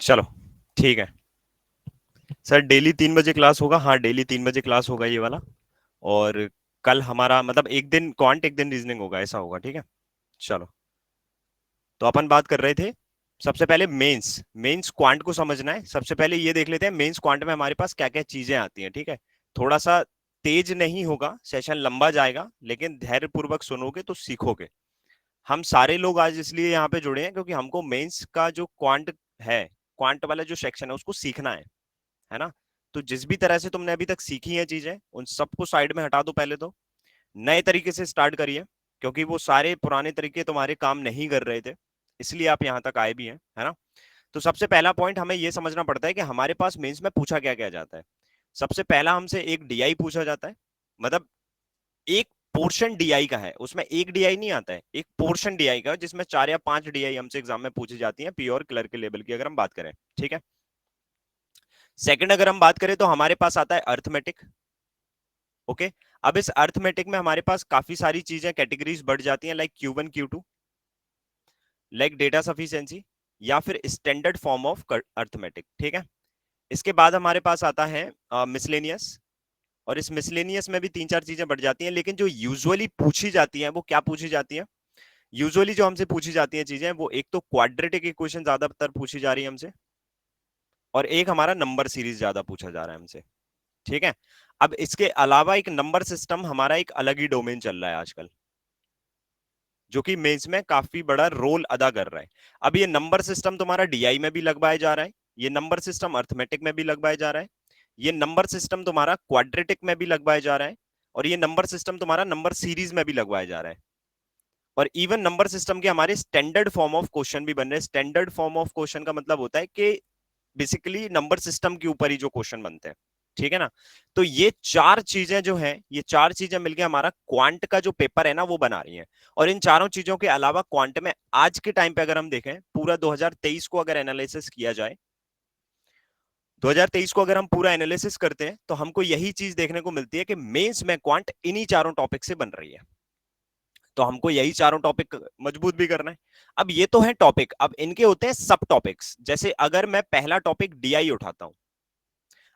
चलो ठीक है सर, डेली 3 बजे क्लास होगा। हाँ, डेली 3 बजे क्लास होगा ये वाला। और कल हमारा मतलब एक दिन क्वांट एक दिन रीजनिंग होगा, ऐसा होगा, ठीक है। चलो, तो अपन बात कर रहे थे सबसे पहले मेंस मेंस क्वांट को समझना है। सबसे पहले ये देख लेते हैं मेंस क्वांट में हमारे पास क्या क्या चीजें आती हैं, ठीक है। थोड़ा सा तेज नहीं होगा, सेशन लंबा जाएगा, लेकिन धैर्य पूर्वक सुनोगे तो सीखोगे। हम सारे लोग आज इसलिए यहाँ पे जुड़े हैं क्योंकि हमको मेंस का जो क्वांट है, क्वांट वाला जो सेक्शन है उसको सीखना है ना। तो जिस भी तरह से तुमने अभी तक सीखी है चीजें, उन सबको साइड में हटा दो पहले तो। नए तरीके से स्टार्ट करिए, क्योंकि वो सारे पुराने तरीके तुम्हारे काम नहीं कर रहे थे, इसलिए आप यहाँ तक आए भी हैं, है ना। तो सबसे पहला पॉइंट हमें यह समझना पड़ता है कि हमारे पास मेंस में पूछा क्या क्या जाता है। सबसे पहला हमसे एक डीआई पूछा जाता है। मतलब एक पोर्शन डीआई का है, उसमें एक डीआई नहीं आता है, एक पोर्शन डीआई का, जिसमें 4 या 5 डीआई हमसे एग्जाम में पूछी जाती है, पी और क्लर्क के लेवल की अगर हम बात करें, ठीक है। सेकंड अगर हम बात करें तो हमारे पास आता है अर्थमेटिक। ओके। अब इस अर्थमेटिक में हमारे पास काफी सारी चीजें कैटेगरीज बढ़ जाती हैं, like Q1 Q2, like data sufficiency, या फिर स्टैंडर्ड फॉर्म ऑफ अर्थमेटिक, ठीक है। इसके बाद हमारे पास आता है मिसलेनियस। और इस मिसलेनियस में भी 3 4 चीजें बढ़ जाती हैं, लेकिन जो यूजुअली पूछी जाती हैं वो क्या पूछी जाती है। यूजुअली जो हमसे पूछी जाती है चीजें, वो एक तो क्वाड्रेटिक इक्वेशन ज्यादातर पूछी जा रही है हमसे, और एक हमारा नंबर सीरीज ज्यादा पूछा जा रहा है हमसे, ठीक है। अब इसके अलावा एक नंबर सिस्टम हमारा एक अलग ही डोमेन चल रहा है आजकल, जो कि मेंस में काफी बड़ा रोल अदा कर रहा है। अब ये नंबर सिस्टम तुम्हारा डीआई में भी लगवाया जा रहा है, ये नंबर सिस्टम अर्थमेटिक में भी लगवाया जा रहा है, ये नंबर सिस्टम तुम्हारा क्वाड्रेटिक में भी लगवाया जा रहा है, और ये नंबर सिस्टम तुम्हारा नंबर सीरीज में भी लगवाया जा रहा है। और इवन नंबर सिस्टम के हमारे स्टैंडर्ड फॉर्म ऑफ क्वेश्चन भी बन रहे हैं। स्टैंडर्ड फॉर्म ऑफ क्वेश्चन का मतलब होता है कि बेसिकली नंबर सिस्टम के ऊपर ही जो क्वेश्चन बनते हैं, ठीक है ना। तो ये 4 चीजें जो हैं, ये 4 चीजें मिलके हमारा क्वांट का जो पेपर है ना वो बना रही हैं। और इन चारों चीजों के अलावा क्वांट में आज के टाइम पे अगर हम देखें, पूरा 2023 को अगर एनालिसिस किया जाए, 2023 को अगर हम पूरा एनालिसिस करते हैं, तो हमको यही चीज देखने को मिलती है कि मेंस में क्वांट इन्हीं चारों टॉपिक से बन रही है। तो हमको यही चारों टॉपिक मजबूत भी करना है। अब ये तो है टॉपिक, अब इनके होते हैं सब टॉपिक्स। जैसे अगर मैं पहला टॉपिक डीआई उठाता हूं,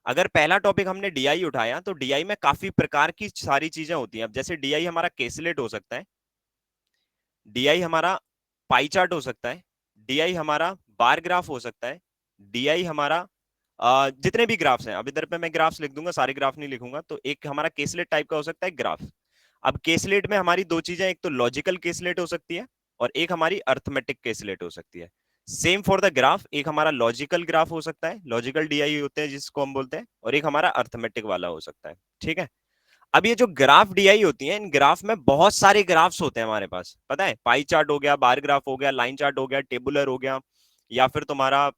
अगर पहला टॉपिक हमने डीआई उठाया, तो डीआई में काफी प्रकार की सारी चीजें होती हैं। अब जैसे डीआई हमारा केसलेट हो सकता है, डीआई हमारा पाई चार्ट हो सकता है, डीआई हमारा बार ग्राफ हो सकता है, डीआई हमारा जितने भी ग्राफ्स हैं, अब इधर पे मैं ग्राफ्स लिख दूंगा, सारे ग्राफ नहीं लिखूंगा। तो एक हमारा केसलेट टाइप का हो सकता है ग्राफ। अब केसलेट में हमारी दो चीजें, एक तो लॉजिकल केसलेट हो सकती है, और एक हमारी अर्थमेटिक केसलेट हो सकती है। सेम फॉर द ग्राफ, एक हमारा लॉजिकल ग्राफ हो सकता है, लॉजिकल डीआई होते हैं जिसको हम बोलते हैं, और एक हमारा अर्थमेटिक वाला हो सकता है, ठीक है। अब ये जो ग्राफ डीआई होती है, इन ग्राफ में बहुत सारे ग्राफ्स होते हैं हमारे पास, पता है। पाई चार्ट हो गया, बार ग्राफ हो गया, लाइन चार्ट हो गया, टेबुलर हो गया, या फिर तुम्हारा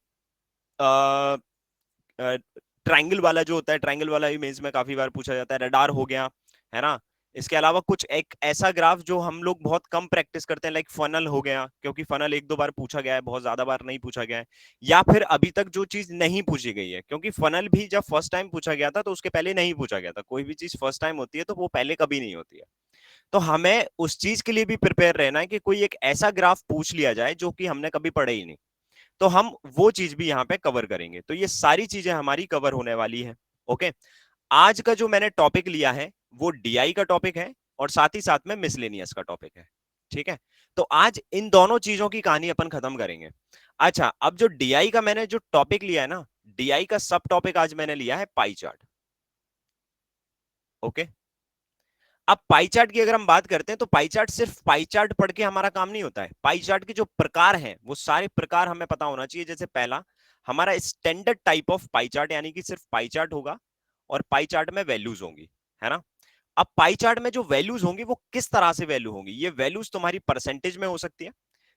ट्राइंगल वाला जो होता है, ट्राइंगल वाला इमेज में काफी बार पूछा जाता है, रडार हो गया, है ना। इसके अलावा कुछ एक ऐसा ग्राफ जो हम लोग बहुत कम प्रैक्टिस करते हैं, लाइक फनल हो गया, क्योंकि फनल 1 2 बार पूछा गया है, बहुत ज्यादा बार नहीं पूछा गया है। या फिर अभी तक जो चीज नहीं पूछी गई है, क्योंकि फनल भी जब फर्स्ट टाइम पूछा गया था तो उसके पहले नहीं पूछा गया था। कोई भी चीज फर्स्ट टाइम होती है तो वो पहले कभी नहीं होती है। तो हमें उस चीज के लिए भी प्रिपेयर रहना है कि कोई एक ऐसा ग्राफ पूछ लिया जाए जो कि हमने कभी पढ़े ही नहीं, तो हम वो चीज भी यहाँ पे कवर करेंगे। तो ये सारी चीजें हमारी कवर होने वाली है। ओके। आज का जो मैंने टॉपिक लिया है वो डीआई का टॉपिक है, और साथ ही साथ में मिसलेनियस का टॉपिक है, ठीक है। तो आज इन दोनों चीजों की कहानी अपन खत्म करेंगे। अच्छा, अब जो डीआई का मैंने जो टॉपिक लिया है ना, डीआई का सब टॉपिक आज मैंने लिया है पाई चार्ट। ओके। अब पाई चार्ट की अगर हम बात करते हैं, तो पाई चार्ट सिर्फ पाई चार्ट पढ़ के हमारा काम नहीं होता है। पाई चार्ट के जो प्रकार हैं वो सारे प्रकार हमें पता होना चाहिए। जैसे पहला हमारा standard type of pie chart, यानी कि सिर्फ पाई चार्ट होगा और पाई चार्ट में वैल्यूज होंगी, है ना। अब पाई चार्ट में जो वैल्यूज होंगी वो किस तरह से वैल्यू होंगी, ये वैल्यूज तुम्हारी परसेंटेज में हो सकती है,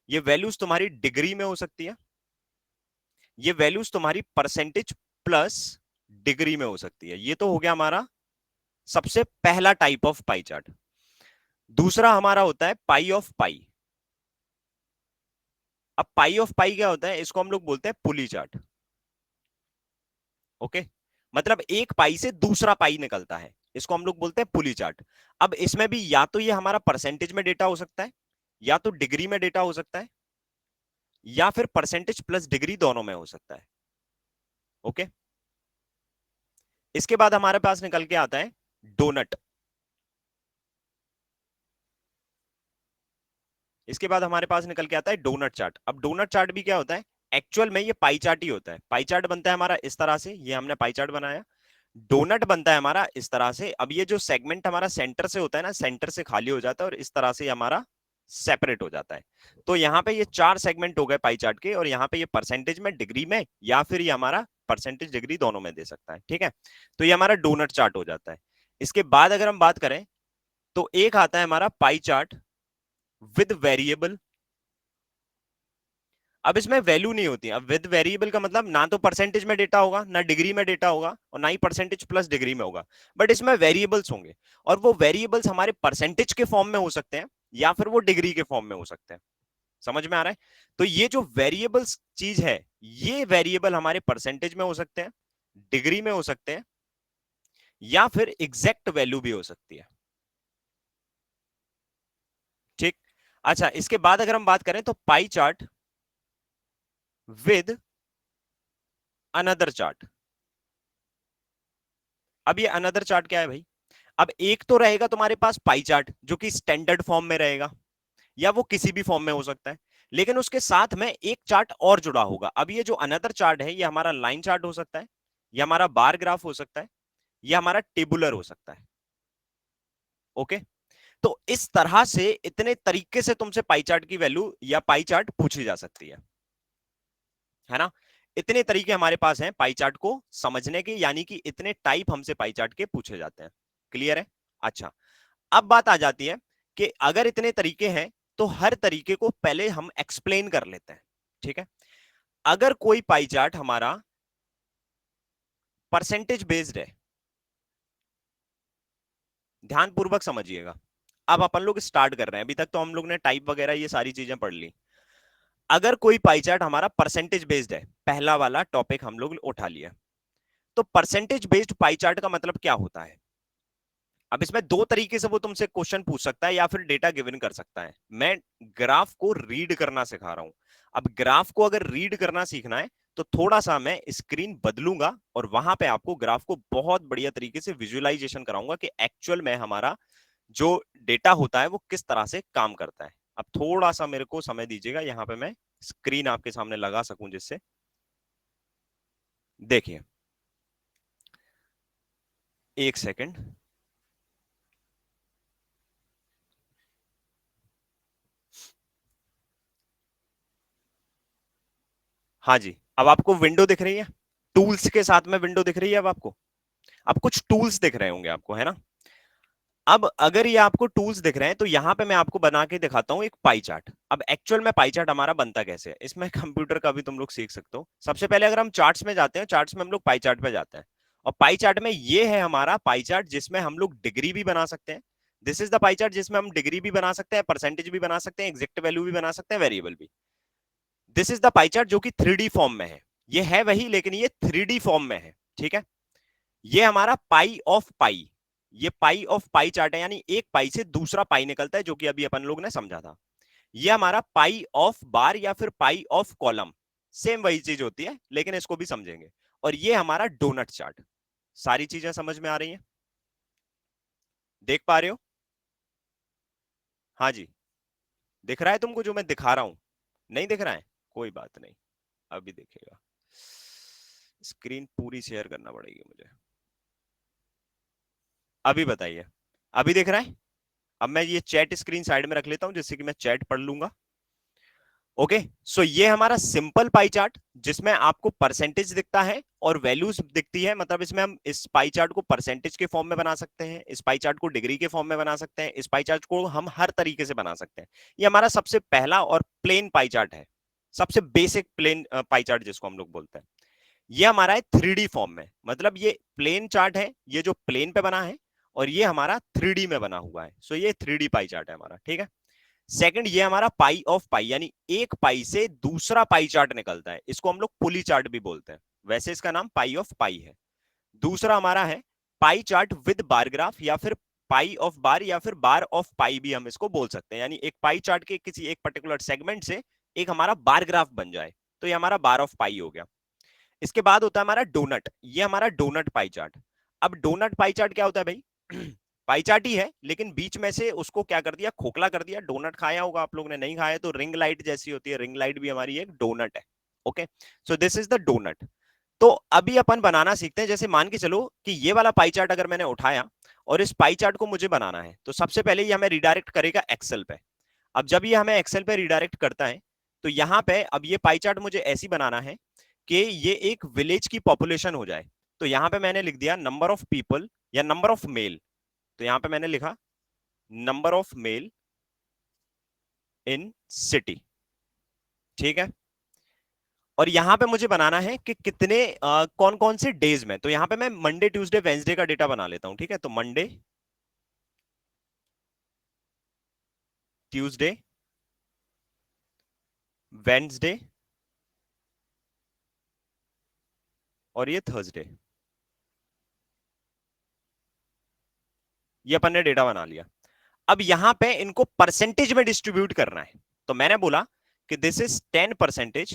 ये वैल्यूज तुम्हारी डिग्री में हो सकती है, ये वैल्यूज तुम्हारी परसेंटेज प्लस डिग्री में हो सकती है। ये तो हो गया हमारा सबसे पहला टाइप ऑफ पाई चार्ट। दूसरा हमारा होता है पाई ऑफ पाई। अब पाई ऑफ पाई क्या होता है, इसको हम लोग बोलते हैं पुली चार्ट। ओके। मतलब एक पाई से दूसरा पाई निकलता है, इसको हम लोग बोलते हैं पुली चार्ट। अब इसमें भी या तो ये हमारा परसेंटेज में डेटा हो सकता है, या तो डिग्री में डेटा हो सकता है, या फिर परसेंटेज प्लस डिग्री दोनों में हो सकता है। ओके, इसके बाद हमारे पास निकल के आता है डोनट। इसके बाद हमारे पास निकल के आता है डोनट चार्ट। अब डोनट चार्ट भी क्या होता है, एक्चुअल में ये पाई चार्ट ही होता है। पाई चार्ट बनता है हमारा इस तरह से, ये हमने पाई चार्ट बनाया। डोनट बनता है हमारा इस तरह से। अब ये जो सेगमेंट हमारा सेंटर से होता है ना, सेंटर से खाली हो जाता है और इस तरह से हमारा सेपरेट हो जाता है। तो यहाँ पे ये चार सेगमेंट हो गए पाई चार्ट के, और यहाँ पे ये परसेंटेज में, डिग्री में, या फिर ये हमारा परसेंटेज डिग्री दोनों में दे सकता है। ठीक है, तो ये हमारा डोनट चार्ट हो जाता है। इसके बाद अगर हम बात करें तो एक आता है हमारा पाई चार्ट विद वेरिएबल। अब इसमें वैल्यू नहीं होती। अब विद वेरिएबल का मतलब ना तो परसेंटेज में डेटा होगा, ना डिग्री में डेटा होगा, और ना ही परसेंटेज प्लस डिग्री में होगा, बट इसमें वेरिएबल्स होंगे। और वो वेरिएबल्स हमारे परसेंटेज के फॉर्म में हो सकते हैं या फिर वो डिग्री के फॉर्म में हो सकते हैं। समझ में आ रहा है? तो ये जो वेरिएबल्स चीज है, ये वेरिएबल हमारे परसेंटेज में हो सकते हैं, डिग्री में हो सकते हैं, या फिर एग्जैक्ट वैल्यू भी हो सकती है। ठीक। अच्छा, इसके बाद अगर हम बात करें तो pie chart with another chart. अब ये अनदर चार्ट क्या है भाई? अब एक तो रहेगा तुम्हारे पास पाई चार्ट जो कि स्टैंडर्ड फॉर्म में रहेगा, या वो किसी भी फॉर्म में हो सकता है, लेकिन उसके साथ में एक चार्ट और जुड़ा होगा। अब ये जो अनदर चार्ट है, ये हमारा लाइन चार्ट हो सकता है, ये हमारा बार ग्राफ हो सकता है, ये हमारा टेबुलर हो सकता है। ओके, तो इस तरह से इतने तरीके से तुमसे पाई चार्ट की वैल्यू या पाई चार्ट पूछी जा सकती है ना? इतने तरीके हमारे पास हैं पाई चार्ट को समझने के, यानी कि इतने टाइप हमसे पाई चार्ट के पूछे जाते हैं। क्लियर है? अच्छा, अब बात आ जाती है कि अगर इतने तरीके हैं तो हर तरीके को पहले हम एक्सप्लेन कर लेते हैं। ठीक है, अगर कोई पाई चार्ट हमारा परसेंटेज बेस्ड है, ध्यानपूर्वक समझिएगा। अब अपन लोग स्टार्ट कर रहे हैं, अभी तक तो हम लोग ने टाइप वगैरह ये सारी चीजें पढ़ ली। अगर कोई पाई चार्ट हमारा परसेंटेज बेस्ड है, पहला वाला टॉपिक हम लोग उठा लिया, तो परसेंटेज बेस्ड पाई चार्ट का मतलब क्या होता है? अब इसमें दो तरीके से वो तुमसे क्वेश्चन पूछ सकता है या फिर डेटा गिवन कर सकता है। मैं ग्राफ को रीड करना सिखा रहा हूं। अब ग्राफ को अगर रीड करना सीखना है तो थोड़ा सा मैं स्क्रीन बदलूंगा और वहां पे आपको ग्राफ को बहुत बढ़िया तरीके से विजुअलाइजेशन कराऊंगा कि एक्चुअल में हमारा जो डेटा होता है वो किस तरह से काम करता है। अब थोड़ा सा मेरे को समय दीजिएगा, यहाँ पे मैं स्क्रीन आपके सामने लगा सकूं जिससे देखिए। एक सेकंड। हाँ जी, अब आपको विंडो दिख रही है? टूल्स के साथ में विंडो दिख रही है अब आपको? अब कुछ टूल्स दिख रहे होंगे आपको, है ना? अब अगर ये आपको टूल्स दिख रहे हैं तो यहां पे मैं आपको बना के दिखाता हूं एक पाई चार्ट। अब एक्चुअल में पाई चार्ट हमारा बनता कैसे है, इसमें कंप्यूटर का भी तुम लोग सीख सकते हो। सबसे पहले अगर हम चार्ट्स में जाते हैं, चार्ट्स में हम लोग पाई चार्ट पे जाते हैं, और पाई चार्ट में ये है हमारा पाई चार्ट जिसमें हम लोग डिग्री भी बना सकते हैं। This is the pie chart जिसमें हम डिग्री भी बना सकते हैं, परसेंटेज भी बना सकते हैं, एग्जैक्ट वैल्यू भी बना सकते हैं, वेरिएबल भी। This is the pie chart जो कि 3D फॉर्म में है। ये है वही, लेकिन ये 3D फॉर्म में है। ठीक है, ये हमारा पाई ऑफ पाई, ये पाई ऑफ पाई चार्ट है, यानी एक पाई से दूसरा पाई निकलता है, जो कि अभी अपन लोग ने समझा था। ये हमारा पाई ऑफ बार या फिर पाई ऑफ कॉलम, सेम वही चीज होती है, लेकिन इसको भी समझेंगे। और ये हमारा डोनट चार्ट। सारी चीजें समझ में आ रही हैं? देख पा रहे हो? हाँ जी, दिख रहा है तुमको जो मैं दिखा रहा हूं? नहीं दिख रहा है? कोई बात नहीं, अभी देखेगा। स्क्रीन पूरी शेयर करना पड़ेगी मुझे। अभी बताइए, अभी दिख रहा है? अब मैं ये चैट स्क्रीन साइड में रख लेता हूं जिससे कि मैं चैट पढ़ लूंगा। ओके, सो ये हमारा सिंपल पाई चार्ट जिसमें आपको परसेंटेज दिखता है और वैल्यूज दिखती है। मतलब इसमें हम इस पाई चार्ट को परसेंटेज के फॉर्म में बना सकते हैं, इस पाई चार्ट को डिग्री के फॉर्म में बना सकते हैं, इस पाई चार्ट को हम हर तरीके से बना सकते हैं। ये हमारा सबसे पहला और प्लेन पाई चार्ट है, सबसे बेसिक प्लेन पाई चार्ट जिसको हम लोग बोलते हैं। ये हमारा है 3D फॉर्म में, मतलब ये प्लेन चार्ट है, ये जो प्लेन पे बना है, और ये हमारा 3D में बना हुआ है। सो ये 3D पाई चार्ट है हमारा। ठीक है, सेकंड ये हमारा पाई ऑफ पाई, यानी एक पाई से दूसरा पाई चार्ट निकलता है, इसको हम लोग पुली चार्ट भी बोलते हैं, वैसे इसका नाम पाई ऑफ पाई है। दूसरा हमारा है pie chart with bar graph, या फिर पाई ऑफ बार, या फिर बार ऑफ पाई भी हम इसको बोल सकते हैं, यानी एक पाई चार्ट के किसी एक पर्टिकुलर सेगमेंट से एक हमारा बार ग्राफ बन जाए, तो ये हमारा बार ऑफ पाई हो गया। इसके बाद होता है हमारा डोनट, ये हमारा डोनट पाई चार्ट। अब डोनट पाई चार्ट क्या होता है भाई? पाई चार्ट ही है, लेकिन बीच में से उसको क्या कर दिया, खोखला कर दिया। डोनट खाया होगा आप लोगों ने, नहीं खाया तो रिंग लाइट जैसी होती है, रिंग लाइट भी हमारी एक डोनट है। Okay, so this is the donut. तो अभी अपन बनाना सीखते हैं। जैसे मान के चलो कि ये वाला पाई चार्ट अगर मैंने उठाया और इस पाई चार्ट को मुझे बनाना है, तो सबसे पहले ये हमें रिडायरेक्ट करेगा एक्सेल पे। अब जब ये हमें एक्सेल पे रिडायरेक्ट करता है, तो यहाँ पे अब ये पाई चार्ट मुझे ऐसी बनाना है कि ये एक विलेज की पॉपुलेशन हो जाए। तो यहाँ पे मैंने लिख दिया नंबर ऑफ पीपल या नंबर ऑफ मेल। तो यहाँ पे मैंने लिखा number of mail in city, ठीक है। और यहाँ पे मुझे बनाना है कि कितने कौन कौन से डेज में। तो यहाँ पे मैं मंडे ट्यूसडे वेंसडे का डेटा बना लेता हूं, ठीक है। तो मंडे ट्यूसडे वेंसडे और ये थर्सडे, ये अपन ने डेटा बना लिया। अब यहां पे इनको परसेंटेज में डिस्ट्रीब्यूट करना है। तो मैंने बोला कि this is 10%,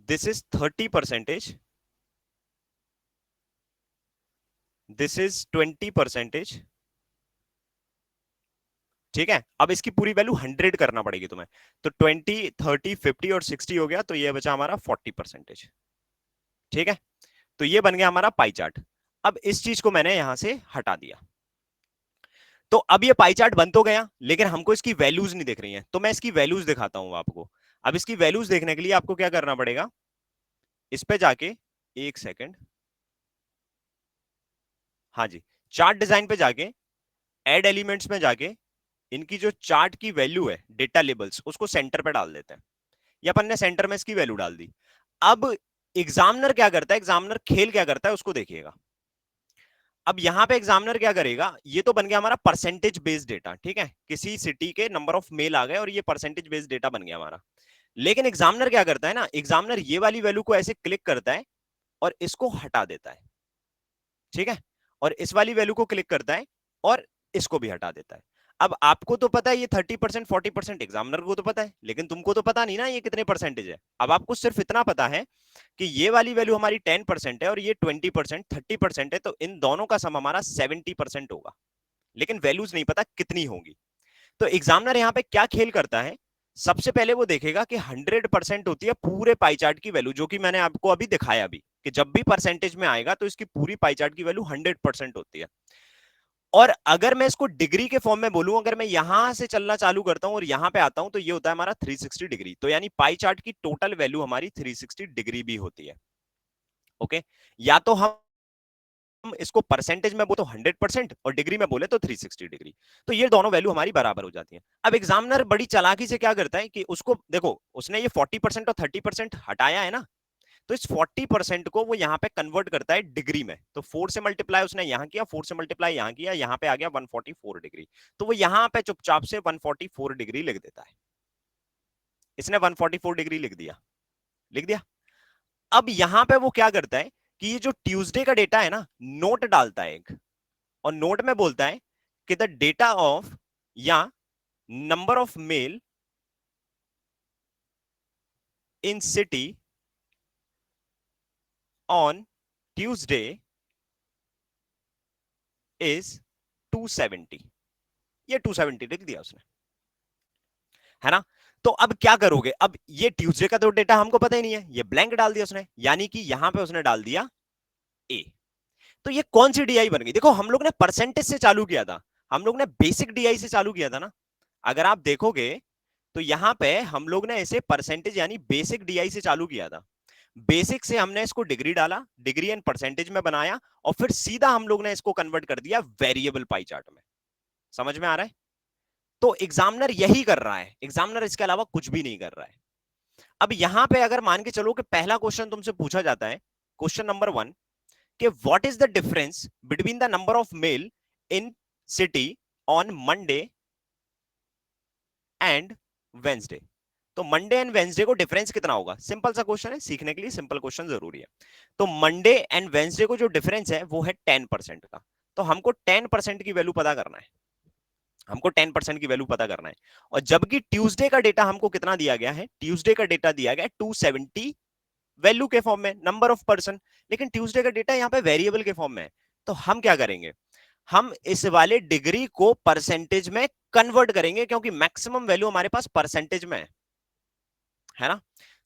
this is 30%, this is 20%, ठीक है। अब इसकी पूरी वैल्यू 100 करना पड़ेगी तुम्हें। तो 20 30 50 और 60 हो गया, तो ये बचा हमारा 40%, ठीक है। तो ये बन गया हमारा पाई चार्ट। अब इस चीज को मैंने यहां से हटा दिया। तो अब ये पाई चार्ट बन तो गया, लेकिन हमको इसकी वैल्यूज नहीं दिख रही हैं। तो मैं इसकी वैल्यूज दिखाता हूं आपको। अब इसकी वैल्यूज देखने के लिए आपको क्या करना पड़ेगा, इस पे जाके, एक सेकंड, हाँ जी, चार्ट डिजाइन पे जाके, एड एलिमेंट्स में जाके, इनकी जो चार्ट की वैल्यू है डेटा लेबल्स, उसको सेंटर पे डाल देते हैं। ये अपन ने सेंटर में इसकी वैल्यू डाल दी। अब एग्जामिनर क्या करता है, एग्जामिनर खेल क्या करता है उसको देखिएगा। अब यहां पे एग्जामिनर क्या करेगा, ये तो बन गया हमारा परसेंटेज बेस्ड डेटा, ठीक है। किसी सिटी के नंबर ऑफ मेल आ गए और ये परसेंटेज बेस्ड डेटा बन गया हमारा। लेकिन एग्जामिनर क्या करता है ना, एग्जामिनर ये वाली वैल्यू को ऐसे क्लिक करता है और इसको हटा देता है, ठीक है। और इस वाली वैल्यू को क्लिक करता है और इसको भी हटा देता है। अब आपको तो पता है ये 30% 40%, एग्जामिनर को तो पता है, लेकिन तुमको तो पता नहीं ना ये कितने परसेंटेज है। अब आपको सिर्फ इतना पता है कि ये वाली वैल्यू हमारी 10% है और ये 20% 30% है, तो इन दोनों का सम हमारा 70% होगा। लेकिन वैल्यूज नहीं पता कितनी होगी। तो एग्जामिनर यहाँ पे क्या खेल करता है, सबसे पहले वो देखेगा कि 100% होती है पूरे पाई चार्ट की वैल्यू, जो कि मैंने आपको अभी दिखाया भी, कि जब भी परसेंटेज में आएगा तो इसकी पूरी पाई चार्ट की वैल्यू 100% होती है। और अगर मैं इसको डिग्री के फॉर्म में बोलूं, अगर मैं यहां से चलना चालू करता हूं और यहां पे आता हूं, तो ये होता है हमारा 360 डिग्री। तो यानी पाई चार्ट की टोटल वैल्यू हमारी 360 डिग्री भी होती है। ओके, या तो हम इसको परसेंटेज में बोले तो 100% और डिग्री में बोले तो 360 डिग्री। तो ये दोनों वैल्यू हमारी बराबर हो जाती है। अब एग्जामिनर बड़ी चालाकी से क्या करता है कि उसको देखो, उसने ये 40% और 30% हटाया है ना, तो इस 40% को वो यहाँ पे कन्वर्ट करता है डिग्री में। तो 4 से मल्टीप्लाई उसने यहाँ किया, 4 से मल्टीप्लाई यहाँ किया, यहाँ पे आ गया 144 डिग्री। तो वो यहाँ पे चुपचाप से 144 डिग्री लिख देता है। इसने 144 डिग्री लिख दिया, लिख दिया। अब यहां पे वो क्या करता है कि ये जो ट्यूसडे का डेटा है ना, नोट डालता है एक, और नोट में बोलता है कि द डेटा ऑफ या number of mail in city on Tuesday is 270। ये 270 लिख दिया उसने, है ना। तो अब क्या करोगे, अब ये ट्यूसडे का तो डेटा हमको पता ही नहीं है, ये ब्लैंक डाल दिया उसने, यानी कि यहां पे उसने डाल दिया ए। तो ये कौन सी डीआई बन गई, देखो हम लोग ने परसेंटेज से चालू किया था, हम लोग ने बेसिक डीआई से चालू किया था ना। अगर आप देखोगे तो यहां पे हम लोग ने इसे परसेंटेज यानी बेसिक डीआई से चालू किया था। बेसिक से हमने इसको डिग्री डाला, डिग्री एंड परसेंटेज में बनाया, और फिर सीधा हम लोग ने इसको कन्वर्ट कर दिया वेरिएबल पाई चार्ट में। समझ में आ रहा है? तो एग्जामिनर यही कर रहा है, एग्जामिनर इसके अलावा कुछ भी नहीं कर रहा है। अब यहां पे अगर मान के चलो कि पहला क्वेश्चन तुमसे पूछा जाता है, क्वेश्चन नंबर 1, कि what is the difference between the number of mail in city on Monday and Wednesday. तो मंडे एंड वेंसडे को डिफरेंस कितना होगा, सिंपल सा क्वेश्चन है, सीखने के लिए सिंपल क्वेश्चन जरूरी है। तो मंडे एंड वेंसडे को जो डिफरेंस है वो है 10% का। तो हमको 10% की वैल्यू पता करना है। हमको 10% की वैल्यू पता करना है। और जबकि ट्यूसडे का डेटा हमको कितना दिया गया है, ट्यूसडे का डेटा दिया गया है 270 वैल्यू के फॉर्म में, नंबर ऑफ पर्सन। लेकिन ट्यूसडे का डेटा यहाँ पे वेरिएबल के फॉर्म में है। तो हम क्या करेंगे, हम इस वाले डिग्री को परसेंटेज में कन्वर्ट करेंगे, क्योंकि मैक्सिमम वैल्यू हमारे पास परसेंटेज में है ना।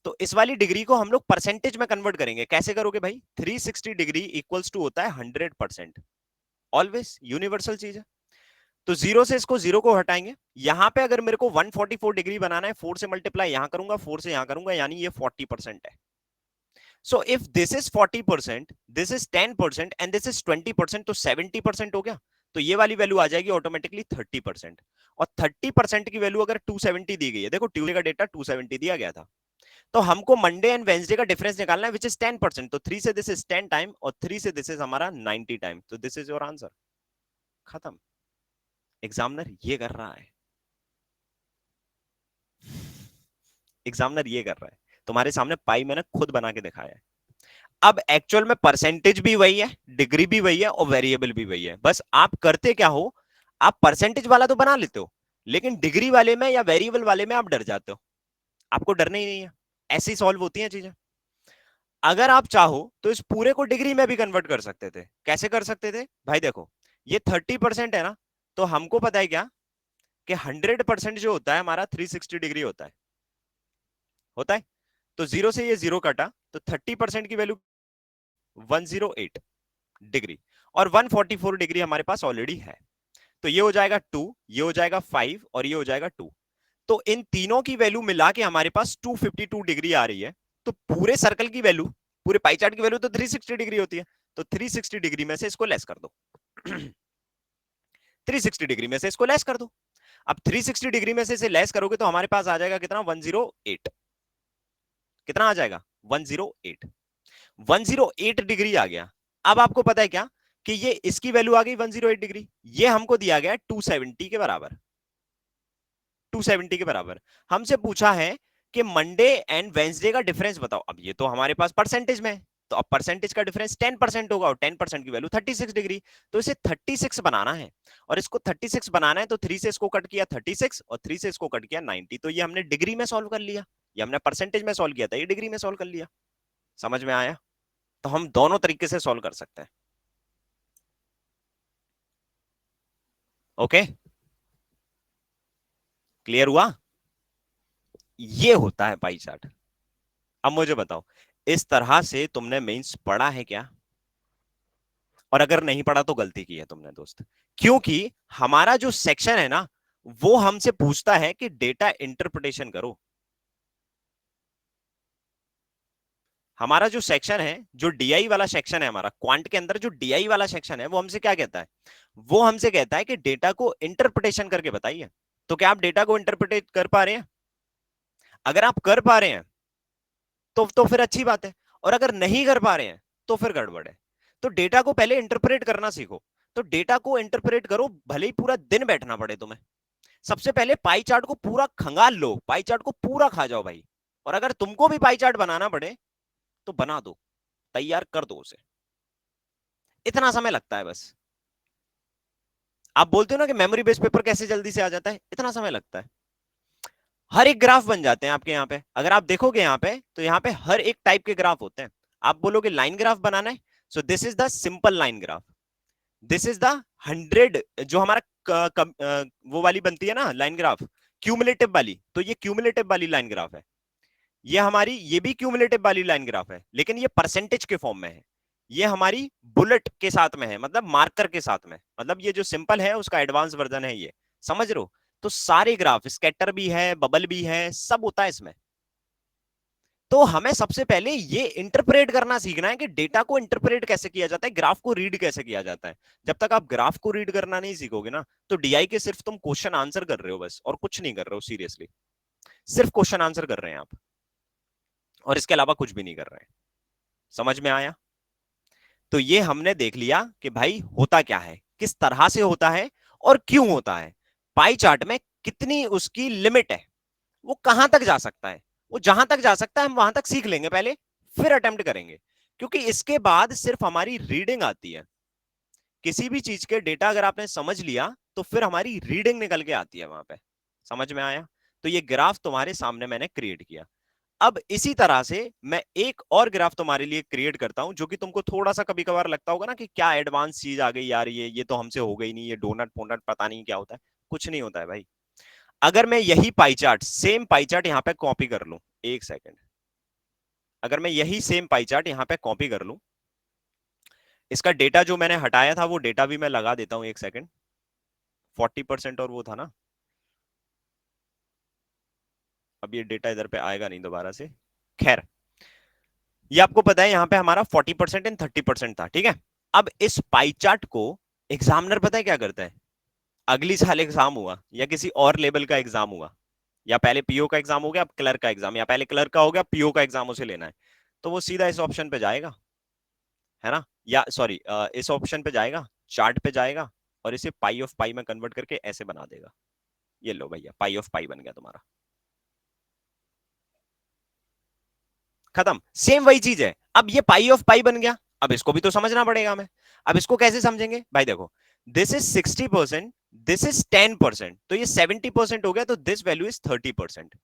तो इस वाली डिग्री को हम लोग परसेंटेज में कन्वर्ट करेंगे। कैसे करोगे भाई, 360 डिग्री इक्वल्स टू होता है 100%, ऑलवेज यूनिवर्सल चीज है। तो जीरो से इसको जीरो को हटाएंगे। यहां पे अगर मेरे को 144 डिग्री बनाना है, 4 से मल्टीप्लाई यहां करूंगा, 4 से यहां करूंगा, यानी ये 40% है। So if this is 40%, this is 10% and this is 20%, तो 70% हो गया। तो ये वाली वैल्यू आ जाएगी ऑटोमेटिकली 30%। और 30% की वैल्यू अगर 270 दी गई है, देखो ट्यूसडे का डेटा 270 दिया गया था, तो हमको मंडे एंड वेंसडे का डिफरेंस निकालना है, विच इज 10%। तो 3 से दिस इज 10 टाइम और 3 से दिस इज हमारा 90 टाइम। तो दिस इज योर आंसर। खत्म। एग्जामिनर ये कर रहा है, एग्जामिनर ये कर रहा है, तुम्हारे सामने पाई मैंने खुद बना के दिखाया है। अब एक्चुअल में परसेंटेज भी वही है, डिग्री भी वही है और वेरिएबल भी वही है। बस आप करते क्या हो, आप परसेंटेज वाला तो बना लेते हो, लेकिन डिग्री वाले में या वेरिएबल वाले में आप डर जाते हो। आपको डरना ही नहीं है, ऐसी सॉल्व होती है चीजें। अगर आप चाहो तो इस पूरे को डिग्री में भी कन्वर्ट कर सकते थे। कैसे कर सकते थे भाई, देखो ये 30% है ना, तो हमको पता है क्या कि 100% जो होता है हमारा 360 डिग्री होता है। तो जीरो से ये जीरो कटा, तो 30% की वैल्यू 108 डिग्री, और 144 डिग्री हमारे पास ऑलरेडी है। तो ये हो जाएगा 2, ये हो जाएगा 5 और ये हो जाएगा 2। तो इन तीनों की वैल्यू मिला के हमारे पास 252 डिग्री आ रही है। तो पूरे सर्कल की वैल्यू, पूरे पाई चार्ट की वैल्यू तो 360 डिग्री होती है। तो 360 डिग्री में से इसको लेस कर दो। 360 डिग्री में से इसको लेस कर दो। अब 360 डिग्री में से इसे लेस करोगे तो हमारे पास आ जाएगा कितना, 108। कितना आ जाएगा, 108। 108 डिग्री आ गया। अब आपको पता है क्या कि ये इसकी वैल्यू आ गई 108 डिग्री, ये हमको दिया गया 270 के बराबर। 270 के बराबर हमसे पूछा है कि मंडे एंड वेंसडे का डिफरेंस बताओ। अब ये तो हमारे पास परसेंटेज में है, तो अब परसेंटेज का डिफरेंस 10% होगा, और 10% की वैल्यू 36 डिग्री। तो इसे 36 बनाना है, और इसको 36 बनाना है तो 3 से इसको कट किया 36 और 3 से इसको कट किया 90। तो ये हमने डिग्री में सॉल्व कर लिया, ये हमने परसेंटेज में सॉल्व किया था, ये डिग्री में सॉल्व कर लिया। समझ में आया। तो हम दोनों तरीके से सॉल्व कर सकते हैं। ओके, क्लियर हुआ। ये होता है पाई चार्ट। अब मुझे बताओ, इस तरह से तुमने मेंस पढ़ा है क्या? और अगर नहीं पढ़ा तो गलती की है तुमने दोस्त, क्योंकि हमारा जो सेक्शन है ना, वो हमसे पूछता है कि डेटा इंटरप्रिटेशन करो। हमारा जो सेक्शन है, जो डीआई वाला सेक्शन है, हमारा क्वांट के अंदर जो डीआई वाला सेक्शन है, वो हमसे क्या कहता है, वो हमसे कहता है कि डेटा को इंटरप्रिटेशन करके बताइए। तो क्या आप डेटा को इंटरप्रिटेट कर पा रहे हैं? अगर आप कर पा रहे हैं तो फिर अच्छी बात है, और अगर नहीं कर पा रहे हैं तो फिर गड़बड़ है। तो डेटा को पहले इंटरप्रेट करना सीखो। तो डेटा को इंटरप्रेट करो, भले ही पूरा दिन बैठना पड़े तुम्हें। सबसे पहले पाई चार्ट को पूरा खंगाल लो, पाई चार्ट को पूरा खा जाओ भाई। और अगर तुमको भी पाई चार्ट बनाना पड़े तो बना दो, तैयार कर दो उसे। इतना समय लगता है बस। आप बोलते हो ना कि मेमोरी बेस्ड पेपर कैसे जल्दी से आ जाता है, इतना समय लगता है। हर एक ग्राफ बन जाते हैं आपके यहाँ पे। अगर आप देखोगे यहाँ पे, तो यहाँ पे हर एक टाइप के ग्राफ होते हैं। आप बोलोगे लाइन ग्राफ बनाना है, सो this is the simple line graph. This is the 100, जो हमारा वो वाली बनती है ना लाइन ग्राफ, क्यूमुलेटिव वाली, तो ये क्यूमुलेटिव वाली लाइन ग्राफ है। ये हमारी, ये भी क्यूमुलेटिव वाली लाइन ग्राफ है, लेकिन ये परसेंटेज के फॉर्म में है। ये हमारी बुलेट के साथ में है, मतलब मार्कर के साथ में, मतलब ये जो सिंपल है उसका एडवांस वर्जन है ये। समझ रहे हो। तो सारे ग्राफ, स्कैटर भी है, बबल भी है, सब होता है इसमें। तो हमें सबसे पहले ये इंटरप्रेट करना सीखना है कि डेटा को इंटरप्रेट कैसे किया जाता है, ग्राफ को रीड कैसे किया जाता है। जब तक आप ग्राफ को रीड करना नहीं सीखोगे ना, तो डीआई के सिर्फ तुम क्वेश्चन आंसर कर रहे हो बस, और कुछ नहीं कर रहे हो सीरियसली। सिर्फ क्वेश्चन आंसर कर रहे हैं आप, और इसके अलावा कुछ भी नहीं कर रहे हैं। समझ में आया। तो ये हमने देख लिया कि भाई होता क्या है, किस तरह से होता है, और क्यों होता है। पाई चार्ट में कितनी उसकी लिमिट है, वो कहां तक जा सकता है, वो जहां तक जा सकता है हम वहां तक सीख लेंगे पहले, फिर अटेम्प्ट करेंगे। क्योंकि इसके बाद सिर्फ हमारी रीडिंग आती है। किसी भी चीज के डेटा अगर आपने समझ लिया, तो फिर हमारी रीडिंग निकल के आती है वहां पे। समझ में आया? तो ये ग्राफ तुम्हारे सामने मैंने क्रिएट किया। अब इसी तरह से मैं एक और ग्राफ तुम्हारे लिए क्रिएट करता हूं, जो कि तुमको थोड़ा सा कभी कभार लगता होगा ना कि क्या एडवांस चीज आ गई यार, ये तो हमसे हो गई नहीं, ये डोनट पोनट पता नहीं क्या होता है। कुछ नहीं होता है भाई। अगर मैं यही pie chart, same pie chart यहां पे कॉपी कर लूं, एक सेकेंड, अगर मैं यही सेम पाई चार्ट यहां पे कॉपी कर लूं, इसका डेटा जो मैंने हटाया था वो डेटा भी मैं लगा देता हूं, एक सेकेंड। 40% और वो था ना, अब ये डेटा इधर पे आएगा नहीं दोबारा से। खैर, ये आपको पता है यहां पे हमारा 40% एंड 30% था, ठीक है। अब इस पाई चार्ट को एग्जामिनर पता है क्या करता है? अगली साल एग्जाम हुआ या किसी और लेवल का एग्जाम हुआ, या पहले पीओ का एग्जाम हो गया, अब क्लर्क का एग्जाम, या पहले क्लर्क का हो गया, पीओ का एग्जाम उसे लेना है, तो वो सीधा इस ऑप्शन पे जाएगा, है ना, या सॉरी इस ऑप्शन पे जाएगा, चार्ट पे जाएगा, और इसे पाई ऑफ पाई में कन्वर्ट करके ऐसे बना देगा। ये लो भैया, पाई ऑफ पाई बन गया तुम्हारा। खत्म। सेम वही चीज है। अब ये पाई ऑफ पाई बन गया, अब इसको भी तो समझना पड़ेगा हमें। अब इसको कैसे समझेंगे भाई? देखो, दिस इज 60%, दिस इज 10%, तो ये 70% हो गया, तो दिस वैल्यू इज 30%।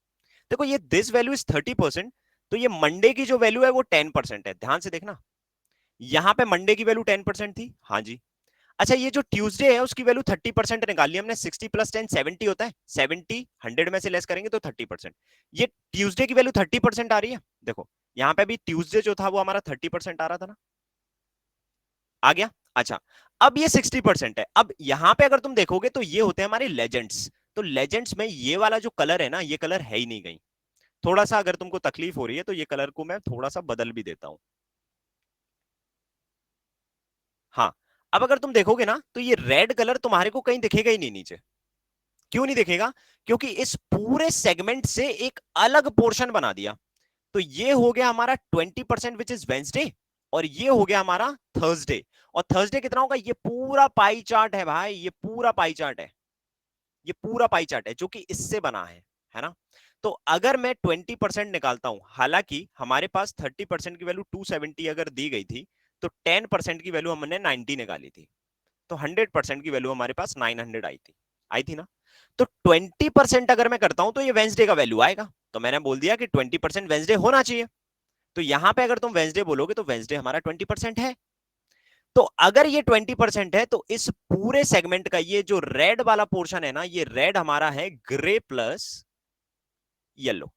देखो, ये दिस वैल्यू इज 30%, तो ये मंडे की जो वैल्यू है वो 10% है। ध्यान से देखना, यहां पे मंडे की वैल्यू 10% थी, हाँ जी। अच्छा, ये जो ट्यूसडे है उसकी वैल्यू 30% निकाली हमने। 60 + 10 70 होता है, 70 100 में से लेस करेंगे तो 30%। ये ट्यूसडे की वैल्यू 30% आ रही है। देखो, यहां पे भी ट्यूसडे जो था वो हमारा 30% आ रहा था ना, आ गया। अच्छा, अब ये 60% है। अब यहां पे अगर तुम देखोगे तो ये होते हैं हमारे लेजेंड्स। तो लेजेंड्स में ये वाला जो कलर है ना, ये कलर है ही नहीं कहीं। थोड़ा सा अगर तुमको तकलीफ हो रही है तो ये कलर को मैं थोड़ा सा बदल भी देता हूं। हाँ, अब अगर तुम देखोगे ना तो ये रेड कलर तुम्हारे को कहीं दिखेगा ही नहीं नीचे। क्यों नहीं दिखेगा? क्योंकि इस पूरे सेगमेंट से एक अलग पोर्शन बना दिया। तो ये हो गया हमारा 20% विच इज वेंसडे, और ये हो गया हमारा थर्सडे। और थर्सडे कितना होगा? ये पूरा पाई चार्ट है भाई, ये पूरा पाई चार्ट है, ये पूरा पाई चार्ट है जो कि इससे बना है ना। तो अगर मैं 20% निकालता हूं, हालांकि हमारे पास 30% की वैल्यू 270 अगर दी गई थी, तो 10% की वैल्यू हमने 90 निकाली थी, तो 100% की वैल्यू हमारे पास 900 आई थी ना। तो 20% अगर मैं करता हूं तो ये वेंसडे का वैल्यू आएगा। तो मैंने बोल दिया कि 20% वेंसडे होना चाहिए। तो यहां पे अगर तुम वेंसडे बोलोगे तो वेंसडे हमारा 20% है। तो अगर ये 20% है तो इस पूरे सेगमेंट का ये जो रेड वाला पोर्शन है ना, ये रेड हमारा है ग्रे प्लस येलो।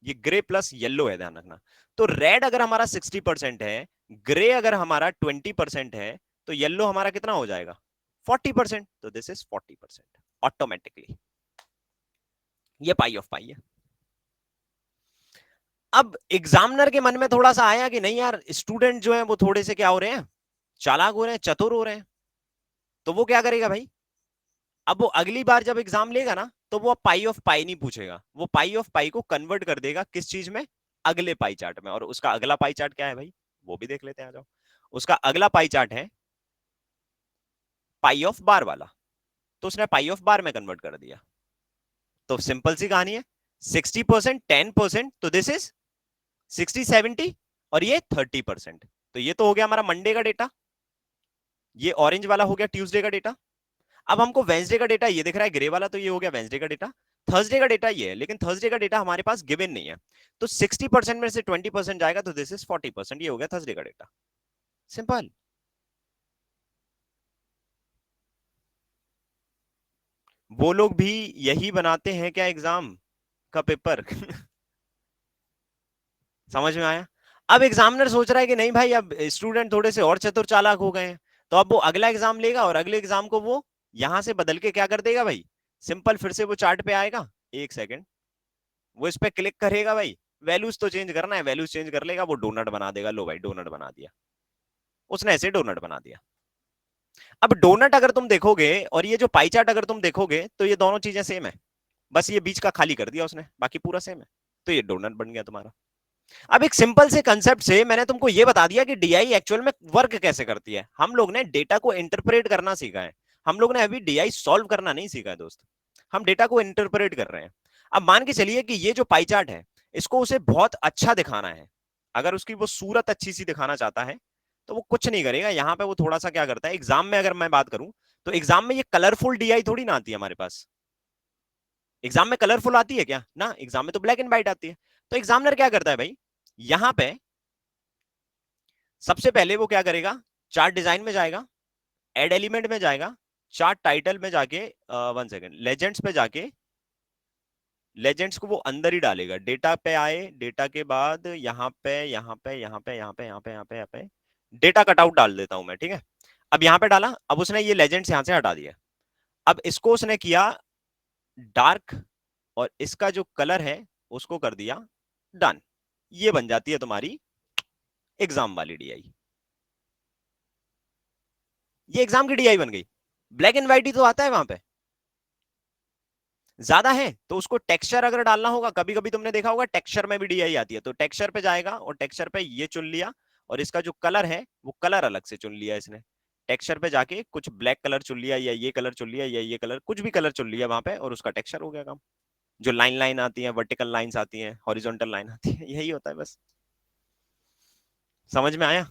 ये ग्रे प्लस येलो है, ध्यान रखना। तो रेड अगर हमारा 60% है, ग्रे अगर हमारा 20% है, तो येलो हमारा कितना हो जाएगा? 40%। तो दिस इज 40% ऑटोमेटिकली। ये पाई ऑफ पाई है। अब एग्जामिनर के मन में थोड़ा सा आया कि नहीं यार, स्टूडेंट जो है वो थोड़े से क्या हो रहे हैं, चालाक हो रहे हैं, चतुर हो रहे हैं। तो वो क्या करेगा भाई? अब वो अगली बार जब एग्जाम लेगा ना, तो वो पाई ऑफ पाई नहीं पूछेगा, वो पाई ऑफ पाई को कन्वर्ट कर देगा किस चीज में? अगले पाई चार्ट में। और उसका अगला पाई चार्ट क्या है भाई? वो भी देख लेते हैं, आ जाओ। उसका अगला पाई चार्ट है पाई ऑफ बार वाला, तो उसने पाई ऑफ बार में कन्वर्ट कर दिया। तो सिंपल सी कहानी है, 60% 10%, तो दिस इज 60 70, और ये 30%। तो ये तो हो गया हमारा मंडे का डेटा, ये ऑरेंज वाला हो गया ट्यूसडे का डेटा। अब हमको वेंसडे का डेटा ये दिख रहा है ग्रे वाला, तो ये हो गया वेंसडे का डेटा। थर्सडे का डेटा ये है, लेकिन थर्सडे का डेटा हमारे पास गिवन नहीं है। तो 60% में से 20% जाएगा, तो दिस इज 40%। ये हो गया थर्सडे का डेटा। सिंपल। वो लोग भी यही बनाते हैं क्या एग्जाम का पेपर? समझ में आया? अब एग्जामिनर सोच रहा है कि नहीं भाई, अब स्टूडेंट थोड़े से और चतुर चालाक हो गए हैं, तो अब वो अगला एग्जाम लेगा और अगले एग्जाम को वो यहां से बदल के क्या कर देगा भाई? सिंपल, फिर से वो चार्ट पे आएगा, एक सेकेंड, वो इस पे क्लिक करेगा भाई, वैल्यूज तो चेंज करना है, वैल्यूज चेंज कर लेगा, वो डोनट बना देगा। लो भाई, डोनट बना दिया उसने, ऐसे डोनट बना दिया। अब डोनट अगर तुम देखोगे और ये जो पाई चार्ट अगर तुम देखोगे, तो ये दोनों चीजें सेम है, बस ये बीच का खाली कर दिया उसने, बाकी पूरा सेम है। तो ये डोनट बन गया तुम्हारा। अब एक सिंपल से कंसेप्ट से मैंने तुमको ये बता दिया कि डीआई एक्चुअल में वर्क कैसे करती है। हम लोग ने डेटा को इंटरप्रेट करना सीखा है, हम लोग ने अभी डीआई सॉल्व करना नहीं सीखा है दोस्त। हम डेटा को इंटरप्रेट कर रहे हैं। अब मान के चलिए कि ये जो पाई चार्ट है, इसको उसे बहुत अच्छा दिखाना है, अगर उसकी वो सूरत अच्छी सी दिखाना चाहता है, तो वो कुछ नहीं करेगा। यहां पे वो थोड़ा सा क्या करता है, एग्जाम में अगर मैं बात करूं, तो एग्जाम में ये कलरफुल डीआई थोड़ी ना आती है हमारे पास। एग्जाम में कलरफुल आती है क्या ना, एग्जाम में तो ब्लैक एंड व्हाइट आती है। तो एग्जामिनर क्या करता है भाई, यहां पे सबसे पहले वो क्या करेगा, चार्ट डिजाइन में जाएगा, एड एलिमेंट में जाएगा, चार्ट टाइटल में जाके 1 सेकेंड, लेजेंड्स पे जाके लेजेंड्स को वो अंदर ही डालेगा, डेटा पे आए, डेटा के बाद यहाँ पे यहाँ पे यहाँ पे यहाँ पे यहाँ पे यहाँ पे यहाँ पे डेटा कटआउट डाल देता हूं मैं, ठीक है। अब यहाँ पे डाला, अब उसने ये लेजेंड्स यहां से हटा दिया, अब इसको उसने किया डार्क, और इसका जो कलर है उसको कर दिया डन। ये बन जाती है तुम्हारी एग्जाम वाली डीआई। ये एग्जाम की डीआई बन गई। ब्लैक एंड व्हाइट ही तो आता है वहां पे, ज्यादा है तो उसको टेक्सचर अगर डालना होगा, कभी कभी तुमने देखा होगा टेक्सचर में भी डीआई आती है, तो टेक्सचर पे जाएगा और टेक्सचर पे ये चुन लिया, और इसका जो कलर है वो कलर अलग से चुन लिया इसने। टेक्सचर पे जाके कुछ ब्लैक कलर चुन लिया, या ये कलर चुन लिया, या ये कलर, कुछ भी कलर चुन लिया वहां पे, और उसका टेक्सचर हो गया काम। जो लाइन लाइन आती है, वर्टिकल लाइंस आती हैं, हॉरिजॉन्टल लाइन आती है, यही होता है बस। समझ में आया?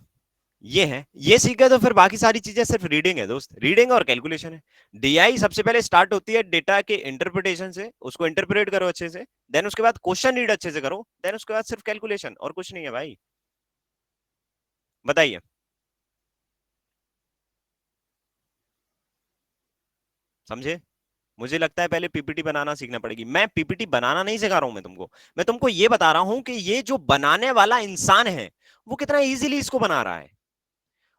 ये है, ये सीख गए तो फिर बाकी सारी चीजें सिर्फ रीडिंग है दोस्त, रीडिंग और कैलकुलेशन है। डीआई सबसे पहले स्टार्ट होती है डेटा के इंटरप्रिटेशन से, उसको इंटरप्रेट करो अच्छे से, देन उसके बाद क्वेश्चन रीड अच्छे से करो, देन उसके बाद सिर्फ कैलकुलेशन, और कुछ नहीं है भाई। बताइए। समझे? मुझे लगता है पहले पीपीटी बनाना सीखना पड़ेगी। मैं पीपीटी बनाना नहीं सिखा रहा हूं, मैं तुमको ये बता रहा हूं कि ये जो बनाने वाला इंसान है वो कितना इजीली इसको बना रहा है,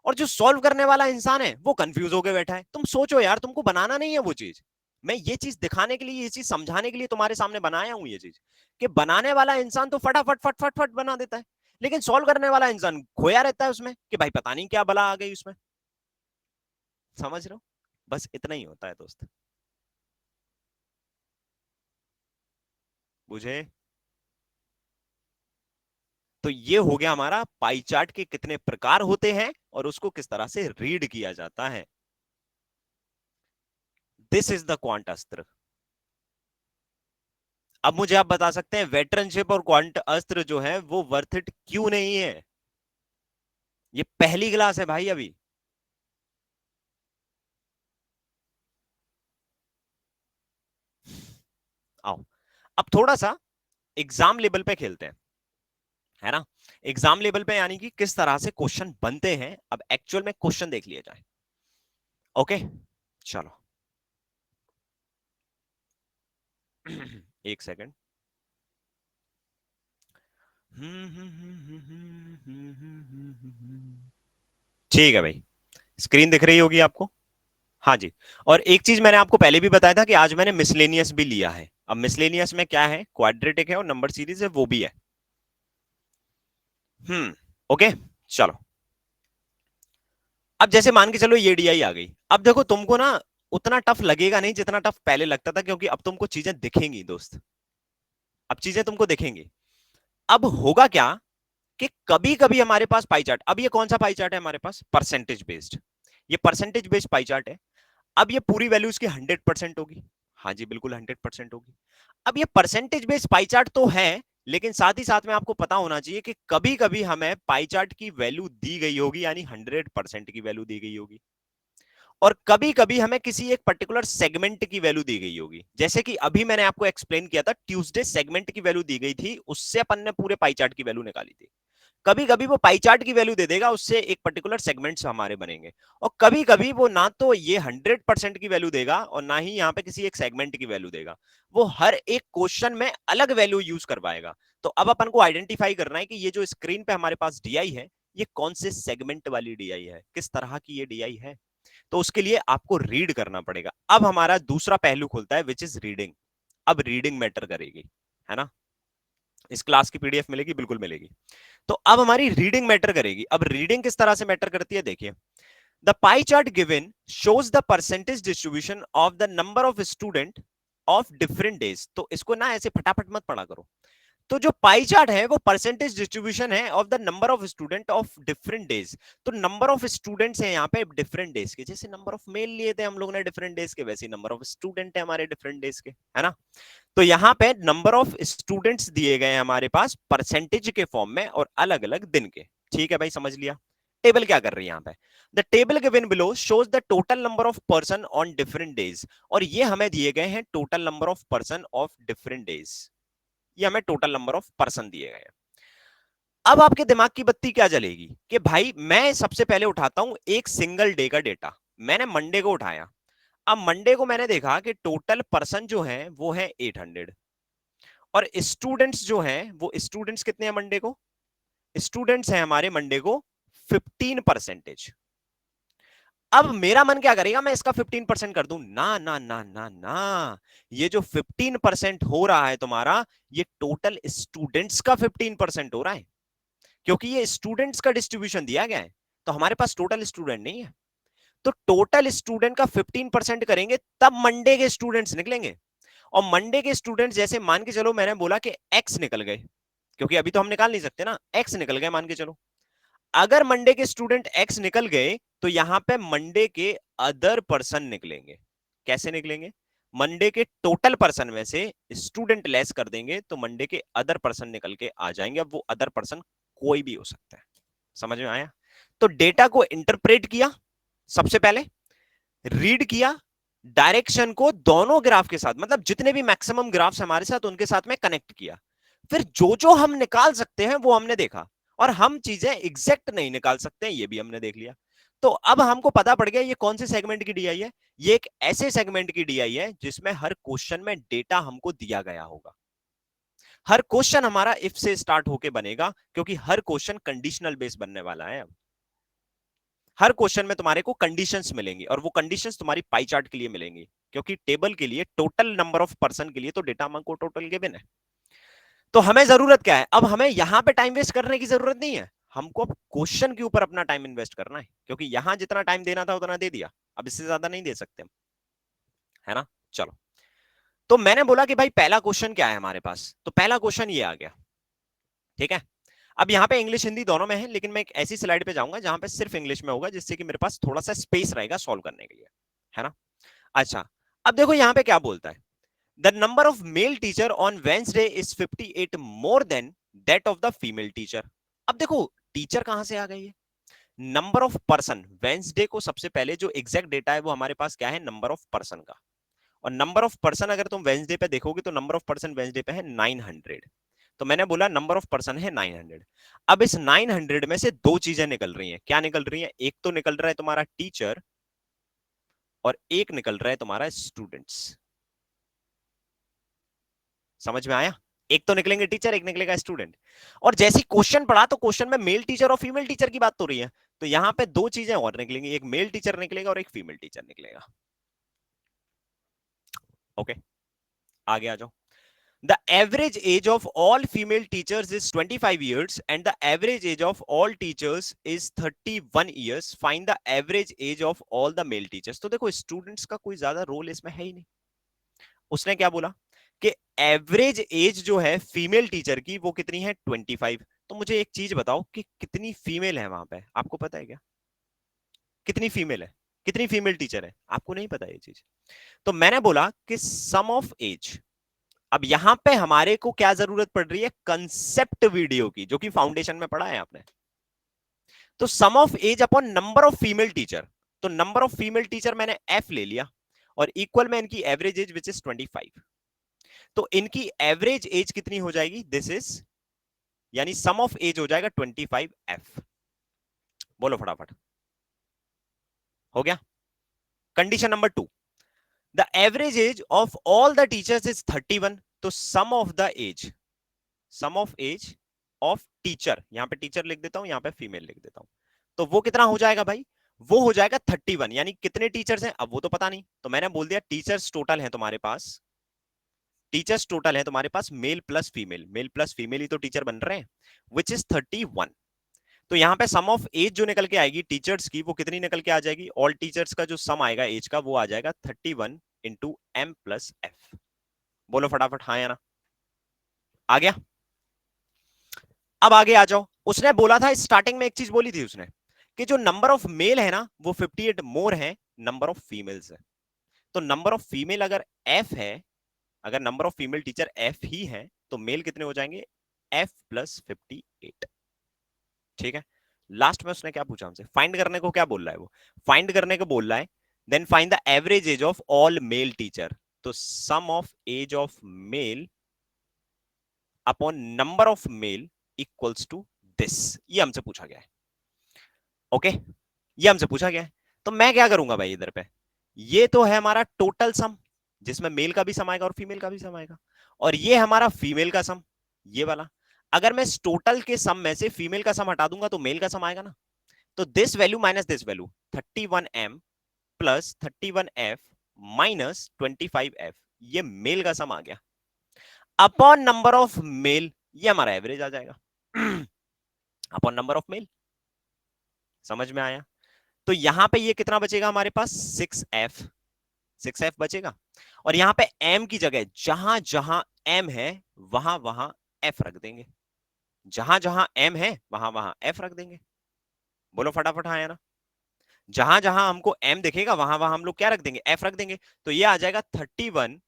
और जो सॉल्व करने वाला इंसान है वो कंफ्यूज होकर बैठा है। तुम सोचो यार, तुमको बनाना नहीं है वो चीज, मैं ये चीज दिखाने के लिए, ये चीज समझाने के लिए तुम्हारे सामने बनाया हूं ये चीज, कि बनाने वाला इंसान तो फटाफट फट फट फट बना देता है, लेकिन सॉल्व करने वाला इंसान खोया रहता है उसमें, कि भाई पता नहीं क्या बला आ गई उसमें। समझ रहे हो? बस इतना ही होता है दोस्त। बुझे? तो ये हो गया हमारा पाई चार्ट के कितने प्रकार होते हैं और उसको किस तरह से रीड किया जाता है। दिस इज द क्वांट अस्त्र। अब मुझे आप बता सकते हैं वेटरनशिप और क्वांट अस्त्र जो है वो वर्थ इट क्यों नहीं है? ये पहली क्लास है भाई अभी। आओ, अब थोड़ा सा एग्जाम लेवल पे खेलते हैं, है ना। एग्जाम लेवल पे यानी कि किस तरह से क्वेश्चन बनते हैं, अब एक्चुअल में क्वेश्चन देख लिया जाए। ओके, चलो। एक सेकंड। ठीक है भाई, स्क्रीन दिख रही होगी आपको? हाँ जी। और एक चीज मैंने आपको पहले भी बताया था कि आज मैंने मिसलेनियस भी लिया है। अब मिसलेनियस में क्या है, क्वाड्रेटिक है और नंबर सीरीज है, वो भी है। ओके, चलो। अब जैसे मान के चलो ये डीआई आ गई, अब देखो तुमको ना उतना टफ लगेगा नहीं जितना टफ पहले लगता था, क्योंकि अब तुमको चीजें दिखेंगी दोस्त, अब चीजें तुमको दिखेंगी। अब होगा क्या कि कभी कभी हमारे पास पाई चार्ट, अब ये कौन सा पाई चार्ट है हमारे पास, परसेंटेज बेस्ड, ये परसेंटेज बेस्ड पाई चार्ट है। अब ये पूरी वैल्यूज की 100% होगी। हाँ जी बिल्कुल 100% होगी। अब ये परसेंटेज बेस्ड पाई चार्ट तो है, लेकिन साथ ही साथ में आपको पता होना चाहिए कि कभी कभी हमें पाई चार्ट की वैल्यू दी गई होगी, यानी 100% की वैल्यू दी गई होगी, और कभी कभी हमें किसी एक पर्टिकुलर सेगमेंट की वैल्यू दी गई होगी। जैसे कि अभी मैंने आपको एक्सप्लेन किया था, ट्यूसडे सेगमेंट की वैल्यू दी गई थी, उससे अपन ने पूरे पाई चार्ट की वैल्यू निकाली थी। कभी कभी वो पाई चार्ट की वैल्यू दे देगा, उससे एक पर्टिकुलर सेगमेंट्स हमारे बनेंगे, और कभी कभी वो ना तो ये 100% की वैल्यू देगा और ना ही यहाँ पे किसी एक सेगमेंट की वैल्यू देगा, वो हर एक क्वेश्चन में अलग वैल्यू यूज करवाएगा। तो अब अपन को आइडेंटिफाई करना है कि ये जो स्क्रीन पे हमारे पास डीआई है, ये कौन से सेगमेंट वाली डीआई है, किस तरह की ये डीआई है। तो उसके लिए आपको रीड करना पड़ेगा। अब हमारा दूसरा पहलू खुलता है, विच इज रीडिंग। अब रीडिंग मैटर करेगी, है ना। इस क्लास की पीडीएफ मिलेगी, बिल्कुल मिलेगी। तो अब हमारी रीडिंग मैटर करेगी। अब रीडिंग किस तरह से मैटर करती है, देखिए। The pi chart given shows the percentage distribution of the number of student of different days. तो इसको ना ऐसे फटाफट मत पढ़ा करो। तो जो पाई चार्ट है वो परसेंटेज डिस्ट्रीब्यूशन है of the number of student of different days. तो नंबर ऑफ स्टूडेंट्स है यहाँ पे डिफरेंट डेज के, जैसे नंबर ऑफ मेल लिए थे हम लोग ने डिफरेंट डेज के, वैसे नंबर ऑफ स्टूडेंट है हमारे डिफरेंट डेज के, है ना। तो यहाँ पे नंबर ऑफ स्टूडेंट्स दिए गए हैं हमारे पास परसेंटेज के फॉर्म में और अलग अलग दिन के। ठीक है भाई, समझ लिया। टेबल क्या कर रही है यहाँ पे, the table given below shows the total number of person on different days, और ये हमें दिए गए हैं total number of person of different days, ये हमें टोटल नंबर ऑफ पर्सन दिए गए हैं। अब आपके दिमाग की बत्ती क्या जलेगी कि भाई मैं सबसे पहले उठाता हूं एक सिंगल डे का डेटा, मैंने मंडे को उठाया। अब मंडे को मैंने देखा कि टोटल पर्सन जो है वो है 800, और स्टूडेंट्स जो हैं वो स्टूडेंट्स कितने हैं मंडे को, स्टूडेंट्स हैं हमारे मंडे को 15%। अब मेरा मन क्या करेगा, मैं इसका 15% कर दूं, ना ना ना ना ना, ये जो 15% हो रहा है तुम्हारा, ये टोटल स्टूडेंट्स का 15% हो रहा है, क्योंकि ये स्टूडेंट्स का डिस्ट्रीब्यूशन दिया गया है, तो हमारे पास टोटल स्टूडेंट नहीं है। तो टोटल स्टूडेंट का 15% करेंगे तब मंडे के स्टूडेंट्स निकलेंगे, और मंडे के स्टूडेंट्स जैसे मान के चलो मैंने बोला कि एक्स निकल गए, क्योंकि अभी तो हम निकाल नहीं सकते ना, एक्स निकल गए मान के चलो। अगर मंडे के स्टूडेंट एक्स निकल गए तो यहां पे मंडे के अदर पर्सन निकलेंगे। कैसे निकलेंगे, मंडे के टोटल पर्सन में से स्टूडेंट लेस कर देंगे तो मंडे के अदर पर्सन निकल के आ जाएंगे। अब वो अदर पर्सन कोई भी हो सकता है, समझ में आया। तो डेटा को इंटरप्रेट किया सबसे पहले, रीड किया, डायरेक्शन को दोनों ग्राफ के साथ, मतलब जितने भी मैक्सिमम ग्राफ्स हमारे साथ उनके साथ में कनेक्ट किया, फिर जो जो हम निकाल सकते हैं वो हमने देखा, और हम चीजें एग्जैक्ट नहीं निकाल सकते हैं ये भी हमने देख लिया। तो अब हमको पता पड़ गया ये कौन से सेगमेंट की डीआई है, ये एक ऐसे सेगमेंट की डीआई है जिसमें हर क्वेश्चन में डेटा हमको दिया गया होगा। हर क्वेश्चन हमारा इफ से स्टार्ट होके बनेगा, क्योंकि हर क्वेश्चन कंडीशनल बेस बनने वाला है। अब हर क्वेश्चन में तुम्हारे को कंडीशंस मिलेंगी, और वो कंडीशंस तुम्हारी पाई चार्ट के लिए मिलेंगी, क्योंकि टेबल के लिए टोटल नंबर ऑफ पर्सन के लिए तो डेटा हमको टोटल गिवन है। तो हमें जरूरत क्या है, अब हमें यहां पे टाइम वेस्ट करने की जरूरत नहीं है, हमको अब क्वेश्चन के ऊपर अपना टाइम इन्वेस्ट करना है, क्योंकि यहां जितना टाइम देना था उतना दे दिया, अब इससे ज्यादा नहीं दे सकते हम, है ना। चलो, तो मैंने बोला कि भाई पहला क्वेश्चन क्या है हमारे पास, तो पहला क्वेश्चन ये आ गया, ठीक है। अब यहाँ पे इंग्लिश हिंदी दोनों में है, लेकिन मैं एक ऐसी स्लाइड पे जाऊंगा जहां पे सिर्फ इंग्लिश में होगा, जिससे कि मेरे पास थोड़ा सा स्पेस रहेगा सॉल्व करने के लिए, है ना। अच्छा, अब देखो यहाँ पे क्या बोलता है, the number of male teacher on Wednesday is 58 more than that of the female teacher. अब देखो टीचर कहां से आ गई है, नंबर ऑफ पर्सन, वेंसडे को सबसे पहले जो एग्जैक्ट डेटा है वो हमारे पास क्या है, नंबर ऑफ पर्सन का, और नंबर ऑफ पर्सन अगर तुम वेंसडे पे देखोगे तो नंबर ऑफ पर्सन वेंसडे पे है 900। तो मैंने बोला नंबर ऑफ पर्सन है 900। अब इस 900 में से दो चीजें निकल रही हैं, क्या निकल रही हैं, एक तो निकल रहा है तुम्हारा टीचर, और एक निकल रहा है तुम्हारा स्टूडेंट्स। समझ में आया, एक तो निकलेंगे टीचर, एक निकलेगा स्टूडेंट। और जैसे क्वेश्चन पढ़ा तो क्वेश्चन में मेल टीचर और फीमेल टीचर की बात हो रही है, तो यहां पे दो चीजें और निकलेंगी, एक मेल टीचर निकलेगा और एक फीमेल टीचर निकलेगा। ओके, आगे आ जाओ। The average age of all female teachers is 25 years and the average age of all teachers is 31 years. Find the average age of all the male teachers. तो देखो students का कोई ज्यादा role इसमें है ही नहीं। उसने क्या बोला कि एवरेज एज जो है फीमेल टीचर की वो कितनी है 25। तो मुझे एक चीज बताओ कि कितनी फीमेल है वहां पे, आपको पता है क्या, कितनी फीमेल है, कितनी फीमेल टीचर है, आपको नहीं पता ये चीज। तो मैंने बोला कि सम ऑफ एज, अब यहां पे हमारे को क्या जरूरत पड़ रही है, कंसेप्ट वीडियो की, जो कि फाउंडेशन में पढ़ा है आपने। तो sum of age upon number of female teacher, तो नंबर ऑफ फीमेल टीचर मैंने एफ ले लिया, और इक्वल में इनकी एवरेज एज विच इज 25। तो इनकी एवरेज एज कितनी हो जाएगी, दिस इज, यानी सम ऑफ एज हो जाएगा 25 एफ। बोलो फटाफट, हो गया। Condition number 2, the average age of all the teachers is 31। तो sum of the age, sum of age of teacher, यहां पे टीचर लिख देता हूं, यहां पे फीमेल लिख देता हूं, तो वो कितना हो जाएगा भाई, वो हो जाएगा 31। यानी कितने टीचर्स हैं अब वो तो पता नहीं, तो मैंने बोल दिया टीचर्स टोटल है तुम्हारे पास, टीचर्स टोटल है तुम्हारे पास male plus female, male plus female ही तो टीचर बन रहे हैं, विच इज 31। तो यहां पे सम ऑफ एज जो निकल के आएगी टीचर्स की वो कितनी निकल के आ जाएगी, ऑल टीचर्स का जो सम आएगा एज का वो आ जाएगा 31 इंटू एम प्लस एफ। बोलो फटाफट हाँ या ना, आ गया। अब आगे आ जाओ, उसने बोला था स्टार्टिंग में एक चीज बोली थी उसने कि जो नंबर ऑफ मेल है ना वो 58 मोर है नंबर ऑफ फीमेल्स है। तो नंबर ऑफ फीमेल अगर एफ है, अगर number of female teacher F ही है तो मेल कितने हो जाएंगे, एफ प्लस 58। ठीक है, लास्ट में उसने क्या पूछा हमसे, फाइंड करने को क्या बोल रहा है वो, फाइंड करने को बोल रहा है, then find the average age of all male teacher, तो sum of age of male upon number of male equals to this, ये हमसे पूछा गया है। ओके, ये हमसे पूछा गया है, तो मैं क्या करूंगा भाई इधर पे, ये तो है हमारा टोटल सम जिसमें मेल का भी सम आएगा और फीमेल का भी सम आएगा, और ये हमारा फीमेल का सम, ये वाला। अगर मैं इस टोटल के सम में से फीमेल का सम हटा दूंगा तो मेल का सम आएगा ना, तो this value minus this value, 31m plus 31f minus 25f, ये मेल का सम आ गया अपॉन नंबर ऑफ मेल, ये हमारा एवरेज आ जाएगा अपॉन नंबर ऑफ मेल। समझ में आया? तो यहां पे ये कितना बचेगा हमारे पास, 6f, 6f बचेगा, और यहां पे m की जगह जहां जहां m है वहां वहां f रख देंगे, जहां जहां m है वहां वहां f रख देंगे। बोलो फटाफट हाँ या ना? जहां जहां हमको m दिखेगा वहां वहां हम लोग क्या रख देंगे, f रख देंगे। तो ये आ जाएगा 31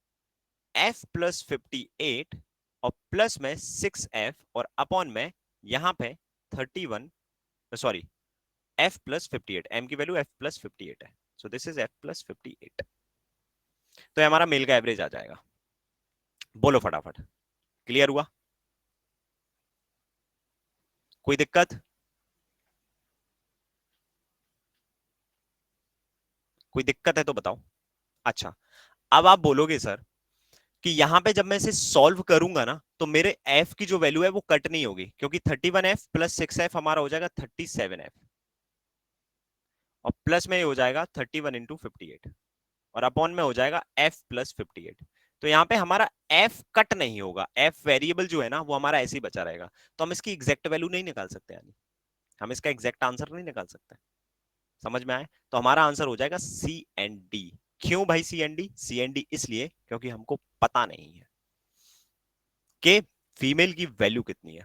f प्लस 58 और प्लस में 6f और अपॉन में यहां पे 31, सॉरी f प्लस 58, m की वैल्यू f प्लस 58 है, सो दिस इज f प्लस 58। तो ये हमारा मेल का एवरेज आ जाएगा। बोलो फटाफट, क्लियर हुआ? कोई दिक्कत? कोई दिक्कत है तो बताओ। अच्छा, अब आप बोलोगे सर कि यहां पे जब मैं इसे सॉल्व करूंगा ना तो मेरे f की जो वैल्यू है वो कट नहीं होगी, क्योंकि 31f प्लस 6f हमारा हो जाएगा 37f, और प्लस में ये हो जाएगा 31 इंटू 58, और अपॉन में हो जाएगा f प्लस 58। तो यहाँ पे हमारा f कट नहीं होगा, f वेरिएबल जो है ना वो हमारा ऐसे ही बचा रहेगा, तो हम इसकी एग्जैक्ट वैल्यू नहीं निकाल सकते, यानी हम इसका एग्जैक्ट आंसर नहीं निकाल सकते। समझ में आए? तो हमारा आंसर हो जाएगा सी एंड डी। क्यों भाई C and D? C and D इसलिए क्योंकि हमको पता नहीं है कि फीमेल की वैल्यू कितनी है।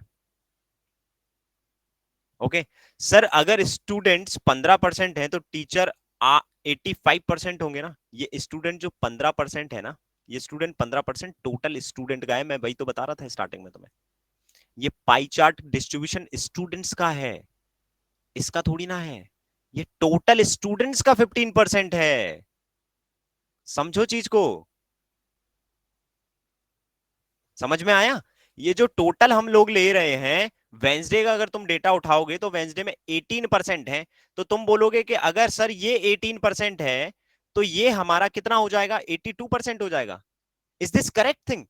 ओके सर, अगर स्टूडेंट्स 15% हैं तो टीचर 85% होंगे ना। ये स्टूडेंट जो 15% है ना, ये स्टूडेंट 15% टोटल स्टूडेंट का है, मैं वही तो बता रहा था स्टार्टिंग में तुम्हें। ये पाई चार्ट डिस्ट्रीब्यूशन स्टूडेंट्स का है, इसका थोड़ी ना है। ये टोटल स्टूडेंट्स का 15% है, समझो चीज को। समझ में आया? ये जो टोटल हम लोग ले रहे हैं, वेंसडे का अगर तुम डेटा उठाओगे तो वेंसडे में 18% है, तो तुम बोलोगे कि अगर सर ये 18% है तो ये हमारा कितना हो जाएगा, 82% हो जाएगा। Is this correct thing?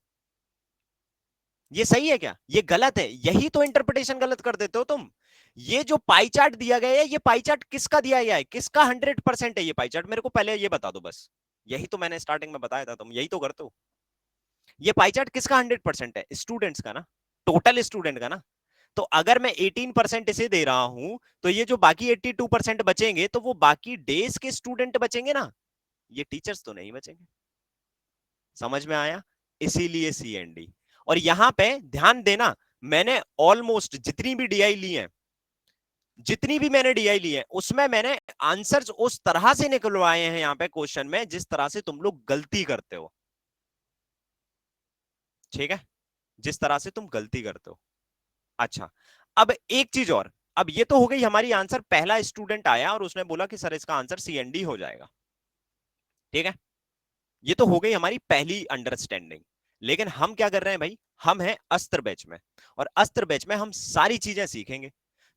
ये सही है क्या? ये गलत है, यही तो इंटरप्रिटेशन गलत कर देते हो तुम। ये जो पाई चार्ट दिया गया है, ये पाई चार्ट किसका दिया गया है, किसका 100% है ये पाई चार्ट? मेरे को पहले ये बता दो बस। यही तो मैंने स्टार्टिंग में बताया था, तुम यही तो करते हो। ये पाई चार्ट किसका 100% है? स्टूडेंट्स का ना, टोटल स्टूडेंट का ना। तो अगर मैं 18% इसे दे रहा हूं तो ये जो बाकी 82% बचेंगे तो वो बाकी डेज के स्टूडेंट बचेंगे ना, ये टीचर्स तो नहीं बचेंगे। समझ में आया? इसीलिए सी एंड डी। और यहां पे ध्यान देना, मैंने ऑलमोस्ट जितनी भी डीआई ली है, जितनी भी मैंने डीआई ली है उसमें मैंने आंसर्स उस तरह से निकलवाए हैं यहां पे क्वेश्चन में जिस तरह से तुम लोग गलती करते हो। ठीक है, जिस तरह से तुम गलती करते हो। अच्छा, अब एक चीज और, अब ये तो हो गई हमारी आंसर, पहला स्टूडेंट आया और उसने बोला कि सर इसका आंसर सी एंड डी हो जाएगा। ठीक है, ये तो हो गई हमारी पहली अंडरस्टैंडिंग। लेकिन हम क्या कर रहे हैं भाई, हम हैं अस्त्र बैच में, और अस्त्र बैच में हम सारी चीजें सीखेंगे।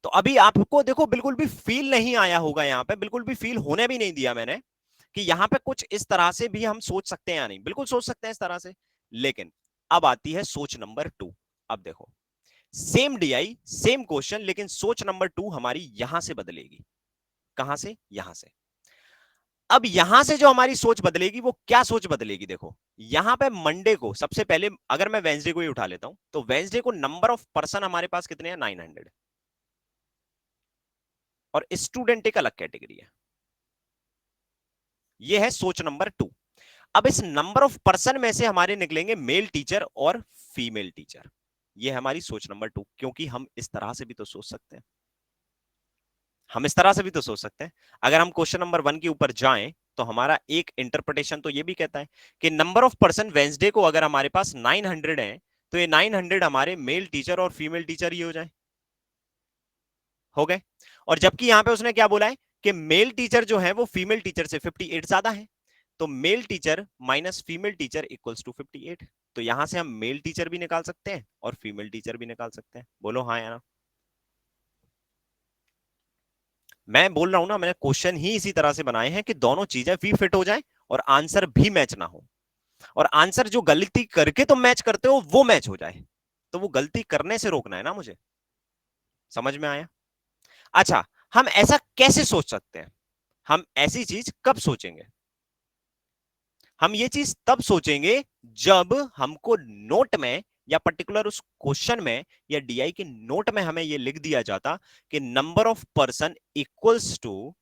तो अभी आपको देखो बिल्कुल भी फील नहीं आया होगा, यहां पे बिल्कुल भी फील होने भी नहीं दिया मैंने कि यहां पे कुछ इस तरह से भी हम सोच सकते हैं या नहीं, बिल्कुल सोच सकते हैं इस तरह से। लेकिन अब आती है सोच नंबर 2। अब देखो, सेम डीआई सेम क्वेश्चन, लेकिन सोच नंबर 2 हमारी यहां से बदलेगी। कहां से? यहां से। अब यहां से जो हमारी सोच बदलेगी वो क्या सोच बदलेगी, देखो यहां पे मंडे को सबसे पहले, अगर मैं वेंसडे को ही उठा लेता हूं तो वेंसडे को नंबर ऑफ पर्सन हमारे पास कितने हैं, 900, और स्टूडेंट एक अलग कैटेगरी है। ये है सोच नंबर 2। अब इस नंबर ऑफ पर्सन में से हमारे निकलेंगे मेल टीचर और फीमेल टीचर। ये है हमारी सोच नंबर 2, क्योंकि हम इस तरह से भी तो सोच सकते हैं, हम इस तरह से भी तो सोच सकते हैं। अगर हम क्वेश्चन नंबर 1 के ऊपर जाएं तो हमारा एक इंटरप्रिटेशन तो ये भी कहता है कि नंबर ऑफ पर्सन वेंसडे को अगर हमारे पास 900 है तो ये 900 हमारे मेल टीचर और फीमेल टीचर ही हो जाए, हो गए। और जबकि यहां पे उसने क्या बोला है कि मेल टीचर जो है वो फीमेल टीचर से 58 ज्यादा है, तो male teacher minus female teacher equals to 58। तो यहां से हम मेल टीचर भी निकाल सकते हैं और फीमेल टीचर भी निकाल सकते हैं। बोलो हाँ या ना। मैं बोल रहा हूं ना, मैंने क्वेश्चन ही इसी तरह से बनाए हैं कि दोनों चीजें भी फिट हो जाए और आंसर भी मैच ना हो, और आंसर जो गलती करके तुम मैच करते हो वो मैच हो जाए, तो वो गलती करने से रोकना है ना मुझे। समझ में आया? अच्छा, हम ऐसा कैसे सोच सकते हैं? हम ऐसी चीज कब सोचेंगे? हम ये चीज तब सोचेंगे जब हमको नोट में या पर्टिकुलर उस क्वेश्चन में या डीआई के नोट में हमें ये लिख दिया जाता कि number of person equals to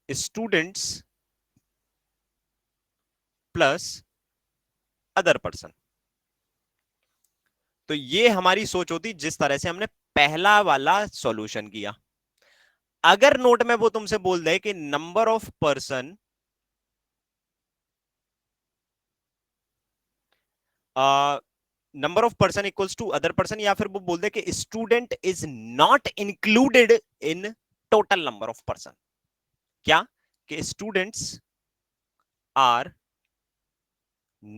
students plus other person. तो ये हमारी सोच होती जिस तरह से हमने पहला वाला सॉल्यूशन किया। अगर नोट में वो तुमसे बोल दे कि number of person number of person equals to other person, या फिर वो बोल दे कि student is not included in total number of person. क्या? कि students are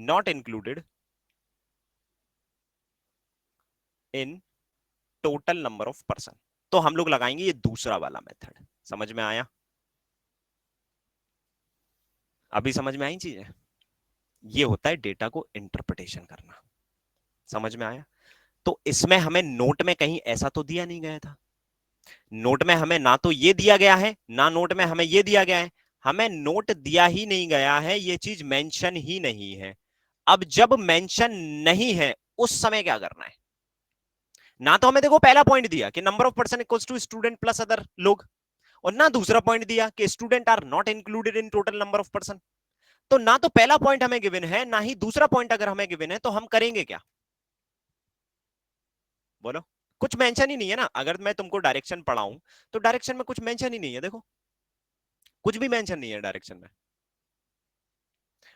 not included in total number of person, तो हम लोग लगाएंगे ये दूसरा वाला मेथड। समझ में आया? अभी समझ में आई चीजें? ये होता है डेटा को इंटरप्रिटेशन करना। समझ में आया? तो इसमें हमें नोट में कहीं ऐसा तो दिया नहीं गया था। नोट में हमें ना तो ये दिया गया है, ना नोट में हमें ये दिया गया है। हमें नोट दिया ही नहीं गया है, ये चीज मेंशन ही नहीं है। अब जब मेंशन नहीं है उस समय क्या करना है? ना तो हमें देखो पहला पॉइंट दिया कि number of person equals to student plus other लोग, और ना दूसरा पॉइंट दिया कि student are not included in total number of person. तो ना तो पहला पॉइंट हमें गिवन है, ना ही दूसरा पॉइंट अगर हमें गिवन है, तो हम करेंगे क्या? बोलो। कुछ मेंशन ही नहीं है ना। अगर मैं तुमको डायरेक्शन पढ़ाऊं तो डायरेक्शन में कुछ मेंशन ही नहीं है। देखो, कुछ भी मेंशन नहीं है डायरेक्शन में।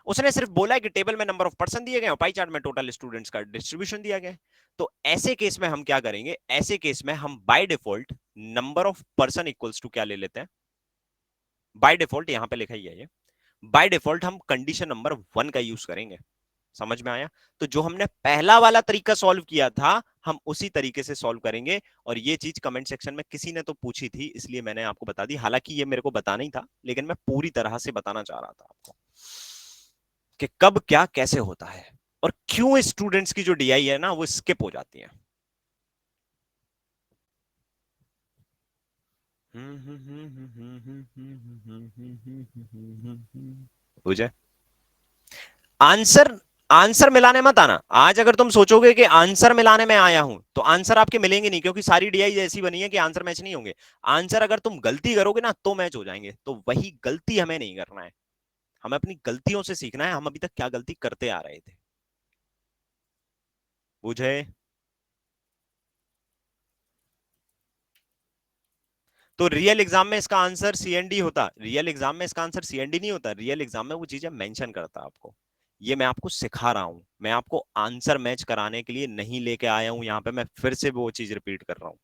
उसने सिर्फ बोला है कि टेबल में नंबर ऑफ पर्सन दिए गए और पाई चार्ट में टोटल स्टूडेंट्स का डिस्ट्रीब्यूशन दिया गया है। तो ऐसे केस में हम क्या करेंगे? ऐसे केस में हम by default number of person equals to क्या ले लेते हैं? बाय डिफॉल्ट यहां पे लिखा ही है ये, बाय डिफॉल्ट हम कंडीशन नंबर 1 का यूज करेंगे। समझ में आया? तो जो हमने पहला वाला तरीका सॉल्व किया था, हम उसी तरीके से सॉल्व करेंगे। और ये चीज कमेंट सेक्शन में किसी ने तो पूछी थी, इसलिए मैंने आपको बता दी। हालांकि ये मेरे को बताना ही था, लेकिन मैं पूरी तरह से बताना चाह रहा था आपको कि कब क्या कैसे होता है और क्यों स्टूडेंट्स की जो डीआई है ना वो स्किप हो जाती है। बुझे? आंसर आंसर मिलाने मत आना। आज अगर तुम सोचोगे कि आंसर मिलाने में आया हूं तो आंसर आपके मिलेंगे नहीं, क्योंकि सारी डीआई ऐसी बनी है कि आंसर मैच नहीं होंगे। आंसर अगर तुम गलती करोगे ना तो मैच हो जाएंगे, तो वही गलती हमें नहीं करना है। हमें अपनी गलतियों से सीखना है, हम अभी तक क्या गलती करते आ रहे थे। बुझे? तो रियल एग्जाम में इसका आंसर सीएनडी होता, रियल एग्जाम में इसका आंसर सीएनडी नहीं होता। रियल एग्जाम में वो चीजें मेंशन करता आपको। ये मैं आपको सिखा रहा हूं, मैं आपको आंसर मैच कराने के लिए नहीं लेके आया हूं यहाँ पे। मैं फिर से वो चीज रिपीट कर रहा हूँ।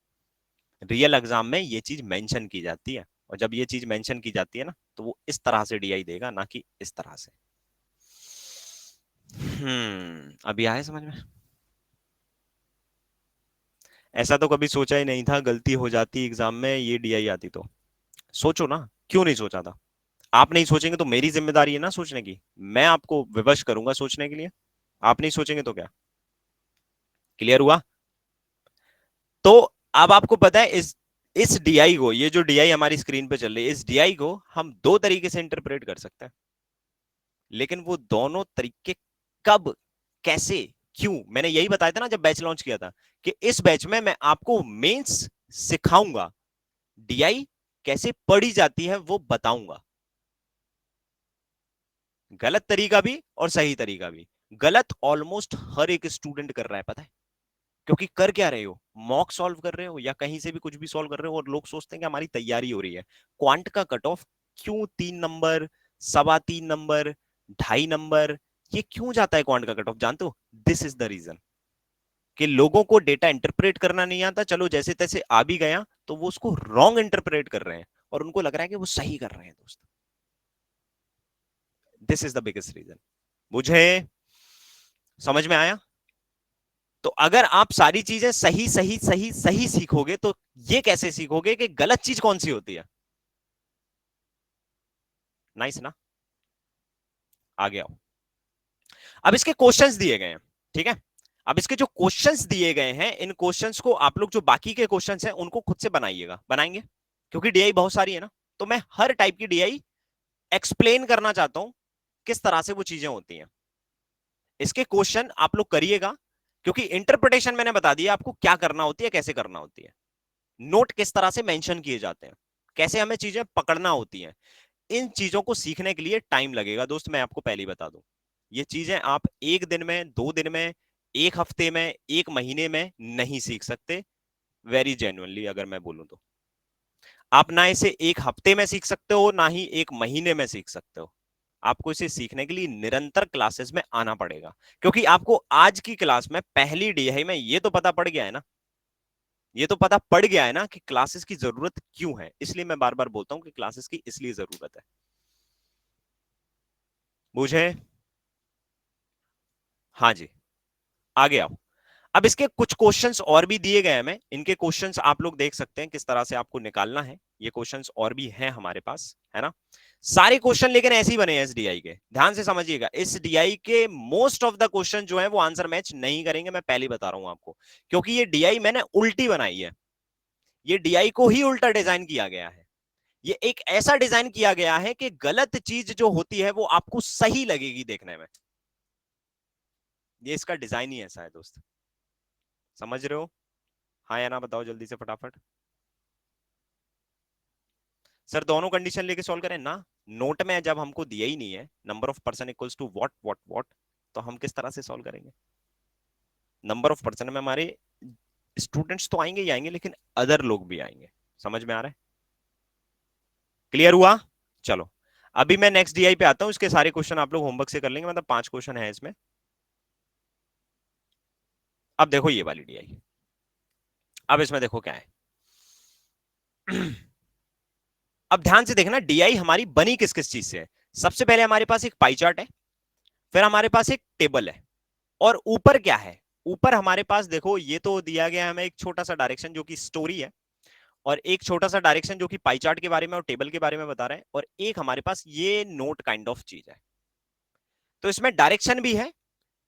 रियल एग्जाम में ये चीज मेंशन की जाती है, और जब ये चीज मेंशन की जाती है ना, तो वो इस तरह से डीआई देगा, ना कि इस तरह से। अभी आया समझ में? ऐसा तो कभी सोचा ही नहीं था गलती हो जाती एग्जाम में ये डीआई आती तो। सोचो ना, क्यों नहीं सोचा था? आप नहीं सोचेंगे तो मेरी जिम्मेदारी है ना सोचने की। मैं आपको विवश करूंगा सोचने के लिए। आप नहीं सोचेंगे तो क्या? क्लियर हुआ? तो अब आपको पता है इस डीआई को, ये जो डीआई हमारी स्क्रीन पे चल रही है, इस डीआई को हम दो तरीके से इंटरप्रेट कर सकते हैं। लेकिन वो दोनों तरीके कब, कैसे, क्यों, मैंने यही बताया था ना जब बैच लॉन्च किया था कि इस बैच में मैं आपको मेंस सिखाऊंगा, डीआई कैसे पढ़ी जाती है वो बताऊंगा। गलत तरीका भी और सही तरीका भी। गलत ऑलमोस्ट हर एक स्टूडेंट कर रहा है, पता है? क्योंकि कर क्या रहे हो? मॉक सॉल्व कर रहे हो या कहीं से भी कुछ भी सॉल्व कर रहे हो, और लोग सोचते हैं कि हमारी तैयारी हो रही है। क्वांट का कट ऑफ क्यों 3 नंबर, 3.25 नंबर, 2.5 नंबर, ये क्यों जाता है क्वांट का कट ऑफ? जानते हो? This is the reason. कि लोगों को डेटा इंटरप्रेट करना नहीं आता, चलो जैसे तैसे आ भी गया तो वो उसको रॉन्ग इंटरप्रेट कर रहे हैं और उनको लग रहा है कि वो सही कर रहे हैं दोस्त। This is the biggest reason. मुझे समझ में आया? तो अगर आप सारी चीजें सही सही सही सही सीखोगे तो ये कैसे सीखोगे कि गलत चीज कौन सी होती है? नाइस ना? आगे आओ। अब इसके क्वेश्चंस दिए गए हैं, ठीक है? अब इसके जो क्वेश्चंस दिए गए हैं, इन क्वेश्चंस को आप लोग जो बाकी के क्वेश्चंस हैं उनको खुद से बनाइएगा। बनाएंगे? क्योंकि डीआई बहुत सारी है ना, तो मैं हर टाइप की डीआई एक्सप्लेन करना चाहता हूं किस तरह से वो चीजें होती हैं। इसके क्वेश्चन आप लोग करिएगा, क्योंकि इंटरप्रिटेशन मैंने बता दिया आपको क्या करना होती है, कैसे करना होती है। नोट किस तरह से मेंशन किए जाते हैं, कैसे हमें चीजें पकड़ना होती हैं। इन चीजों को सीखने के लिए टाइम लगेगा दोस्त, मैं आपको पहले ही बता दूं। ये चीजें आप एक दिन में, 2 दिन में, एक हफ्ते में, एक महीने में नहीं सीख सकते। वेरी जेन्युइनली अगर मैं बोलूं तो आप ना इसे एक हफ्ते में सीख सकते हो, ना ही एक महीने में सीख सकते हो। आपको इसे सीखने के लिए निरंतर क्लासेस में आना पड़ेगा, क्योंकि आपको आज की क्लास में पहली डीआई में ये तो पता पड़ गया है ना, ये तो पता पड़ गया है ना कि क्लासेस की जरूरत क्यों है। इसलिए मैं बार बार बोलता हूं कि क्लासेस की इसलिए जरूरत है। मुझे हाँ जी, आगे आओ। अब इसके कुछ क्वेश्चंस और भी दिए गए हैं, मैं इनके क्वेश्चंस आप लोग देख सकते हैं किस तरह से आपको निकालना है। ये क्वेश्चंस और भी हैं हमारे पास, है ना? सारे क्वेश्चन लेकिन ऐसे ही बने हैं इस डीआई के, ध्यान से समझिएगा। इस डीआई के मोस्ट ऑफ द क्वेश्चन जो है वो आंसर मैच नहीं करेंगे, मैं पहले ही बता रहा हूं आपको, क्योंकि ये डीआई मैंने उल्टी बनाई है। ये डीआई को ही उल्टा डिजाइन किया गया है। ये एक ऐसा डिजाइन किया गया है कि गलत चीज जो होती है वो आपको सही लगेगी देखने में। ये इसका डिजाइन ही ऐसा है दोस्त, समझ रहे हो? हाँ या ना बताओ जल्दी से फटाफट। सर दोनों कंडीशन लेके सॉल्व करें ना? नोट में जब हमको दिया ही नहीं है number of person equals to what what what, तो हम किस तरह से सॉल्व करेंगे? नंबर ऑफ पर्सन में हमारे स्टूडेंट्स तो आएंगे ही आएंगे, लेकिन अदर लोग भी आएंगे। समझ में आ रहा है? क्लियर हुआ? चलो, अभी मैं नेक्स्ट डीआई पे आता हूं। इसके सारे क्वेश्चन आप लोग होमवर्क से कर लेंगे, मतलब 5 क्वेश्चन है इसमें। अब देखो ये वाली डीआई, अब इसमें देखो क्या है। अब ध्यान से देखना डीआई हमारी बनी किस किस चीज से है। सबसे पहले हमारे पास एक पाई चार्ट है, फिर हमारे पास एक टेबल है, और ऊपर क्या है? ऊपर हमारे पास देखो ये तो दिया गया है हमें एक छोटा सा डायरेक्शन जो कि स्टोरी है, और एक छोटा सा डायरेक्शन जो कि पाई चार्ट के बारे में और टेबल के बारे में बता रहा है, और एक हमारे पास ये नोट काइंड ऑफ चीज है। तो इसमें डायरेक्शन भी है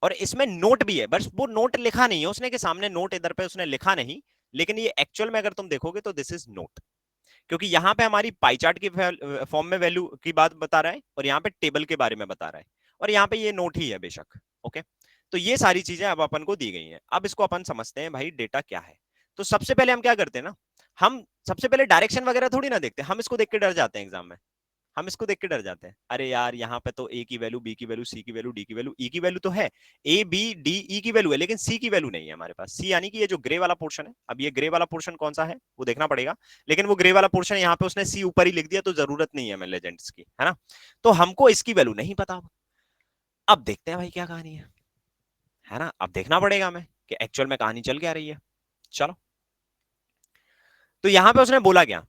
और इसमें नोट भी है, बस वो नोट लिखा नहीं है उसने, के सामने नोट इधर पे उसने लिखा नहीं, लेकिन ये एक्चुअल में अगर तुम देखोगे तो दिस इज नोट। क्योंकि यहाँ पे हमारी पाई चार्ट की फॉर्म में वैल्यू की बात बता रहा है, और यहाँ पे टेबल के बारे में बता रहा है, और यहाँ पे ये नोट ही है बेशक। ओके, तो ये सारी चीजें अब अपन को दी गई हैं। अब इसको अपन समझते हैं भाई डेटा क्या है। तो सबसे पहले हम क्या करते हैं ना, हम सबसे पहले डायरेक्शन वगैरह थोड़ी ना देखते, हम इसको देख के डर जाते हैं एग्जाम में। हम इसको देख के डर जाते हैं, अरे यार यहाँ पे तो ए की वैल्यू, बी की वैल्यू, सी की वैल्यू, डी की वैल्यू, ई की वैल्यू तो है, ए बी डी ई की वैल्यू है, लेकिन सी की वैल्यू नहीं है हमारे पास। सी यानी कि ये जो ग्रे वाला पोर्शन है, अब ये ग्रे वाला पोर्शन कौन सा है वो देखना पड़ेगा, लेकिन वो ग्रे वाला पोर्शन यहाँ पे उसने सी ऊपर ही लिख दिया, तो जरूरत नहीं है हमें लेजेंड्स की, है ना? तो हमको इसकी वैल्यू नहीं पता। अब देखते हैं भाई क्या कहानी है ना? अब देखना पड़ेगा हमें कि एक्चुअल में कहानी चल क्या रही है। चलो, तो यहां पे उसने बोला क्या?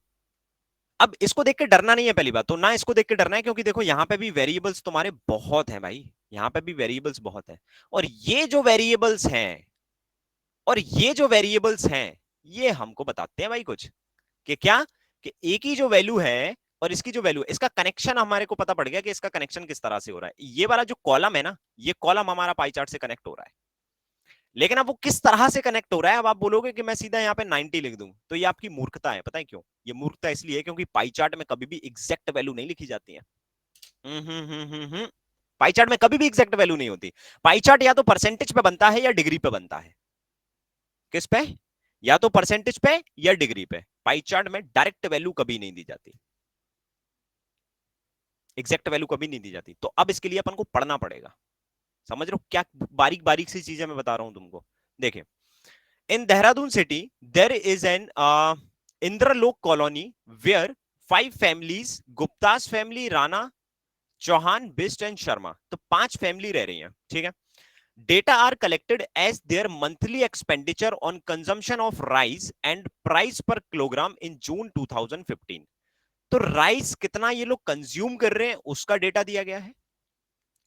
अब इसको देख के डरना नहीं है, पहली बात तो ना इसको देख के डरना है, क्योंकि देखो यहाँ पे भी वेरिएबल्स तुम्हारे बहुत हैं भाई, यहाँ पे भी वेरिएबल्स बहुत हैं, और ये जो वेरिएबल्स हैं, और ये जो वेरिएबल्स हैं, ये हमको बताते हैं भाई कुछ, कि क्या, कि ए की जो वैल्यू है और इसकी जो वैल्यू है, इसका कनेक्शन हमारे को पता पड़ गया कि इसका कनेक्शन किस तरह से हो रहा है। ये वाला जो कॉलम है ना, ये कॉलम हमारा पाई चार्ट से कनेक्ट हो रहा है, लेकिन अब वो किस तरह से कनेक्ट हो रहा है। अब आप बोलोगे कि मैं सीधा यहाँ पे 90 लिख दूं, तो ये आपकी मूर्खता है। पता है क्यों? ये मूर्खता इसलिए है क्योंकि पाई चार्ट में कभी भी एग्जैक्ट वैल्यू नहीं लिखी जाती है। पाई चार्ट में कभी भी एग्जैक्ट वैल्यू नहीं होती। पाई चार्ट या तो परसेंटेज पे बनता है या डिग्री पे बनता है। किस पे? या तो परसेंटेज पे या डिग्री पे। पाई चार्ट में डायरेक्ट वैल्यू कभी नहीं दी जाती, एग्जैक्ट वैल्यू कभी नहीं दी जाती। तो अब इसके लिए अपन को पढ़ना पड़ेगा। समझ रहे हो क्या बारीक बारीक सी चीजें मैं बता रहा हूं तुमको? देखिए, in Dehradun city there is an Indralok colony where 5 families, Gupta's family, Rana, Chauhan, Bisht and Sharma, तो 5 फैमिली रह रही हैं, ठीक है? Data are collected as their monthly expenditure on consumption of rice and price per kilogram in June 2015. तो rice कितना ये लोग कंज्यूम कर रहे हैं उसका डेटा दिया गया है,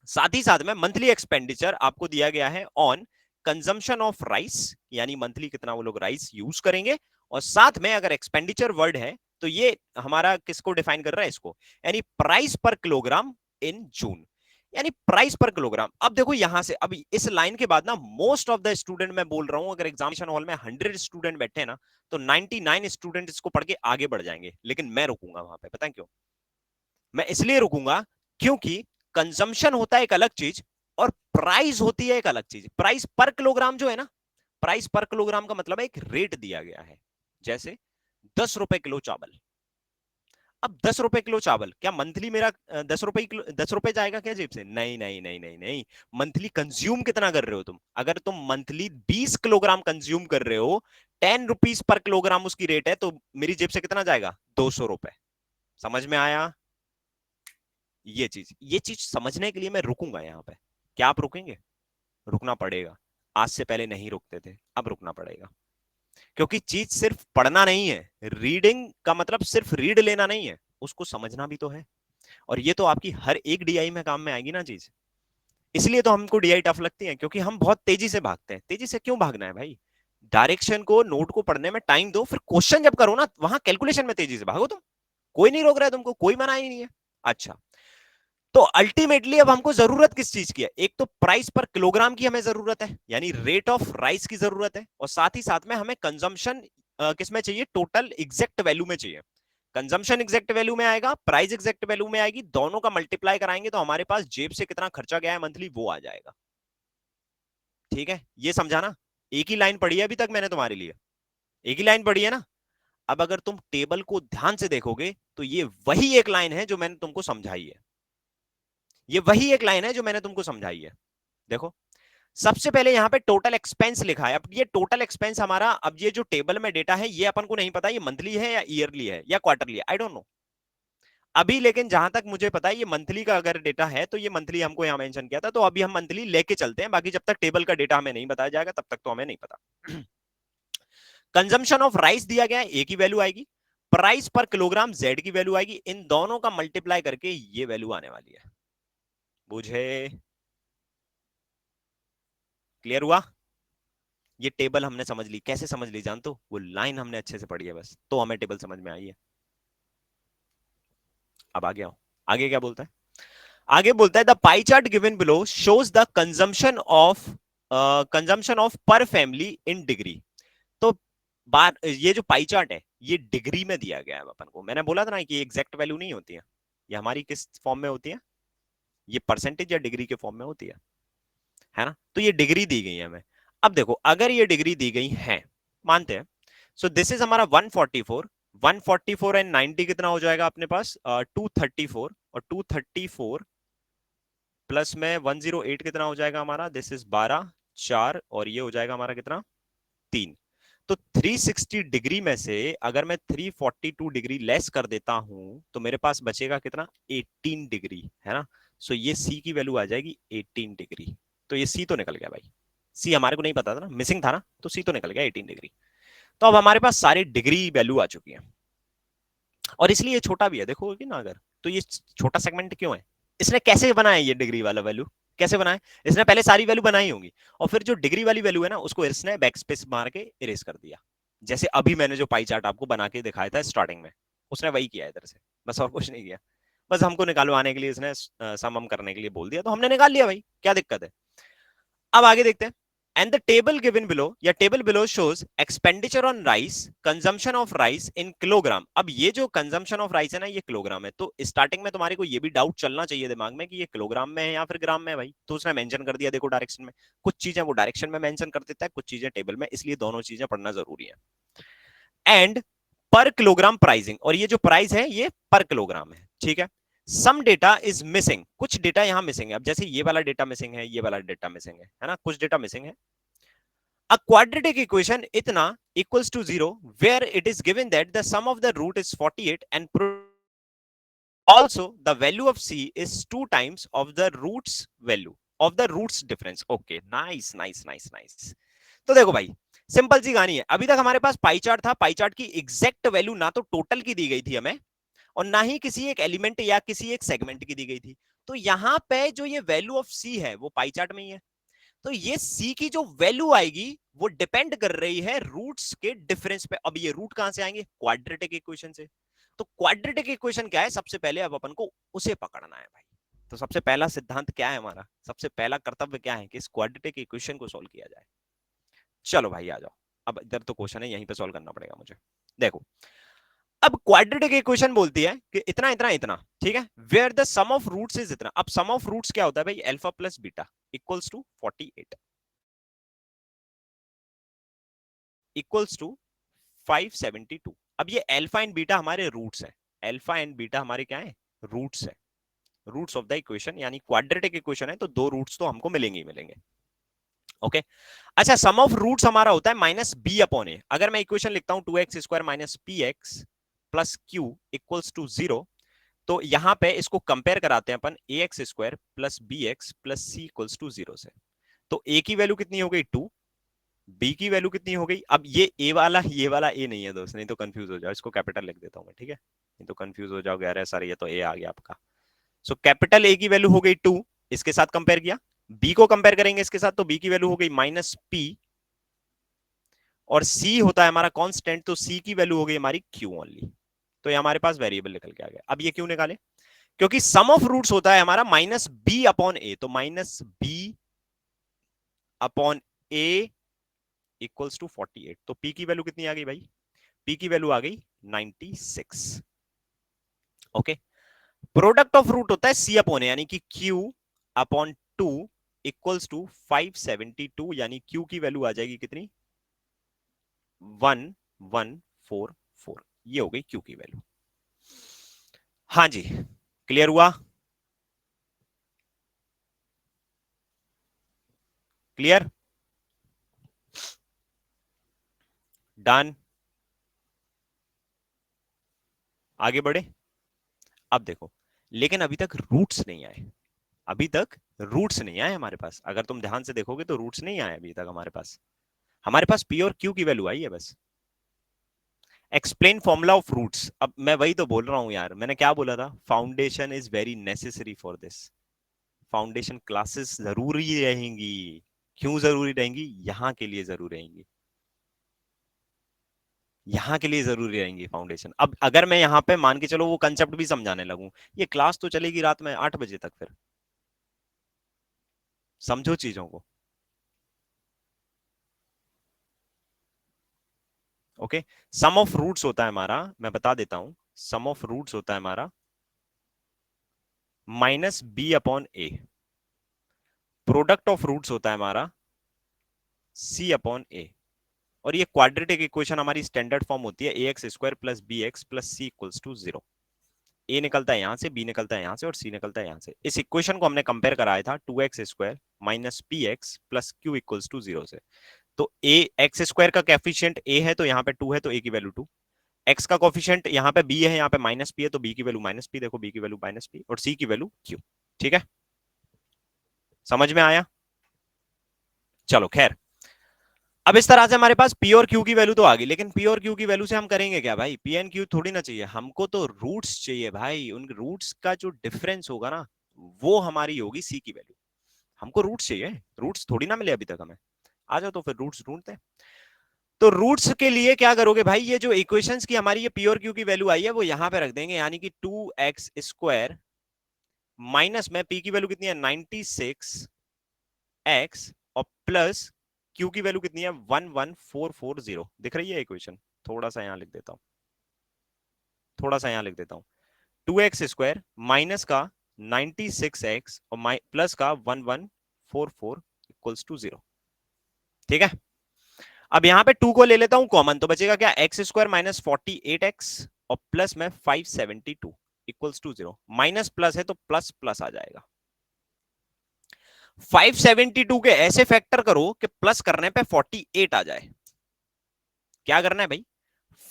साथ ही साथ में मंथली एक्सपेंडिचर आपको दिया गया है ऑन कंजम्पशन ऑफ राइस, यानी मंथली कितना वो लोग राइस यूज करेंगे, और साथ में अगर एक्सपेंडिचर वर्ड है तो ये हमारा किसको डिफाइन कर रहा है, इसको, यानी प्राइस पर किलोग्राम इन जून, यानी प्राइस पर किलोग्राम। अब देखो यहां से, अब इस लाइन के बाद ना मोस्ट ऑफ द स्टूडेंट, मैं बोल रहा हूं अगर एग्जामिनेशन हॉल में 100 स्टूडेंट बैठे हैं ना तो 99 स्टूडेंट इसको पढ़ के आगे बढ़ जाएंगे, लेकिन मैं रुकूंगा वहां पे। पता है क्यों? मैं इसलिए रुकूंगा क्योंकि कंजम्पशन होता है एक अलग चीज और प्राइस होती है एक अलग चीज। प्राइस पर किलोग्राम जो है ना, प्राइस पर किलोग्राम का मतलब है एक रेट दिया गया है, जैसे 10 रुपए किलो चावल। अब 10 रुपए किलो चावल, क्या मंथली मेरा 10 रुपए किलो, 10 रुपए जाएगा क्या जेब से? नहीं नहीं नहीं नहीं नहीं। मंथली कंज्यूम कितना कर रहे हो तुम? अगर तुम मंथली 20 किलोग्राम कंज्यूम कर रहे हो, 10 रुपीज पर किलोग्राम उसकी रेट है, तो मेरी जेब से कितना जाएगा? 200 रुपए। समझ में आया? ये चीज समझने के लिए मैं रुकूंगा यहाँ पे। क्या आप रुकेंगे? रुकना पड़ेगा। आज से पहले नहीं रुकते थे, अब रुकना पड़ेगा, क्योंकि चीज सिर्फ पढ़ना नहीं है। रीडिंग का मतलब सिर्फ रीड लेना नहीं है, उसको समझना भी तो है। और ये तो आपकी हर एक डीआई में काम में आएगी ना चीज। इसलिए तो हमको डीआई टफ लगती है, क्योंकि हम बहुत तेजी से भागते हैं। तेजी से क्यों भागना है भाई? डायरेक्शन को, नोट को पढ़ने में टाइम दो, फिर क्वेश्चन जब करो ना वहां कैलकुलेशन में तेजी से भागो तुम। कोई नहीं रोक रहा है तुमको, कोई मना ही नहीं है। अच्छा, तो अल्टीमेटली अब हमको जरूरत किस चीज की है? एक तो प्राइस पर किलोग्राम की हमें जरूरत है, यानी रेट ऑफ राइस की जरूरत है, और साथ ही साथ में हमें कंजम्पशन किस में चाहिए? टोटल एग्जैक्ट वैल्यू में चाहिए। कंजम्पशन एग्जैक्ट वैल्यू में आएगा, प्राइस एग्जैक्ट वैल्यू में आएगी, दोनों का मल्टीप्लाई कराएंगे तो हमारे पास जेब से कितना खर्चा गया है मंथली वो आ जाएगा। ठीक है, ये समझाना। एक ही लाइन पढ़ी है अभी तक मैंने तुम्हारे लिए, एक ही लाइन पढ़ी है ना। अब अगर तुम टेबल को ध्यान से देखोगे तो ये वही एक लाइन है जो मैंने तुमको समझाई है। ये वही एक लाइन है जो मैंने तुमको समझाई है। देखो, सबसे पहले यहां पे टोटल एक्सपेंस लिखा है। अब ये टोटल एक्सपेंस हमारा, अब ये जो टेबल में डेटा है ये अपन को नहीं पता ये मंथली है या ईयरली है या क्वार्टरली है, आई डोंट नो अभी। लेकिन जहां तक मुझे पता है ये मंथली का अगर डेटा है तो ये मंथली हमको यहां मेंशन किया था, तो अभी हम मंथली लेके चलते हैं। बाकी जब तक टेबल का डेटा हमें नहीं बताया जाएगा तब तक तो हमें नहीं पता। कंजम्पशन ऑफ राइस दिया गया है, ए की वैल्यू आएगी, प्राइस पर किलोग्राम जेड की वैल्यू आएगी, इन दोनों का मल्टीप्लाई करके ये वैल्यू आने वाली है। बुझे? क्लियर हुआ? ये टेबल हमने समझ ली। कैसे समझ ली जान? तो वो लाइन हमने अच्छे से पढ़ी है बस, तो हमें टेबल समझ में आई है। अब आगे आओ, आगे क्या बोलता है? आगे बोलता है the pi chart given below shows the consumption of पर फैमिली इन डिग्री। तो बात, ये जो पाई चार्ट है ये डिग्री में दिया गया है अपन को। मैंने बोला था ना कि एग्जैक्ट वैल्यू नहीं होती है, ये हमारी किस फॉर्म में होती है? ये परसेंटेज या डिग्री के फॉर्म में होती है ना। तो ये डिग्री दी गई है हमें। अब देखो, अगर ये डिग्री दी गई है, मानते हैं, सो दिस इज हमारा 144। 144 एंड 90 कितना हो जाएगा अपने पास? 234, और 234 प्लस में 108 कितना हो जाएगा हमारा? दिस इज 12, 4, और ये हो जाएगा हमारा कितना? 3। तो 360 डिग्री में से अगर मैं 342 डिग्री लेस कर देता हूं तो मेरे पास बचेगा कितना? 18 डिग्री, है ना। सो ये सी की वैल्यू आ जाएगी 18 डिग्री। तो ये सी तो निकल गया भाई। सी हमारे को नहीं पता था ना, मिसिंग था ना, तो सी तो निकल गया 18 डिग्री। तो अब हमारे पास सारे डिग्री वैल्यू आ चुकी है, और इसलिए ये छोटा भी है, देखो कि ना अगर, तो ये छोटा सेगमेंट क्यों है? इसने कैसे बनाया ये डिग्री वाला वैल्यू? कैसे बनाया? इसने पहले सारी वैल्यू बनाई होंगी, और फिर जो डिग्री वाली वैल्यू है ना उसको इसने बैकस्पेस मार के इरेज कर दिया। जैसे अभी मैंने जो पाई चार्ट आपको बना के दिखाया था स्टार्टिंग में, उसने वही किया इधर से, बस और कुछ नहीं किया। बस हमको निकालवाने के लिए इसने समम करने के लिए बोल दिया, तो हमने निकाल लिया भाई, क्या दिक्कत है। अब आगे देखते हैं। And the table given below, या table below shows expenditure on rice, consumption of rice in kilogram. अब ये जो कंजम्पशन ऑफ राइस है ना ये किलोग्राम है, तो स्टार्टिंग में तुम्हारे को ये भी डाउट चलना चाहिए दिमाग में कि ये किलोग्राम में है या फिर ग्राम में है भाई। तो उसने मेंशन कर दिया, देखो डायरेक्शन में, कुछ चीजें वो डायरेक्शन में मेंशन कर देता है, कुछ चीजें टेबल में, इसलिए दोनों चीजें पढ़ना जरूरी है। एंड पर किलोग्राम प्राइसिंग, और ये जो प्राइस है ये पर किलोग्राम है, ठीक है। सम डेटा इज मिसिंग, कुछ डेटा यहां मिसिंग है। अब जैसे ये वाला डेटा मिसिंग है, ये वाला डेटा मिसिंग है ना, कुछ डेटा मिसिंग है। A quadratic equation itna equals to 0 where it is given that the sum of the root is 48 and also the value of c is 2 times of the root's value. Of the roots difference. Okay, nice nice nice nice. तो देखो भाई, simple सी कहानी है। अभी तक हमारे पास pie chart था, pie chart की एग्जैक्ट वैल्यू ना तो टोटल की दी गई थी हमें, और ना ही किसी एक एलिमेंट या किसी एक सेगमेंट की दी गई थी। तो यहां पे जो ये वैल्यू ऑफ सी है वो पाई चार्ट में ही है। तो ये सी की जो वैल्यू आएगी वो डिपेंड कर रही है रूट्स के डिफरेंस पे। अब ये रूट कहां से आएंगे? क्वाड्रेटिक इक्वेशन से। तो क्वाड्रेटिक इक्वेशन क्या है? सबसे पहले अब अपन को उसे पकड़ना है भाई। तो सबसे पहला सिद्धांत क्या है हमारा, सबसे पहला कर्तव्य क्या है कि इस क्वाड्रेटिक इक्वेशन को सॉल्व किया जाए। चलो भाई आ जाओ। अब इधर तो क्वेश्चन है, यहीं पे सॉल्व करना पड़ेगा मुझे। देखो, अब क्वाड्रेटिक इक्वेशन बोलती है कि इतना इतना इतना, ठीक है, where the sum of roots is इतना। अब सम ऑफ रूट्स क्या होता है भाई? Alpha plus beta equals to 48 equals to 572। अब ये अल्फा एंड बीटा हमारे रूट्स है। अल्फा एंड बीटा हमारे क्या है? रूट्स है, रूट्स ऑफ द इक्वेशन। यानी क्वाड्रेटिक इक्वेशन है तो दो रूट्स तो हमको मिलेंगे ही मिलेंगे। ओके। अच्छा, सम ऑफ रूट्स हमारा होता है माइनस बी अपॉन ए। अगर मैं इक्वेशन लिखता हूं 2x² minus p x plus q equals to 0, तो यहां पे इसको कंपेयर कराते हैं अपन ax² plus b x plus c equals to 0 से। तो a की वैल्यू कितनी हो गई? 2। बी की वैल्यू कितनी हो गई? अब ये वाला ए नहीं है दोस्त, नहीं तो कंफ्यूज हो जाओ। इसको कैपिटल लिख देता हूं मैं, ठीक है, नहीं तो कंफ्यूज हो जाओगे, अरे सर ये तो ए आ गया आपका। सो कैपिटल ए की वैल्यू हो गई 2, इसके साथ कंपेयर किया। बी को कंपेयर करेंगे इसके साथ, तो बी की वैल्यू हो गई माइनस पी, और सी होता है हमारा कांस्टेंट, तो सी की वैल्यू हो गई हमारी क्यू ओनली। तो ये हमारे पास वेरिएबल निकल के आ गया। अब ये क्यों निकाले? क्योंकि सम ऑफ रूट्स होता है हमारा माइनस बी अपॉन ए। तो minus b upon a equals to 48। तो पी की वैल्यू कितनी आ गई भाई? पी की वैल्यू आ गई 96। ओके। प्रोडक्ट ऑफ रूट होता है सी अपॉन ए, यानी कि क्यू अपॉन 2 इक्वल्स टू 572, यानी क्यू की वैल्यू आ जाएगी कितनी? 1144। ये हो गई क्यू की वैल्यू। हाँ जी, क्लियर हुआ? क्लियर? डन? आगे बढ़े? अब देखो, लेकिन अभी तक रूट्स नहीं आए। अभी तक रूट्स नहीं आए हमारे पास। अगर तुम ध्यान से देखोगे तो रूट्स नहीं आए अभी तक हमारे पास। हमारे पास पी और क्यू की वैल्यू आई है बस। Explain formula of roots. अब मैं वही तो बोल रहा हूं यार, मैंने क्या बोला था? Foundation is very necessary for this. Foundation classes जरूरी रहेंगी। क्यों जरूरी रहेंगी? यहां के लिए जरूरी रहेंगी, यहां के लिए जरूरी रहेंगी फाउंडेशन। अब अगर मैं यहां पे मान के चलो वो कंसेप्ट भी समझाने लगूं, ये क्लास तो चलेगी रात में 8 बजे तक। फिर समझो चीजों को। ओके। सम ऑफ रूट्स होता है हमारा, मैं बता देता हूं, सम ऑफ रूट्स होता है हमारा minus b upon a. Product of roots होता है हमारा सी अपॉन ए। और ये क्वाड्रेटिक इक्वेशन हमारी स्टैंडर्ड फॉर्म होती है ax² plus b x plus c equals to 0। A निकलता है यहां से, बी निकलता है यहां से, और सी निकलता है यहां से। इस इक्वेशन को हमने कंपेयर कराया था 2x² minus p x plus q equals to 0 से। तो ए x² का कैफिशिएंट ए है, तो यहाँ पे 2 है, तो ए की वैल्यू 2। एक्स का कोफिशिएंट यहाँ पे बी है, यहाँ पे माइनस पी है, तो बी की वैल्यू माइनस पी। देखो बी की वैल्यू माइनस पी, और सी की वैल्यू क्यू। ठीक है, समझ में आया? चलो खैर, अब इस तरह से हमारे पास पी और क्यू की वैल्यू तो आ गई, लेकिन पी और क्यू की वैल्यू से हम करेंगे क्या भाई? पी एंड क्यू थोड़ी ना चाहिए हमको, तो रूट्स चाहिए भाई। उन रूट्स का जो डिफरेंस होगा ना, वो हमारी होगी सी की वैल्यू। हमको रूट्स चाहिए, रूट्स थोड़ी ना मिले अभी तक हमें। आ जाओ तो फिर रूट्स ढूंढते हैं। तो रूट्स के लिए क्या करोगे भाई? ये जो इक्वेशंस की हमारी ये पी और क्यू की वैल्यू आई है वो यहां पे रख देंगे, यानी कि 2x² माइनस में पी की वैल्यू कितनी है? 96x, और प्लस क्यू की वैल्यू कितनी है? 11440। दिख रही है इक्वेशन? थोड़ा सा यहां लिख देता हूं, थोड़ा सा यहां लिख देता हूं। 2x² माइनस का 96x और प्लस का 1144 इक्वल्स टू 0। ठीक है, अब यहां पे 2 को ले लेता हूं कॉमन, तो बचेगा क्या? x² माइनस 48x और प्लस में 572 इक्वल्स टू 0। माइनस प्लस है तो प्लस प्लस आ जाएगा। 572 के ऐसे फैक्टर करो कि प्लस करने पे 48 आ जाए। क्या करना है भाई?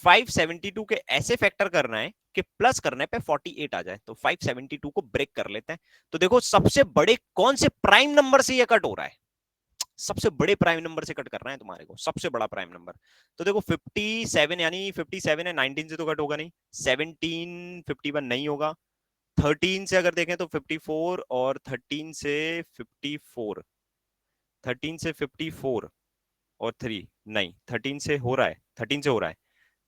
572 के ऐसे फैक्टर करना है कि प्लस करने पे 48 आ जाए। तो 572 को ब्रेक कर लेते हैं। तो देखो सबसे बड़े कौन से प्राइम नंबर से ये कट हो रहा है, सबसे बड़े प्राइम नंबर से कट करना है तुम्हारे को, सबसे बड़ा प्राइम नंबर। तो देखो 57, यानी 57 है, 19 से तो कट होगा नहीं, 17 51 नहीं होगा, 13 से अगर देखें तो 54, और 13 से 54, 13 से 54 और 3 नहीं, 13 से हो रहा है, 13 से हो रहा है,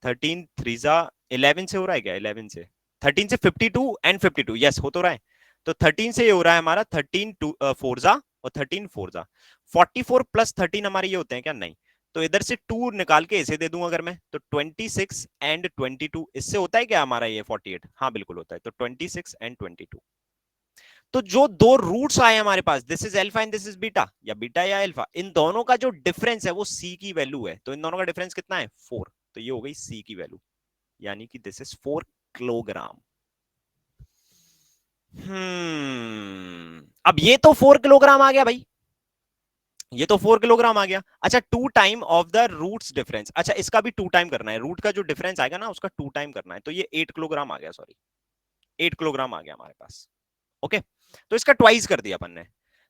13 3 11 से हो रहा है क्या, 11 से, 13 से 52 एंड 52, यस हो तो रहा है। तो 13 से ये हो रहा है हमारा 13 4 और 13 4 44 प्लस 13 हमारे ये होते हैं क्या, नहीं। तो इधर से 2 निकाल के इसे दे दूं अगर मैं, तो 26 एंड 22 इससे होता है क्या हमारा ये 48, हाँ बिल्कुल होता है। तो 26 एंड 22, तो जो दो रूट्स आए हमारे पास, this is alpha and this is beta, या बीटा या अल्फा, इन दोनों का जो डिफरेंस है वो सी की वैल्यू है। तो इन दोनों का डिफरेंस कितना है, 4। तो ये हो गई सी की वैल्यू, यानी कि दिस इज 4 किलोग्राम। अब ये तो 4 किलोग्राम आ गया भाई, ये तो 4 किलोग्राम आ गया। अच्छा, 2 time of the roots difference, अच्छा इसका भी 2 टाइम करना है, रूट का जो डिफरेंस आएगा ना उसका 2 टाइम करना है। तो ये 8 किलोग्राम आ गया, सॉरी 8 किलोग्राम आ गया हमारे पास। ओके, तो इसका ट्वाइस कर दिया अपन ने।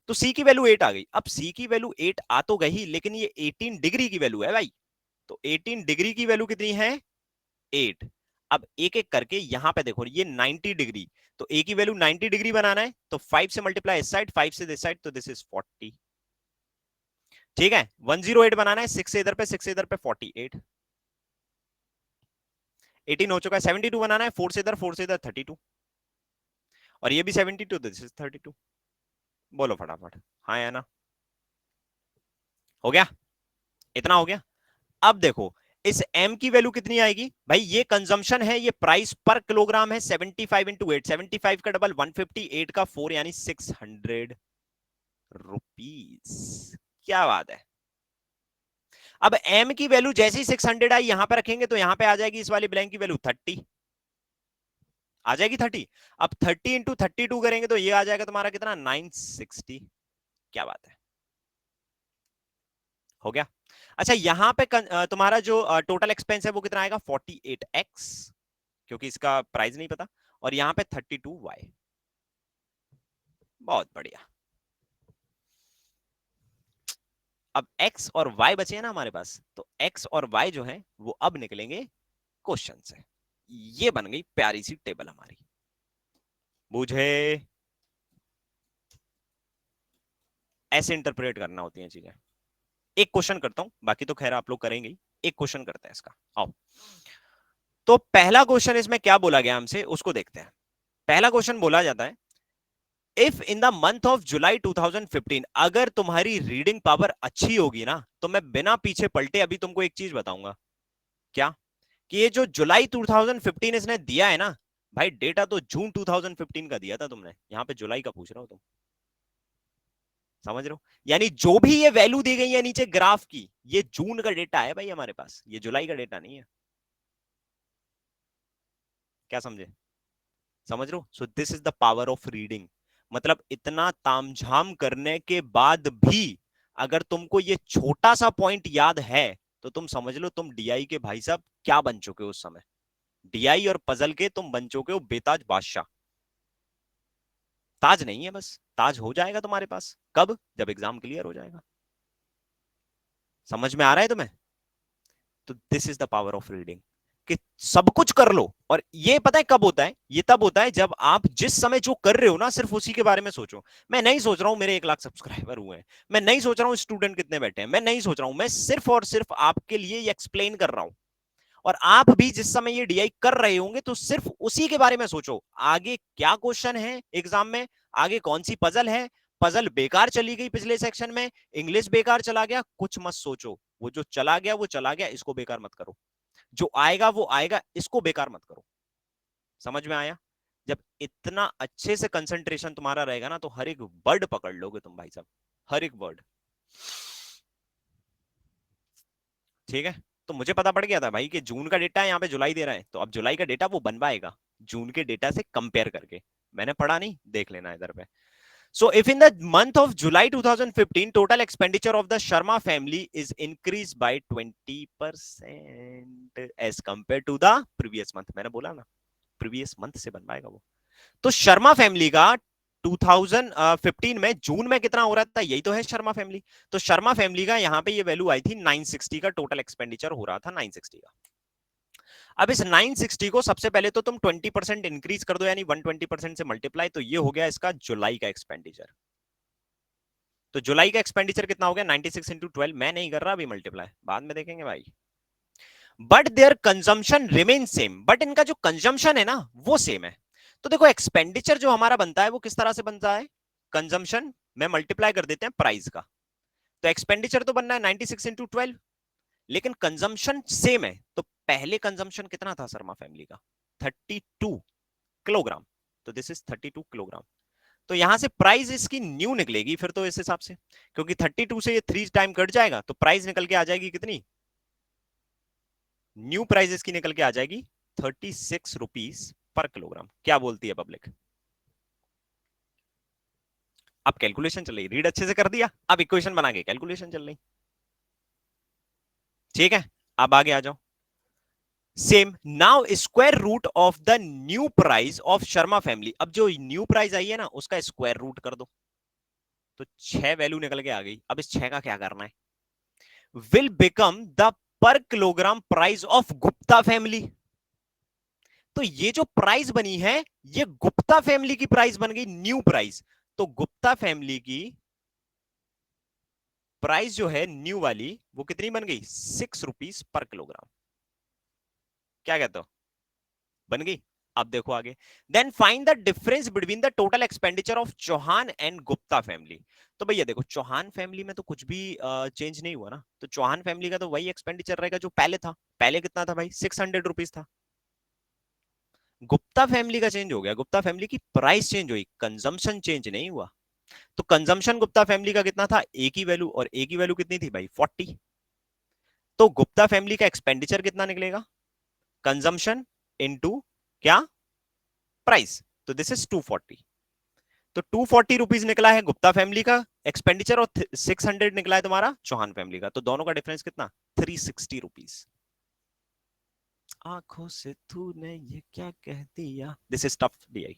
तो सी की वैल्यू 8 आ गई। अब सी की वैल्यू 8 आ तो गई, लेकिन ये 18 डिग्री की वैल्यू है भाई। तो 18 डिग्री की वैल्यू कितनी है, 8। अब एक एक करके यहां पे देखो, ये 90 डिग्री, तो ए की वैल्यू 90 डिग्री बनाना है, तो 5 से मल्टीप्लाई इस साइड, 5 से दिस साइड, तो दिस इज 40। ठीक है, 108 बनाना है, 6 से इधर पे, 6 से इधर पे, 48। 18 हो चुका है। 72 बनाना है, 4 से इधर, 4 से इधर, 32। और ये भी 72, दिस इज 32। बोलो फटाफट, हाँ या ना, हो गया, इतना हो गया। अब देखो इस m की वैल्यू कितनी आएगी भाई, ये कंजम्पशन है, ये प्राइस पर किलोग्राम है, 75 इंटू 8, 75 का डबल 150, 8 का 4 यानी 600 रुपीज। क्या बात है। अब m की वैल्यू जैसे ही 600 आई यहां पे रखेंगे, तो यहां पे आ जाएगी इस वाली ब्लैंक की वैल्यू 30, आ जाएगी 30। अब 30 इंटू 32 करेंगे तो ये आ जाएगा तुम्हारा कितना, 960। क्या बात है, हो गया। अच्छा यहां पे तुम्हारा जो टोटल एक्सपेंस है वो कितना आएगा, 48x, क्योंकि इसका प्राइस नहीं पता, और यहां पे 32y। बहुत बढ़िया। अब x और y बचे हैं ना हमारे पास, तो x और y जो है वो अब निकलेंगे क्वेश्चन से। ये बन गई प्यारी सी टेबल हमारी, बुझे, ऐसे इंटरप्रेट करना होती हैं चीजें। एक क्वेश्चन करता हूं, बाकी तो खैर आप लोग करेंगे ही। एक क्वेश्चन करते हैं इसका, आओ। तो पहला क्वेश्चन इसमें क्या बोला गया हमसे, उसको देखते हैं। पहला क्वेश्चन बोला जाता है, if in the month of July 2015, अगर तुम्हारी रीडिंग पावर अच्छी होगी ना, तो मैं बिना पीछे पलटे अभी तुमको एक चीज बताऊंगा। क्या, कि ये जो जुलाई 2015 इसने दिया है ना भाई, डेटा तो जून 2015 का दिया था तुमने, यहां पे जुलाई का पूछ रहा हो तुम, समझ रहे हो। यानी जो भी ये वैल्यू दी गई है नीचे ग्राफ की, ये जून का डेटा है भाई हमारे पास, ये जुलाई का डेटा नहीं है। क्या समझे, समझ रहे हो। सो this is the power of reading. मतलब इतना तामझाम करने के बाद भी अगर तुमको ये छोटा सा पॉइंट याद है, तो तुम समझ लो तुम डीआई के भाई साहब क्या बन चुके हो उस समय। डीआई और पजल के तुम बन चुके हो बेताज बादशाह। ताज नहीं है, बस ताज हो जाएगा तुम्हारे पास कब, जब एग्जाम क्लियर हो जाएगा। समझ में आ रहा है तुम्हें। तो this is the power of reading, कि सब कुछ कर लो। और ये पता है कब होता है, ये तब होता है जब आप जिस समय जो कर रहे हो ना सिर्फ उसी के बारे में सोचो। मैं नहीं सोच रहा हूं मेरे 1 लाख सब्सक्राइबर हुए हैं, मैं नहीं सोच रहा हूं स्टूडेंट कितने बैठे हैं, मैं नहीं सोच रहा हूं, मैं सिर्फ और सिर्फ आपके लिए ये एक्सप्लेन कर रहा हूं। और आप भी जिस समय ये डीआई कर रहे होंगे तो सिर्फ उसी के बारे में सोचो, आगे क्या क्वेश्चन है एग्जाम में, आगे कौन सी पजल है, पजल बेकार चली गई पिछले सेक्शन में, इंग्लिश बेकार चला गया, कुछ मत सोचो। वो जो चला गया वो चला गया, इसको बेकार मत करो। जो आएगा वो आएगा, इसको बेकार मत करो। समझ में आया। जब इतना अच्छे से कंसंट्रेशन तुम्हारा रहेगा ना, तो हर एक वर्ड पकड़ लोगे तुम भाई साहब, हर एक वर्ड। ठीक है। तो मुझे पता पड़ गया था भाई कि जून का डेटा है, यहाँ पे जुलाई दे रहा है, तो अब जुलाई का डेटा वो बनवाएगा जून के डेटा से कंपेयर करके। मैंने पढ़ा नहीं, देख लेना इधर पे। So if in the month of July 2015, total expenditure of the Sharma family is increased by 20% as compared to the previous month. मैंने बोला ना previous month से बन पाएगा वो. तो शर्मा फैमिली का 2015 में जून में कितना हो रहा था, यही तो है शर्मा फैमिली. तो शर्मा फैमिली का यहां पे ये वैल्यू आई थी 960 का, टोटल एक्सपेंडिचर हो रहा था 960 का. अब इस 960 को सबसे पहले तो तुम 20% इंक्रीज कर दो, यानी 120% से मल्टीप्लाई, तो ये हो गया इसका जुलाई का एक्सपेंडिचर. तो जुलाई का एक्सपेंडिचर कितना हो गया 96 इंटू 12. मैं नहीं कर रहा अभी मल्टीप्लाई, बाद में देखेंगे भाई. But their consumption remain same, but इनका जो कंजम्पशन है ना वो सेम है. तो देखो एक्सपेंडिचर जो हमारा बनता है वो किस तरह से बनता है, कंजम्पशन में मल्टीप्लाई कर देते हैं प्राइस का. तो एक्सपेंडिचर तो बनना है 96 इंटू 12, लेकिन कंजम्पशन सेम है. तो पहले कंजम्पशन कितना था शर्मा फैमिली का, 32 किलोग्राम. तो दिस इज 32 किलोग्राम. तो यहां से प्राइस इसकी न्यू निकलेगी फिर तो इस हिसाब से, क्योंकि 32 से ये 3 टाइम कट जाएगा, तो प्राइस निकल के आ जाएगी कितनी, न्यू प्राइस इसकी निकल के आ जाएगी 36 रुपीज पर किलोग्राम. क्या बोलती है पब्लिक. अब कैलकुलेशन चल रही, रीड अच्छे से कर दिया, अब इक्वेशन बना के कैलकुलेशन चल रही. ठीक है, अब आगे आ जाओ. Same now square root of the new price of Sharma family. अब जो न्यू प्राइस आई है ना उसका स्क्वायर रूट कर दो, तो 6 वैल्यू निकल के आ गई. अब इस 6 का क्या करना है, विल बिकम द पर kilogram price of Gupta family. तो ये जो प्राइस बनी है ये गुप्ता फैमिली की प्राइस बन गई, न्यू प्राइस. तो गुप्ता फैमिली की प्राइस जो है न्यू वाली वो कितनी बन गई, 6 रुपीज पर किलोग्राम. क्या कहते हो, बन गई. अब देखो आगे, then find the difference between the total expenditure of Chauhan and Gupta family. तो भैया देखो चौहान फैमिली में तो कुछ भी चेंज नहीं हुआ ना, तो चौहान फैमिली का तो वही एक्सपेंडिचर रहेगा जो पहले था. पहले कितना था भाई, 600 रुपीज था. गुप्ता फैमिली का चेंज हो गया, गुप्ता फैमिली की प्राइस चेंज हुई, कंजम्पशन चेंज नहीं हुआ. तो कंजम्पशन गुप्ता फैमिली का कितना था, एक ही वैल्यू, और एक ही वैल्यू कितनी थी भाई 40. तो गुप्ता फैमिली का एक्सपेंडिचर कितना निकलेगा, कंजम्पशन इनटू क्या, प्राइस. तो दिस इज 240. तो 240 रुपीज निकला है गुप्ता फैमिली का एक्सपेंडिचर, और 600 निकला है तुम्हारा चौहान फैमिली का. तो दोनों का डिफरेंस कितना, 360 रुपीज. आंखों से तूने ये क्या कह दिया. This is tough DI,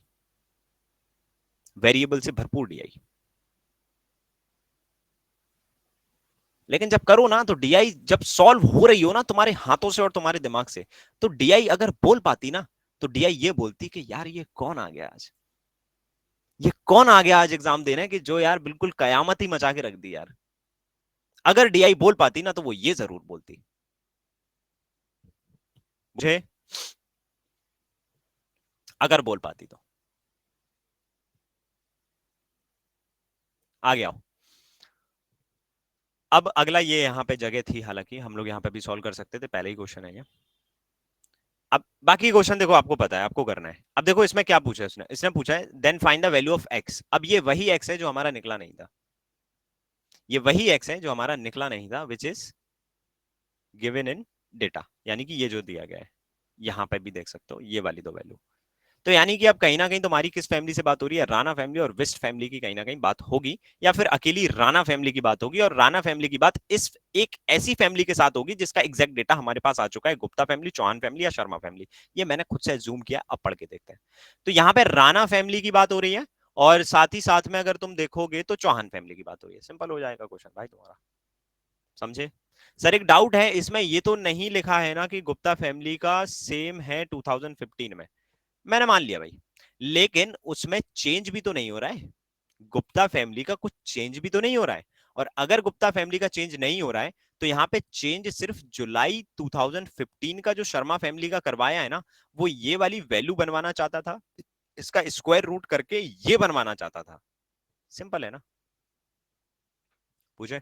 variable से भरपूर डीआई. लेकिन जब करो ना तो डीआई जब सॉल्व हो रही हो ना तुम्हारे हाथों से और तुम्हारे दिमाग से, तो डीआई अगर बोल पाती ना, तो डीआई ये बोलती कि यार ये कौन आ गया आज, ये कौन आ गया आज एग्जाम देने, कि जो यार बिल्कुल कयामत ही मचा के रख दी यार. अगर डीआई बोल पाती ना तो वो ये जरूर बोलती. मुझे अगर बोल पाती तो. आ गया. अब अगला ये यहाँ पे जगह थी, हालांकि हम लोग यहाँ पे भी सॉल्व कर सकते थे, पहले ही क्वेश्चन है ये. अब बाकी क्वेश्चन देखो आपको पता है, आपको करना है. अब देखो इसमें क्या पूछा है उसने, इसने पूछा है then find the value of x. अब ये वही एक्स है जो हमारा निकला नहीं था, ये वही एक्स है जो हमारा निकला नहीं था, which is given in data, यानी कि ये जो दिया गया है, यहां पे भी देख सकते हो ये वाली दो वैल्यू. तो यानी कि अब कहीं ना कहीं तुम्हारी किस फैमिली से बात हो रही है, राणा फैमिली और विस्ट फैमिली की कहीं ना कहीं बात होगी, या फिर अकेली राणा फैमिली की बात होगी. और राणा फैमिली की बात इस एक ऐसी फैमिली के साथ होगी जिसका एग्जैक्ट डेटा हमारे पास आ चुका है, गुप्ता फैमिली, चौहान फैमिली या शर्मा फैमिली. ये मैंने खुद से जूम किया, अब पढ़ के देखते हैं. तो यहाँ पे राणा फैमिली की बात हो रही है, और साथ ही साथ में अगर तुम देखोगे तो चौहान फैमिली की बात हो रही है. सिंपल हो जाएगा क्वेश्चन भाई तुम्हारा. समझे. सर एक डाउट है इसमें, ये तो नहीं लिखा है ना कि गुप्ता फैमिली का सेम है 2015 में. मैंने मान लिया भाई, लेकिन उसमें चेंज भी तो नहीं हो रहा है, गुप्ता फैमिली का कुछ चेंज भी तो नहीं हो रहा है. और अगर गुप्ता फैमिली का चेंज नहीं हो रहा है, तो यहाँ पे चेंज सिर्फ जुलाई 2015 का जो शर्मा फैमिली का करवाया है ना, वो ये वाली वैल्यू बनवाना चाहता था, इसका स्क्वायर रूट करके ये बनवाना चाहता था. सिंपल है ना. पूछे.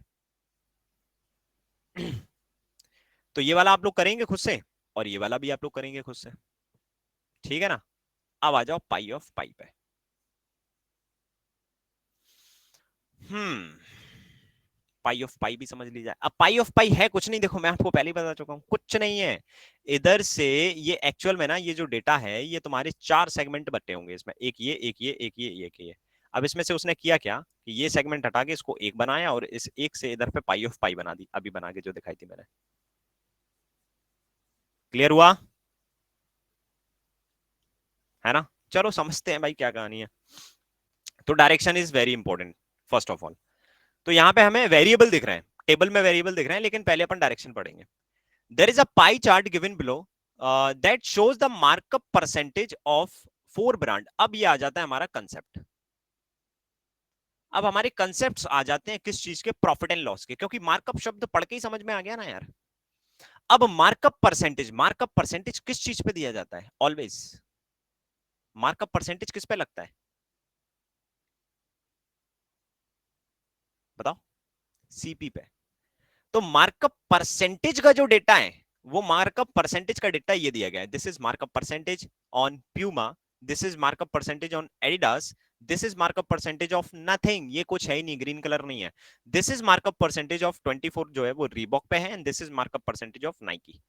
तो ये वाला आप लोग करेंगे खुद से, और ये वाला भी आप लोग करेंगे खुद से. ठीक है ना. अब आ जाओ पाई ऑफ पाई पे. हम्म पाई ऑफ पाई भी समझ लीजिए. अब पाई ऑफ पाई है कुछ नहीं, देखो मैं आपको पहले ही बता चुका हूं, कुछ नहीं है. इधर से ये एक्चुअल में ना, ये जो डेटा है ये तुम्हारे 4 सेगमेंट बटे होंगे इसमें, एक ये, एक ये, एक ये, एक ये. अब इसमें से उसने किया क्या कि ये सेगमेंट हटा के इसको एक बनाया और इस एक से इधर पे पाई ऑफ पाई बना दी, अभी बना के जो दिखाई थी मैंने। क्लियर हुआ है ना? चलो समझते हैं भाई क्या कहानी है। तो direction is very important first of all. तो यहाँ पे हमें वेरिएबल दिख रहे हैं, टेबल में वेरिएबल दिख रहे हैं, लेकिन पहले अपन डायरेक्शन पढ़ेंगे। There is a pie chart given below that shows the markup percentage of 4 brand. अब ये आ जाता है हमारा कंसेप्ट। अब हमारे कंसेप्ट्स आ जाते हैं किस चीज के? प्रॉफिट एंड लॉस के, क्योंकि मार्कअप शब्द पढ़ के ही समझ में आ गया ना यार। अब मार्कअप परसेंटेज किस चीज पे दिया जाता है? ऑलवेज मार्कअप परसेंटेज किस पे लगता है बताओ? सीपी पे। तो मार्कअप परसेंटेज का जो डेटा है, वो मार्कअप परसेंटेज का डेटा ये दिया गया है। This is markup percentage on Puma, this is markup percentage on Adidas, this is markup percentage of nothing, ये कुछ है ही नहीं, ग्रीन कलर नहीं है। This is markup percentage of 24 जो है वो रीबॉक पे है, and this is markup percentage of Nike.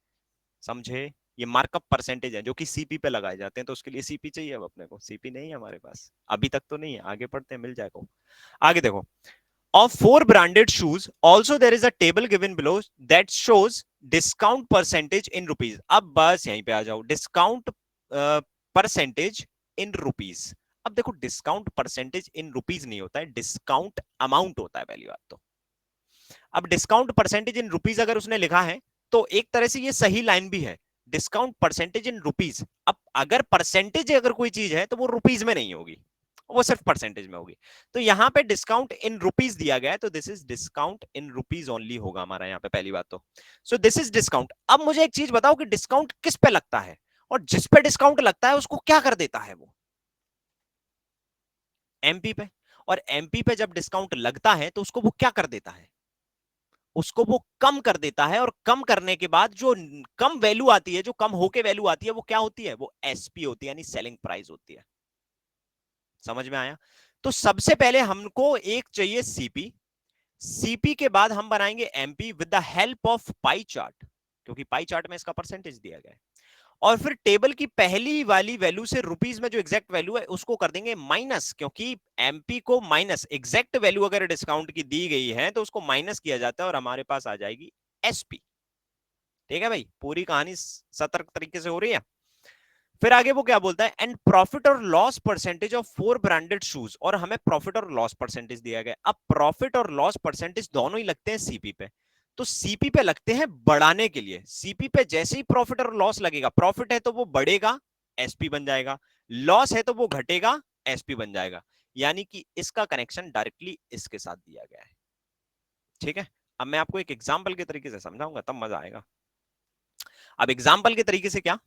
समझे? ये मार्कअप परसेंटेज है जो कि सीपी पे लगाए जाते हैं, तो उसके लिए सीपी चाहिए। अब अपने को सीपी नहीं है हमारे पास, अभी तक तो नहीं है, आगे पढ़ते हैं मिल जाएगा। आगे देखो, of 4 branded shoes also there is a table given below that shows discount percentage in rupees। अब बस यहीं पे आ जाओ, डिस्काउंट परसेंटेज इन रुपीज। अब देखो, डिस्काउंट परसेंटेज इन रुपीज नहीं होता है, डिस्काउंट अमाउंट होता है पहली बात तो। अब डिस्काउंट परसेंटेज इन रुपीज अगर उसने लिखा है तो एक तरह से ये सही लाइन भी है, डिस्काउंट परसेंटेज इन रुपीज। अब अगर परसेंटेज अगर कोई चीज है तो वो रुपीज में नहीं होगी, वो सिर्फ परसेंटेज में होगी। तो यहां पे डिस्काउंट इन रुपीज दिया गया है, तो this is discount in rupees only होगा हमारा यहाँ पे पहली बात तो। सो दिस इज डिस्काउंट। अब मुझे एक चीज बताओ कि डिस्काउंट किस पे लगता है, और जिस पे डिस्काउंट लगता है उसको क्या कर देता है वो? एमपी पे। और एमपी पे जब डिस्काउंट लगता है तो उसको वो क्या कर देता है? उसको वो कम कर देता है, और कम करने के बाद जो कम वैल्यू आती है, जो कम होके वैल्यू आती है, वो क्या होती है? वो एसपी होती है, यानी सेलिंग प्राइस होती है। समझ में आया? तो सबसे पहले हमको एक चाहिए सीपी, सीपी के बाद हम बनाएंगे MP with the help of pie chart, क्योंकि पाई चार्ट में इसका परसेंटेज दिया गया है। और फिर टेबल की पहली वाली वैल्यू से रुपीज में जो एग्जैक्ट वैल्यू है उसको कर देंगे माइनस, क्योंकि एमपी को माइनस, एग्जैक्ट वैल्यू अगर डिस्काउंट की दी गई है तो उसको माइनस किया जाता है और हमारे पास आ जाएगी एसपी। ठीक है भाई, पूरी कहानी सतर्क तरीके से हो रही है। फिर आगे वो क्या बोलता है? एंड प्रॉफिट और loss percentage of 4 branded shoes, और हमें प्रॉफिट और लॉस परसेंटेज दिया गया। अब प्रॉफिट और लॉस परसेंटेज दोनों ही लगते हैं सीपी पे, तो सीपी पे लगते हैं बढ़ाने के लिए। सीपी पे जैसे ही प्रॉफिट और लॉस लगेगा, प्रॉफिट है तो वो बढ़ेगा, एसपी बन जाएगा, लॉस है तो वो घटेगा, एसपी बन जाएगा। यानी कि इसका कनेक्शन डायरेक्टली इसके साथ दिया गया है। ठीक है, अब मैं आपको एक एग्जाम्पल के तरीके से समझाऊंगा, तब मजा आएगा। अब एग्जाम्पल के तरीके से क्या?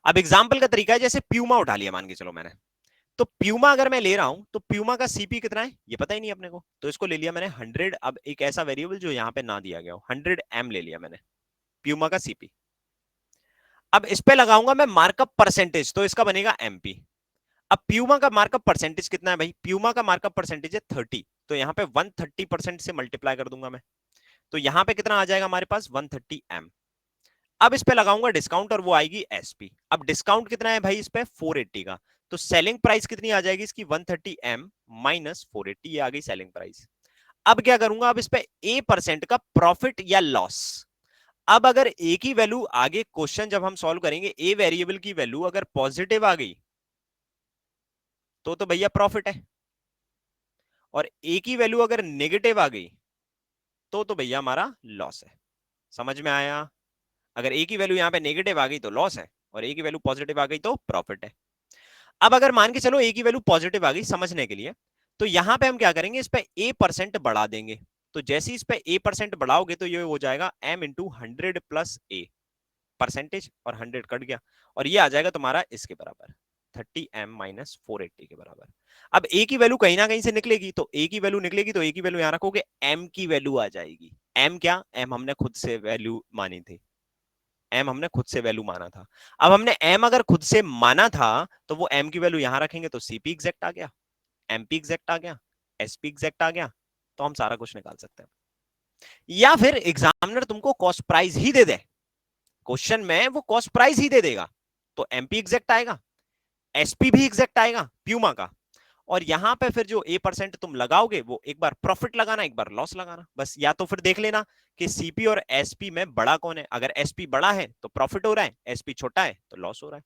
अब एग्जाम्पल का तरीका है, जैसे प्यूमा उठा लिया मान के चलो मैंने, तो प्यूमा अगर मैं ले रहा हूं तो प्यूमा का सीपी कितना है ये पता ही नहीं अपने को, तो इसको ले लिया मैंने 100। अब एक ऐसा वेरिएबल जो यहां पे ना दिया गया हो, 100 M ले लिया मैंने प्यूमा का सीपी। अब इस पे लगाऊंगा मैं मार्कअप परसेंटेज, तो इसका बनेगा एमपी। अब प्यूमा का मार्कअप परसेंटेज कितना है भाई? प्यूमा का मार्कअप परसेंटेज है 30, तो यहां पे 130% से मल्टीप्लाई कर दूंगा मैं, तो यहां पे कितना आ जाएगा हमारे पास? 130M। अब इस पे लगाऊंगा डिस्काउंट और वो आएगी एसपी। अब डिस्काउंट कितना है भाई इस पे? 480 का, तो सेलिंग प्राइस कितनी आ जाएगी इसकी? 130M माइनस 480, ये आ गई सेलिंग प्राइस। अब क्या करूंगा? अब इस पे ए परसेंट का प्रॉफिट या लॉस। अब अगर ए की वैल्यू आगे क्वेश्चन जब हम सॉल्व करेंगे, ए वेरिएबल की वैल्यू अगर पॉजिटिव आ गई तो भैया प्रॉफिट है, और ए की वैल्यू अगर नेगेटिव आ गई तो भैया हमारा लॉस है। समझ में आया? अगर ए की वैल्यू यहां पे नेगेटिव आ गई तो लॉस है, और ए की वैल्यू पॉजिटिव आ गई तो प्रॉफिट है। अब अगर मान के चलो ए की वैल्यू पॉजिटिव आ गई, समझने के लिए, तो यहां पे हम क्या करेंगे? इस पे ए परसेंट बढ़ा देंगे। तो जैसे ही इस पे ए परसेंट बढ़ाओगे तो ये हो जाएगा m into 100 plus a percentage, और 100 कट गया, और ये आ जाएगा तुम्हारा इसके बराबर 30M माइनस 480 के बराबर। अब ए की वैल्यू कहीं ना कहीं से निकलेगी, तो ए की वैल्यू निकलेगी तो ए की वैल्यू यहां रखोगे, एम की वैल्यू आ जाएगी। एम क्या? एम हमने खुद से वैल्यू मानी थी, एम हमने खुद से वैल्यू माना था। अब हमने एम अगर खुद से माना था तो वो एम की वैल्यू यहां रखेंगे, तो सीपी एग्जैक्ट आ गया, एमपी एग्जैक्ट आ गया, एसपी एग्जैक्ट आ गया, तो हम सारा कुछ निकाल सकते हैं। या फिर एग्जामिनर तुमको कॉस्ट प्राइस ही दे दे, क्वेश्चन में वो कॉस्ट प्राइस ही दे देगा, तो एमपी एग्जैक्ट आएगा, एसपी भी एग्जैक्ट आएगा प्यूमा का, और यहां पे फिर जो A% तुम लगाओगे वो एक बार प्रॉफिट लगाना, एक बार लॉस लगाना, बस। या तो फिर देख लेना कि सीपी और एसपी में बड़ा कौन है। अगर एसपी बड़ा है तो प्रॉफिट हो रहा है, एसपी छोटा है तो लॉस हो रहा है।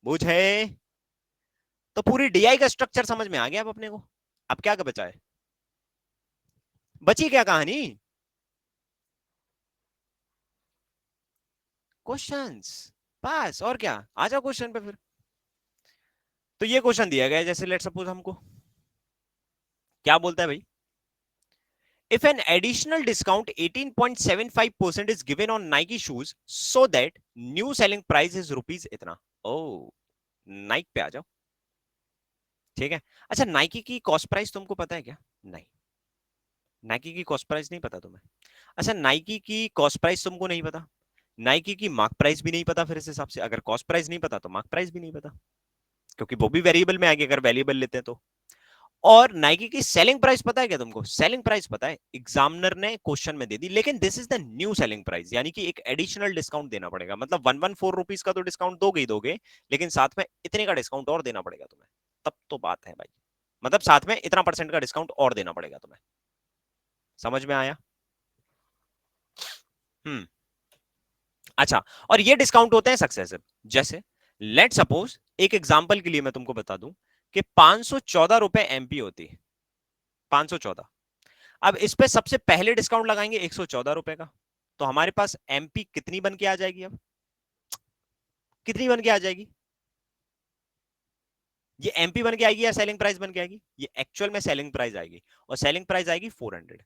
बुझे? तो पूरी डीआई का स्ट्रक्चर समझ में आ गया अब अपने को। अब क्या बचा है? बची क्या कहानी? क्वेश्चंस। बस, और क्या, आ जाओ क्वेश्चन पे फिर। तो ये क्वेश्चन दिया गया है, जैसे लेट सपोज हमको क्या बोलता है भाई, if an additional discount 18.75% is given on Nike shoes so that new selling price is rupees इतना। ओ, नाइक पे आ जाओ, ठीक है। अच्छा, नाइकी की कॉस्ट प्राइस तुमको पता है क्या? नहीं, नाइकी की कॉस्ट प्राइस नहीं पता तुम्हें? अच्छा, नाइकी की कॉस्ट प्राइस तुमको नहीं पता, नाइकी की मार्क प्राइस भी नहीं पता, फिर इस हिसाब से अगर कॉस्ट प्राइस नहीं पता तो मार्क प्राइस भी नहीं पता, क्योंकि वो भी वेरिएबल में आएगी अगर वेरिएबल लेते हैं तो। और नाइकी की सेलिंग प्राइस पता है क्या तुमको? सेलिंग प्राइस पता है, एग्जामिनर ने क्वेश्चन में दे दी, लेकिन this is the new selling price, यानी कि एक एडिशनल डिस्काउंट देना पड़ेगा। मतलब 114 रुपीज का तो डिस्काउंट दोगे ही दोगे, लेकिन साथ में इतने का डिस्काउंट और देना पड़ेगा तुम्हें, तब तो बात है भाई। मतलब साथ में इतना % का डिस्काउंट और देना पड़ेगा तुम्हें। समझ में आया? हम्म। अच्छा, और ये डिस्काउंट होते हैं सक्सेसिव। जैसे लेट सपोज, एक एग्जांपल के लिए मैं तुमको बता दूं कि 514 रुपए एमपी होती है, 514। अब इस पे सबसे पहले डिस्काउंट लगाएंगे 114 रुपए का, तो हमारे पास एमपी कितनी बन के आ जाएगी? अब कितनी बन के आ जाएगी? ये एमपी बन के आएगी या सेलिंग प्राइस बन के आएगी? ये एक्चुअल में सेलिंग प्राइस आएगी, और सेलिंग प्राइस आएगी 400।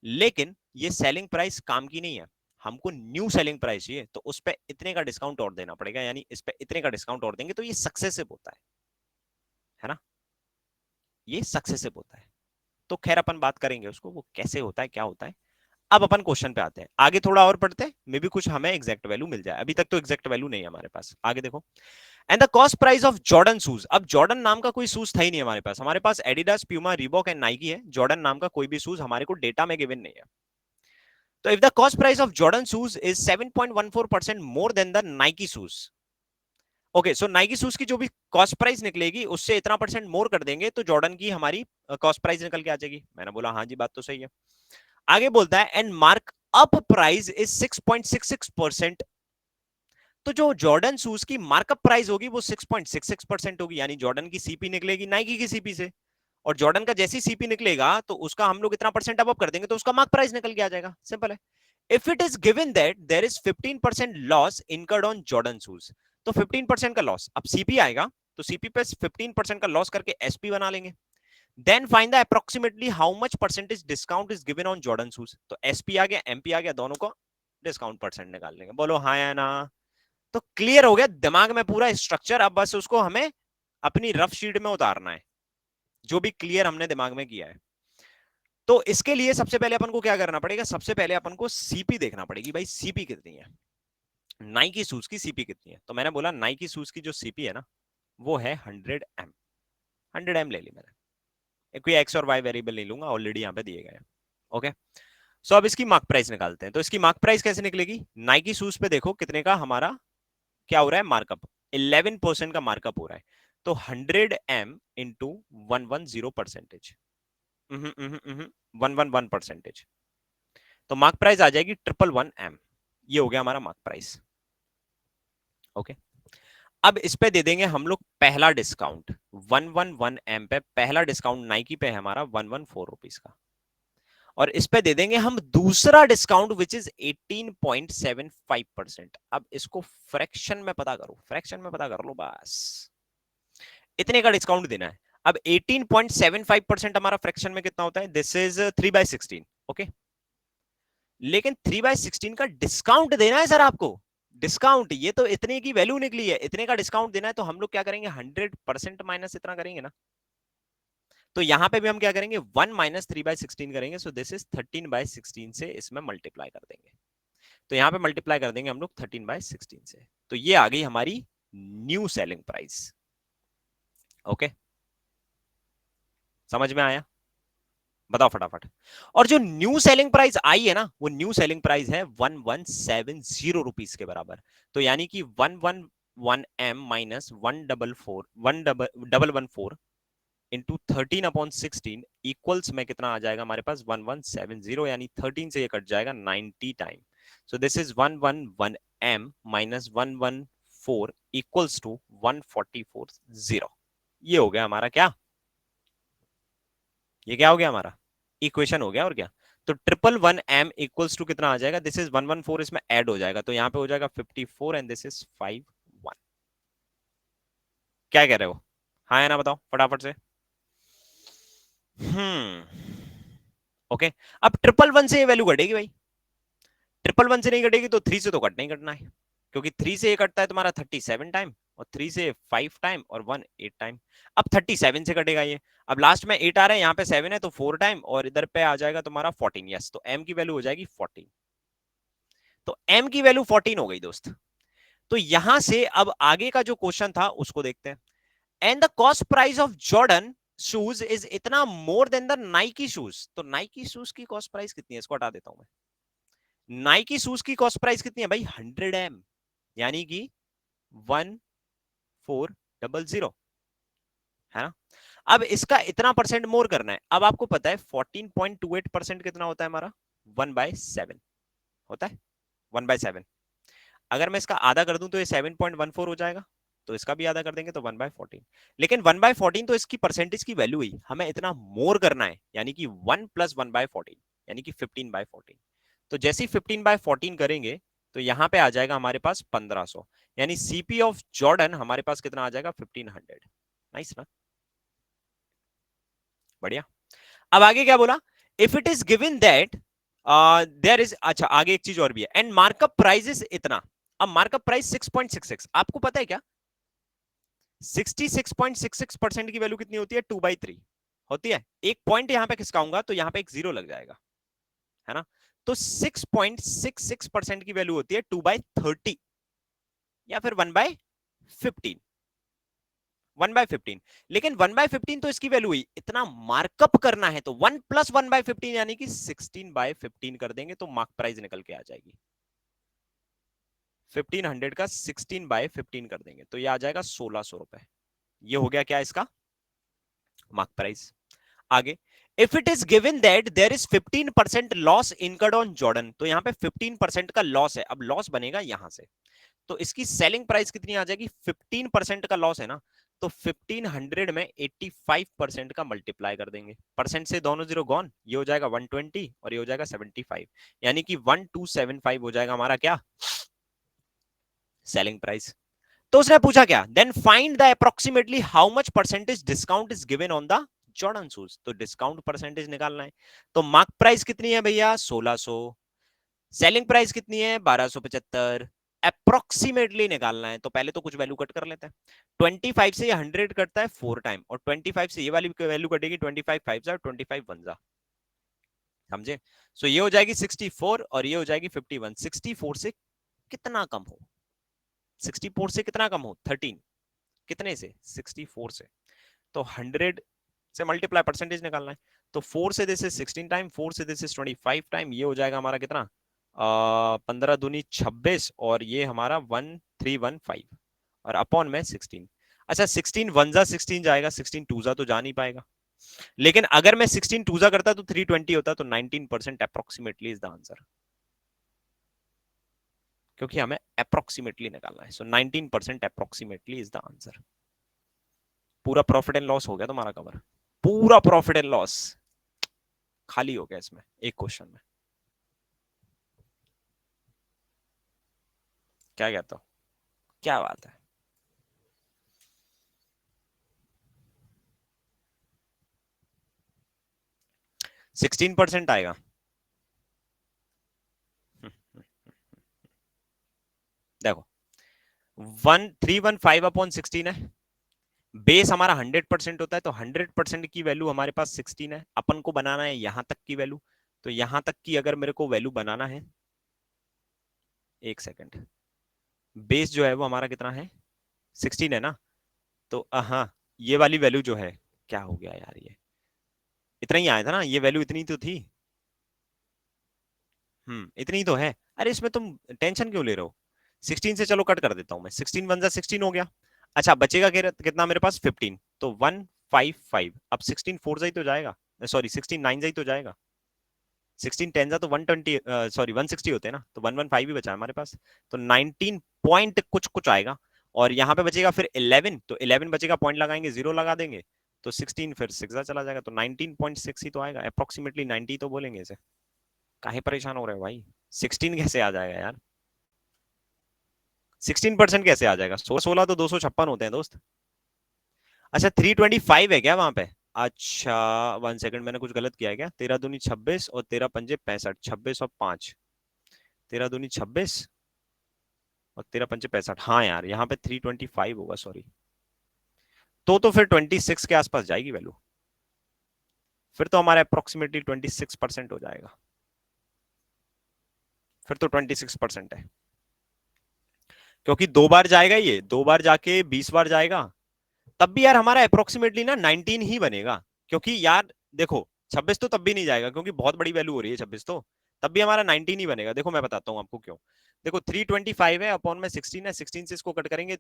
लेकिन ये सेलिंग प्राइस काम की नहीं है, हमको न्यू सेलिंग प्राइस चाहिए, तो उस पर इतने का डिस्काउंट और देना पड़ेगा, यानी इस पे इतने का डिस्काउंट और देंगे तो ये सक्सेसिव होता है ना? ये सक्सेसिव होता है। तो खैर अपन बात करेंगे उसको, वो कैसे होता है, क्या होता है। अब अपन क्वेश्चन पे आते हैं, आगे थोड़ा और पढ़ते हैं, मे भी कुछ हमें एग्जैक्ट वैल्यू मिल जाए। अभी तक तो एग्जैक्ट वैल्यू नहीं है हमारे पास, आगे देखो। And the cost price of Jordan shoes. अब जॉर्डन नाम का कोई शूज था ही नहीं हमारे पास Adidas, Puma, Reebok and Nike है। जॉर्डन नाम का कोई भी शूज हमारे को डेटा में गिवन नहीं है। तो if the cost price of Jordan shoes is 7.14% more than the Nike shoes. Okay, so Nike shoes की जो भी कॉस्ट प्राइस निकलेगी उससे इतना % मोर कर देंगे तो जॉर्डन की हमारी कॉस्ट प्राइस निकल के आ जाएगी। मैंने बोला हाँ जी, बात तो सही है। आगे बोलता है and mark up price is 6.66%। तो जो जॉर्डन शूज की मार्कअप प्राइस होगी वो 6.66% होगी, यानी जॉर्डन की सीपी निकलेगी नाइकी की सीपी से, और जॉर्डन का जैसी सीपी निकलेगा तो उसका हम लोग इतना % अब कर देंगे तो उसका मार्क प्राइस निकल के आ जाएगा। सिंपल है। If it is given that there is 15% loss incurred on Jordan shoes, तो 15% का लॉस, अब सीपी आएगा तो सीपी पे 15% का लॉस करके एसपी बना लेंगे। Then find the approximately how much % discount is given on Jordan shoes, तो एसपी आ गया, एमपी आ गया, दोनों को डिस्काउंट % निकाल लेंगे। बोलो हाँ या ना? तो क्लियर हो गया दिमाग में पूरा स्ट्रक्चर, अब बस उसको हमें अपनी रफ शीट में उतारना है, जो भी क्लियर हमने दिमाग में किया है। तो इसके लिए सबसे पहले अपन को क्या करना पड़ेगा? सबसे पहले अपन को सीपी देखना पड़ेगी, भाई सीपी कितनी है, नाइकी शूज की सीपी कितनी है। तो मैंने बोला नाइकी शूज की जो सीपी है ना वो है 100 एम। 100 एम ले ली मैंने, कोई एक्स और वाई वेरिएबल नहीं लूंगा, ऑलरेडी यहाँ पे दिए गए हैं। ओके, सो अब इसकी मार्क प्राइस निकालते हैं। तो इसकी मार्क प्राइस कैसे निकलेगी? नाइकी शूज पे देखो कितने का हमारा क्या हो रहा है मार्कअप, 11% का मार्कअप हो रहा है। तो 100 एम इंटू 110%, 111%, तो मार्क प्राइस आ जाएगी 111 एम। ये हो गया हमारा मार्क प्राइस। ओके, अब इस पे दे देंगे हम लोग पहला डिस्काउंट 111 एम पे, पहला डिस्काउंट नाइकी पे है हमारा 114 रुपीज का, और इस पे दे देंगे हम दूसरा डिस्काउंट विच इज 18.75%। अब इसको फ्रैक्शन में पता करो, फ्रैक्शन में पता कर लो बस, इतने का डिस्काउंट देना है। अब 18.75% हमारा फ्रैक्शन में कितना होता है? This is 3/16। ओके, लेकिन 3/16 का डिस्काउंट देना है सर आपको। डिस्काउंट, ये तो इतने की वैल्यू निकली है, इतने का डिस्काउंट देना है, तो हम लोग क्या करेंगे? 100% माइनस इतना करेंगे ना, तो यहां पे भी हम क्या करेंगे? 1 माइनस 3/16 करेंगे, सो दिस इज 13/16 से इसमें मल्टीप्लाई कर देंगे। तो यहां पे मल्टीप्लाई कर देंगे हम लोग 13/16 से, तो ये आ गई हमारी न्यू सेलिंग प्राइस। ओके, समझ में आया? बताओ फटाफट। और जो न्यू सेलिंग प्राइस आई है ना, वो न्यू सेलिंग प्राइस है 1170 रुपीज के बराबर। तो यानी कि 11 1m माइनस 1 इंटू 13/16 इक्वल्स में कितना आ जाएगा हमारे पास 1170, यानी 13 से ये कट जाएगा 90 time. So this is 111m minus 114 equals to 1440। ये हो गया हमारा क्या, ये क्या हो गया हमारा इक्वेशन हो गया। और क्या, तो 111m इक्वल्स टू कितना आ जाएगा, दिस इज 114, इसमें ऐड हो जाएगा तो यहाँ पे हो जाएगा 54 एंड दिस इज 51। क्या कह रहे हो, हाँ या ना बताओ फटाफट से। ओके, अब 111 से ये वैल्यू घटेगी भाई, 111 से नहीं कटेगी तो 3 से तो कटना ही कटना है, क्योंकि 3 से ये कटता है तुम्हारा 37 टाइम, और 3 से 5 टाइम, और 1 8 टाइम। अब 37 से कटेगा ये, अब लास्ट में 8 आ रहा है, यहाँ पे 7 है तो 4 टाइम, और इधर पे आ जाएगा तुम्हारा 14। यस, तो m की वैल्यू हो जाएगी 14। तो m की वैल्यू 14 हो गई दोस्त। तो यहां से अब आगे का जो क्वेश्चन था उसको देखते हैं। And the cost price of Jordan shoes is इतना more than the Nike shoes. तो नाइकी शूज की कॉस्ट प्राइस कितनी है, इसको हटा देता हूं मैं। नाइकी शूज की कॉस्ट प्राइस कितनी है भाई, 100m, यानी कि 1400, है ना। अब इसका इतना परसेंट मोर करना है। अब आपको पता है 14.28% कितना होता है हमारा, 1/7 होता है, 1/7। अगर मैं इसका आधा कर दूं तो ये 7.14 हो जाएगा, तो इसका भी आधा कर देंगे तो 1/14। लेकिन 1/14 तो इसकी परसेंटेज की वैल्यू ही, हमें इतना मोर करना है, यानी कि 1 + 1/14, यानी कि 15/14। तो जैसे ही 15/14 करेंगे तो यहां पे आ जाएगा हमारे पास 1500, यानी सीपी ऑफ जॉर्डन हमारे पास कितना आ जाएगा 1500। नाइस ना, बढ़िया। अब आगे क्या बोला, if it is given that there is, अच्छा आगे एक चीज और भी है, एंड मार्कअप प्राइस इज इतना। अब मार्कअप प्राइस 6.66, आपको पता है क्या 66.66% की वैल्यू कितनी होती है, 2/3 होती है। एक पॉइंट यहां पे खिसकाऊंगा तो यहां पे एक जीरो लग जाएगा, है ना। तो 6.66% की वैल्यू होती है 2/30, या फिर 1/15, 1/15। लेकिन 1/15 तो इसकी वैल्यू हुई, इतना मार्कअप करना है तो 1 + 1/15 यानी कि 16/15 कर देंगे तो मार्क प्राइस निकल के आ जाएगी। 1500 का 16/15 कर देंगे तो ये आ जाएगा 1600 रुपए। ये हो गया क्या इसका मार्क प्राइस। आगे, if it is given that there is 15% loss incurred on Jordan, तो यहाँ पे 15% का लॉस है। अब लॉस बनेगा यहां से, तो इसकी सेलिंग प्राइस कितनी आ जाएगी, 15% का लॉस है ना, तो 1500 में 85% का मल्टीप्लाई कर देंगे, परसेंट से दोनों जीरो गॉन, ये हो जाएगा 120 और ये हो जाएगा 75, यानी कि 1275 हो जाएगा हमारा क्या सेलिंग प्राइस। तो उसने पूछा क्या, then find the approximately how much percentage discount is given on the Jordan shoes. तो डिस्काउंट परसेंटेज निकालना है, तो मार्क प्राइस कितनी है भैया 1600, सेलिंग प्राइस कितनी है 1275, अप्रोक्सीमेटली निकालना है। तो पहले तो कुछ वैल्यू कट कर लेते हैं। 25 से ये 100 कटता है 4 टाइम, और 25 से ये वाली वैल्यू कटेगी 25 5 जा 25 1 जा, समझे। सो ये हो जाएगी 64 और ये हो जाएगी 51। 64 से कितना कम हो, 64 से कितना कम हो 13, कितने से 64 से, तो 100 से मल्टीप्लाई परसेंटेज निकालना है। तो 4 से दिस इज 16 टाइम, 4 से दिस इज 25 टाइम, ये हो जाएगा हमारा कितना 15 दूनी 26, और ये हमारा 1315, और अपॉन में 16। अच्छा 16 वन जा 16 जाएगा, 16 टू जा तो जा नहीं पाएगा, लेकिन अगर मैं 16 टू जा करता तो 320 होता, तो 19% अप्रोक्सीमेटली इज द आंसर, क्योंकि हमें अप्रोक्सीमेटली निकालना है। सो 19% अप्रोक्सीमेटली इज द आंसर। पूरा प्रॉफिट एंड लॉस हो गया तुम्हारा कवर, पूरा प्रॉफिट एंड लॉस खाली हो गया इसमें एक क्वेश्चन में। क्या कहता हो, क्या बात है। 16% आएगा। देखो 1315/16 है, बेस हमारा 100% होता है, तो 100% की वैल्यू हमारे पास 16 है। अपन को बनाना है यहां तक की वैल्यू, तो यहां तक की अगर मेरे को वैल्यू बनाना है, एक सेकंड, बेस जो है वो हमारा कितना है 16 है ना, तो हाँ ये वाली वैल्यू जो है, क्या हो गया यार, ये इतना ही आया था ना, ये वैल्यू इतनी तो थी। इतनी तो है, अरे इसमें तुम टेंशन क्यों ले रहे हो। 16 से चलो कट कर देता हूं मैं, 16 वन जा 16 हो गया। अच्छा बचेगा कितना मेरे पास, 15, तो 155। अब 16 फोर जा ही तो जाएगा, सॉरी 16 नाइन जा ही तो जाएगा, 16 टेन जा तो 120, सॉरी 160 होते हैं ना, तो 115 ही बचा है हमारे पास। तो 19 पॉइंट कुछ कुछ आएगा। और यहाँ पे बचेगा फिर 11, तो 11 बचेगा, पॉइंट लगाएंगे, जीरो लगा देंगे, तो 16 फिर 6 चला जाएगा, तो 19.6 ही तो आएगा, अप्रोक्सीमेटली 90 तो बोलेंगे इसे। काहे परेशान हो रहे हो भाई, 16 कैसे आ जाएगा यार, 16% कैसे आ जाएगा, 16 16 तो 256 होते हैं दोस्त। अच्छा 325 है क्या वहां पे? अच्छा 1 सेकंड, मैंने कुछ गलत किया है क्या? 13 दूनी 26 और 13 पंजे 65, 26 और 5, 13 दूनी 26 और 13 पंजे 65, हाँ यार यहाँ पे 325 होगा, सॉरी। तो फिर 26 के आसपास जाएगी वैल्यू, फिर तो हमारा अप्रोक्सीमेटली 26% हो जाएगा, फिर तो 26% है। क्योंकि 2 बार जाएगा, ये 2 बार जाके 20 बार जाएगा, तब भी यार हमारा अप्रोक्सीमेटली ना 19 ही बनेगा। क्योंकि यार देखो 26 तो तब भी नहीं जाएगा, क्योंकि बहुत बड़ी वैल्यू हो रही है 26 तो, तब भी हमारा 19 ही बनेगा। देखो मैं बताता हूँ आपको क्यों। देखो 325 है, अपॉन में 16 है, 16 से इसको कट करेंगे,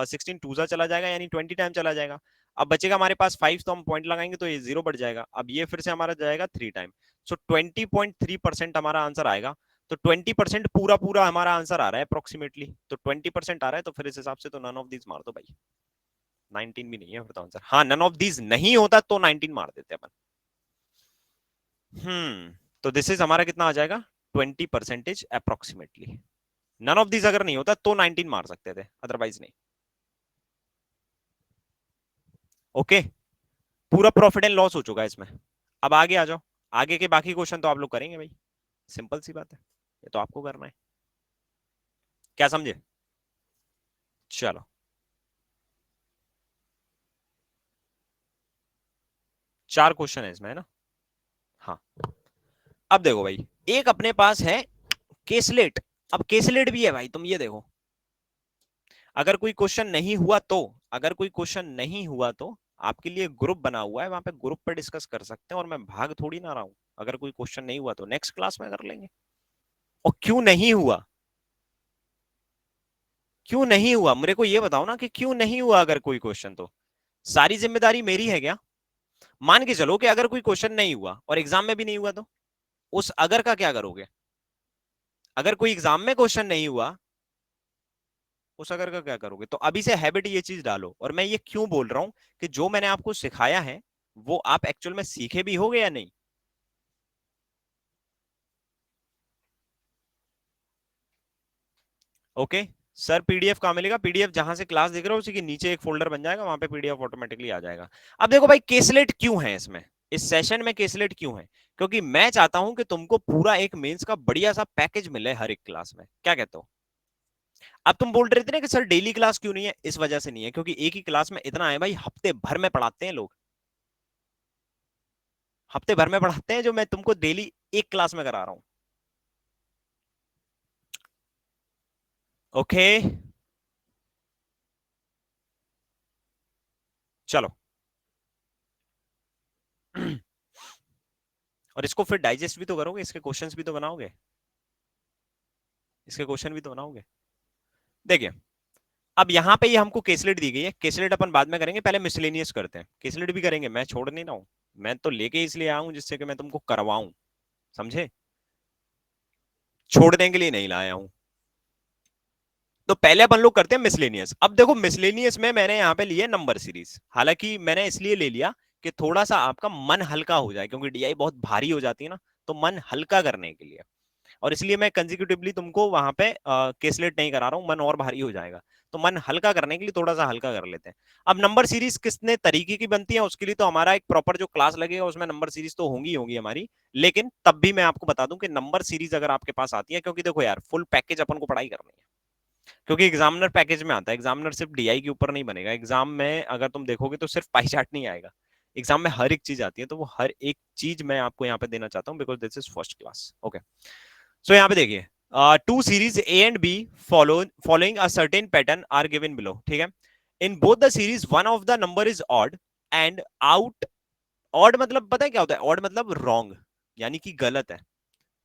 16 टू जा चला जाएगा, यानी 20 टाइम चला जाएगा। अब बचेगा हमारे पास 5, तो हम पॉइंट लगाएंगे तो ये 0 बढ़ जाएगा, अब ये फिर से हमारा जाएगा 3 टाइम। सो 20.3% हमारा आंसर आएगा। तो 20% पूरा पूरा हमारा आंसर आ रहा है अप्रोक्सीमेटली, तो 20% आ रहा है, तो फिर इस हिसाब से तो नन ऑफ दीज मार दो भाई। 19 भी नहीं है फिर तो आंसर, हाँ नन ऑफ दीज नहीं होता तो 19 मार देते अपन। तो दिस इज हमारा कितना आ जाएगा, 20% अप्रोक्सीमेटली। नन ऑफ दीज अगर नहीं होता तो 19 मार सकते थे, अदरवाइज नहीं। ओके, पूरा प्रॉफिट एंड लॉस हो चुका है इसमें। अब आगे आ जाओ, आगे के बाकी क्वेश्चन तो आप लोग करेंगे भाई, सिंपल सी बात है, ये तो आपको करना है। क्या समझे? चलो 4 क्वेश्चन है इसमें, है ना? हाँ। अब देखो भाई, एक अपने पास है केसलेट। अब केसलेट भी है भाई, तुम ये देखो, अगर कोई क्वेश्चन नहीं हुआ तो, अगर कोई क्वेश्चन नहीं हुआ तो आपके लिए ग्रुप बना हुआ है, वहां पे ग्रुप पे डिस्कस कर सकते हैं, और मैं भाग थोड़ी ना रहा हूं। अगर कोई क्वेश्चन नहीं हुआ तो नेक्स्ट क्लास में कर लेंगे। और क्यों नहीं हुआ, क्यों नहीं हुआ मेरे को ये बताओ ना, कि क्यों नहीं हुआ अगर कोई क्वेश्चन तो? सारी जिम्मेदारी मेरी है क्या? मान के चलो कि अगर कोई क्वेश्चन नहीं हुआ और एग्जाम में भी नहीं हुआ, तो उस अगर का क्या करोगे? अगर कोई एग्जाम में क्वेश्चन नहीं हुआ, उस अगर का क्या करोगे? तो अभी से हैबिट ये चीज डालो। और मैं ये क्यों बोल रहा हूं, कि जो मैंने आपको सिखाया है वो आप एक्चुअल में सीखे भी होगे या नहीं? ओके। सर पीडीएफ कहाँ मिलेगा? पीडीएफ जहां से क्लास देख रहे हो उसी के नीचे एक फोल्डर बन जाएगा, वहां पे पीडीएफ ऑटोमेटिकली आ जाएगा। अब देखो भाई, केसलेट क्यों है इसमें, इस सेशन में केसलेट क्यों है? क्योंकि मैं चाहता हूं कि तुमको पूरा एक मेंस का बढ़िया सा पैकेज मिले हर एक क्लास में। क्या कहते हो? अब तुम बोल रहे थे ना कि सर डेली क्लास क्यों नहीं है, इस वजह से नहीं है क्योंकि एक ही क्लास में इतना है भाई, हफ्ते भर में पढ़ाते हैं लोग, हफ्ते भर में पढ़ाते हैं, जो मैं तुमको डेली एक क्लास में करा रहा हूं। ओके। चलो और इसको फिर डाइजेस्ट भी तो करोगे, इसके क्वेश्चंस भी तो बनाओगे, इसके क्वेश्चन भी तो बनाओगे। देखिए, अब यहाँ पे ये हमको केसलेट दी गई है, केसलेट अपन बाद में करेंगे, पहले मिसलेनियस करते हैं। केसलेट भी करेंगे, मैं छोड़ नहीं रहा हूँ, मैं तो लेके इसलिए आऊं जिससे कि मैं तुमको करवाऊं, समझे? छोड़ने के लिए नहीं लाया हूं। तो पहले अपन लोग करते हैं मिसलेनियस। अब देखो मिसलेनियस में मैंने यहाँ पे लिया नंबर सीरीज, हालांकि मैंने इसलिए ले लिया कि थोड़ा सा आपका मन हल्का हो जाए, क्योंकि डीआई बहुत भारी हो जाती है ना, तो मन हल्का करने के लिए। और इसलिए मैं कंजिक्यूटिवली तुमको वहां पे केसलेट नहीं करा रहा हूं, मन और भारी हो जाएगा। तो मन हल्का करने के लिए थोड़ा सा हल्का कर लेते हैं। अब नंबर सीरीज कितने तरीके की बनती है, उसके लिए तो हमारा एक प्रॉपर जो क्लास लगेगा उसमें नंबर सीरीज तो होंगी होंगी हमारी। लेकिन तब भी मैं आपको बता दूं कि नंबर सीरीज अगर आपके पास आती है, क्योंकि देखो यार फुल पैकेज अपन को पढ़ाई करनी है, क्योंकि एग्जामिनर पैकेज में आता है। एग्जामिनर सिर्फ डीआई के ऊपर नहीं बनेगा, एग्जाम में अगर तुम देखोगे तो सिर्फ पाई चार्ट नहीं आएगा, एग्जाम में हर एक चीज आती है। तो वो हर एक चीज मैं आपको यहाँ पे देना चाहता हूँ, because this is first class. Okay, so यहाँ पे देखिए, two series A and B following a certain pattern are given below, ठीक है। In both the series one of the number is odd and out. Odd मतलब पता है क्या होता है? ऑड मतलब रॉन्ग, यानी कि गलत है।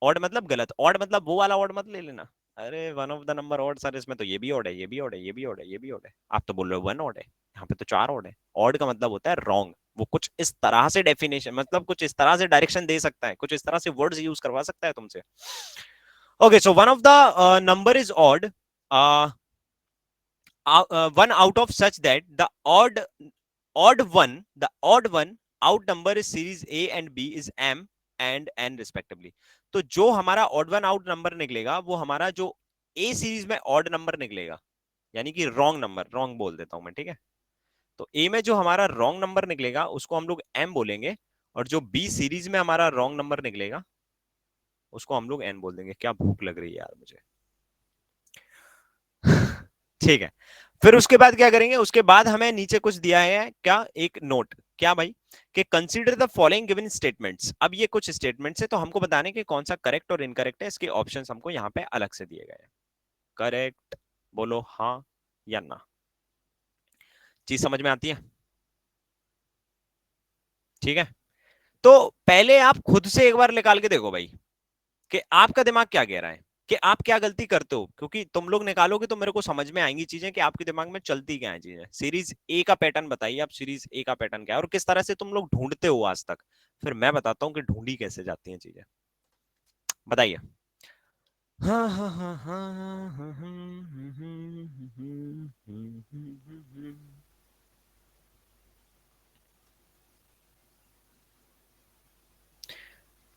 ऑड मतलब गलत, ऑड मतलब वो वाला ऑड मत ले लेना, अरे one of the number odd sir, इसमें तो ये भी ऑड है, ये भी ऑड है, ये भी ऑड है, ये भी ऑड है। आप तो बोल रहे हो वन ऑड है, यहाँ पे तो चार ऑड है। ऑड का मतलब होता है रॉन्ग। वो कुछ इस तरह से डेफिनेशन, मतलब कुछ इस तरह से डायरेक्शन दे सकता है, कुछ इस तरह से वर्ड्स यूज करवा सकता है तुमसे। Okay, so one of the number is odd, one out of such that the odd one outnumber is series A and B is M and N respectively। तो जो हमारा odd one out नंबर निकलेगा वो हमारा जो A series में odd number निकलेगा, यानी कि रॉन्ग नंबर, रॉन्ग बोल देता हूं मैं, ठीक है। तो A में जो हमारा रॉन्ग नंबर निकलेगा उसको हम लोग M बोलेंगे, और जो B सीरीज में हमारा रॉन्ग नंबर निकलेगा उसको हम लोग N बोल देंगे। क्या भूख लग रही है यार मुझे। ठीक है, फिर उसके बाद क्या करेंगे, उसके बाद हमें नीचे कुछ दिया है क्या, एक नोट, क्या भाई, कि consider the following given statements. अब ये कुछ स्टेटमेंट्स है तो हमको बताने कि कौन सा करेक्ट और इनकरेक्ट है, इसके ऑप्शंस हमको यहाँ पे अलग से दिए गए हैं। करेक्ट बोलो हाँ या ना। चीज समझ में आती है? ठीक है, तो पहले आप खुद से एक बार निकाल के देखो भाई कि आपका दिमाग क्या कह रहा है, कि आप क्या गलती करते हो, क्योंकि तुम लोग निकालोगे तो मेरे को समझ में आएंगी चीजें कि आपके दिमाग में चलती क्या है चीजें। सीरीज ए का पैटर्न बताइए आप, सीरीज ए का पैटर्न क्या है और किस तरह से तुम लोग ढूंढते हो आज तक, फिर मैं बताता हूँ कि ढूंढी कैसे जाती हैं चीजें। बताइए। हाँ हाँ हाँ हाँ हाँ,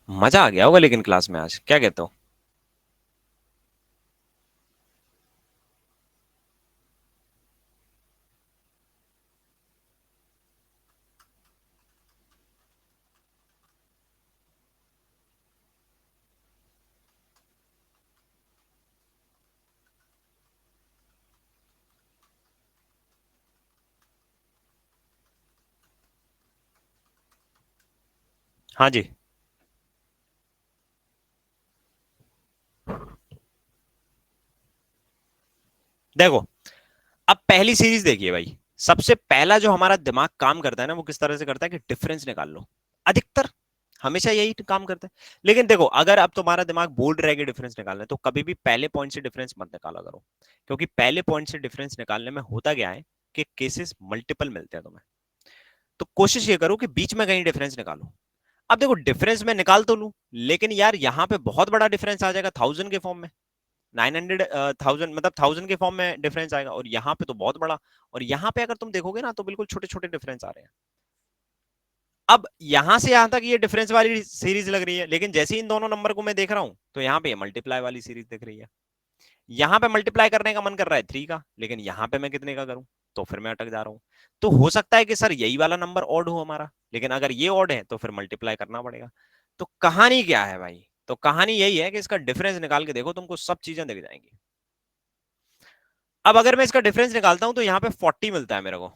मजा आ गया होगा लेकिन क्लास में आज, क्या कहते हो? हाँ जी, देखो, अब पहली सीरीज देखिए भाई। सबसे पहला जो हमारा दिमाग काम करता है ना, वो किस तरह से करता है कि डिफरेंस निकाल लो। अधिकतर हमेशा यही काम करता है। लेकिन देखो, अगर अब तुम्हारा दिमाग बोल रहा है कि डिफरेंस निकालना है, तो कभी भी पहले पॉइंट से डिफरेंस मत निकाला करो, क्योंकि पहले पॉइंट से डिफरेंस निकालने में होता क्या है कि केसेस मल्टीपल मिलते हैं तुम्हें। तो कोशिश ये करो कि बीच में कहीं डिफरेंस निकालो। अब देखो, डिफरेंस में निकाल तो लूं, लेकिन यार यहाँ पे बहुत बड़ा डिफरेंस आ जाएगा 1000 के फॉर्म में। 900 1000 मतलब 1000 के फॉर्म में डिफरेंस आएगा, और यहाँ पे तो बहुत बड़ा। और यहाँ पे अगर तुम देखोगे ना तो बिल्कुल छोटे छोटे डिफरेंस आ रहे हैं। अब यहां से यहां तक ये डिफरेंस वाली सीरीज लग रही है, लेकिन जैसे ही इन दोनों नंबर को मैं देख रहा हूं तो यहाँ पे मल्टीप्लाई वाली सीरीज दिख रही है। यहाँ पे मल्टीप्लाई करने का मन कर रहा है 3 का, लेकिन यहाँ पे मैं कितने का करूं, तो फिर मैं अटक जा रहा हूं। तो हो सकता है कि सर यही वाला नंबर ऑड हो हमारा, लेकिन अगर ये ऑड है तो फिर मल्टीप्लाई करना पड़ेगा। तो कहानी क्या है भाई, तो कहानी यही है कि इसका डिफरेंस निकाल के देखो, तुमको सब चीजें दिख जाएंगी। अब अगर मैं इसका डिफरेंस निकालता हूं तो यहाँ पे 40 मिलता है मेरे को,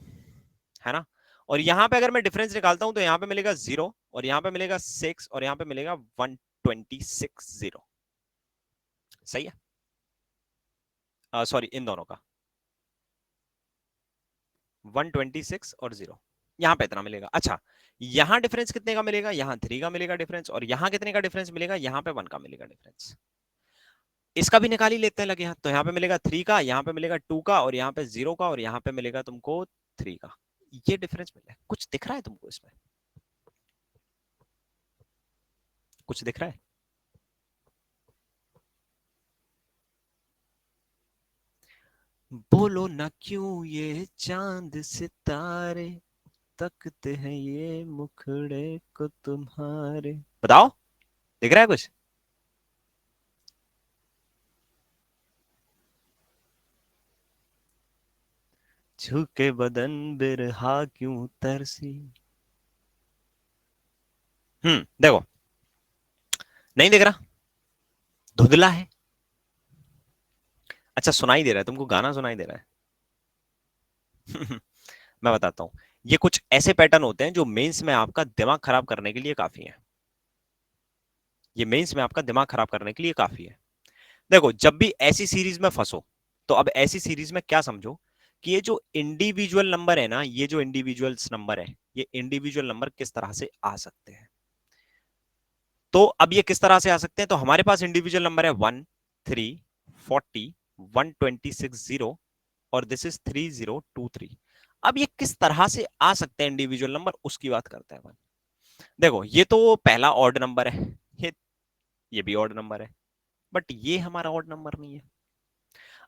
है ना। और यहाँ पे अगर मैं डिफरेंस निकालता हूं तो यहाँ पे मिलेगा 0, और यहाँ पे मिलेगा 6, और यहाँ पे मिलेगा 126 0। सही है, सॉरी, इन दोनों का 126 और 0, यहाँ पे इतना मिलेगा। अच्छा, यहाँ डिफरेंस कितने का मिलेगा, यहाँ 3 का मिलेगा डिफरेंस, और यहाँ कितने का डिफरेंस मिलेगा, यहाँ पे 1 का मिलेगा डिफरेंस। इसका भी निकाल ही लेते हैं लगे हाथ। तो यहाँ पे मिलेगा 3 का, यहाँ पे मिलेगा 2 का, और यहाँ पे 0 का, और यहाँ पे मिलेगा तुमको 3 का। ये डिफरेंस मिला है। कुछ दिख रहा है तुमको इसमें? कुछ दिख रहा है? बोलो ना क्यों ये चांद सितारे तकते हैं ये मुखड़े को तुम्हारे। बताओ, दिख रहा है कुछ? झुके बदन बिरहा क्यों तरसी। देखो, नहीं दिख रहा, धुंधला है। अच्छा, सुनाई दे रहा है तुमको, गाना सुनाई दे रहा है। मैं बताता हूं। ये कुछ ऐसे पैटर्न होते हैं जो मेंस में आपका दिमाग खराब करने के लिए काफी है। ये मेंस में आपका दिमाग खराब करने के लिए काफी है। देखो, जब भी ऐसी सीरीज में फंसो, तो अब ऐसी सीरीज में क्या समझो कि ये जो इंडिविजुअल नंबर है ना, ये जो इंडिविजुअल्स नंबर है, ये इंडिविजुअल नंबर किस तरह से आ सकते हैं। तो अब ये किस तरह से आ सकते हैं, तो हमारे पास इंडिविजुअल नंबर है 1 3 40 1260 और दिस इज 3023। अब ये किस तरह से आ सकते हैं इंडिविजुअल नंबर, उसकी बात करते हैं अपन। देखो ये तो पहला ऑड नंबर है, ये भी ऑड नंबर है, बट ये हमारा ऑड नंबर नहीं है।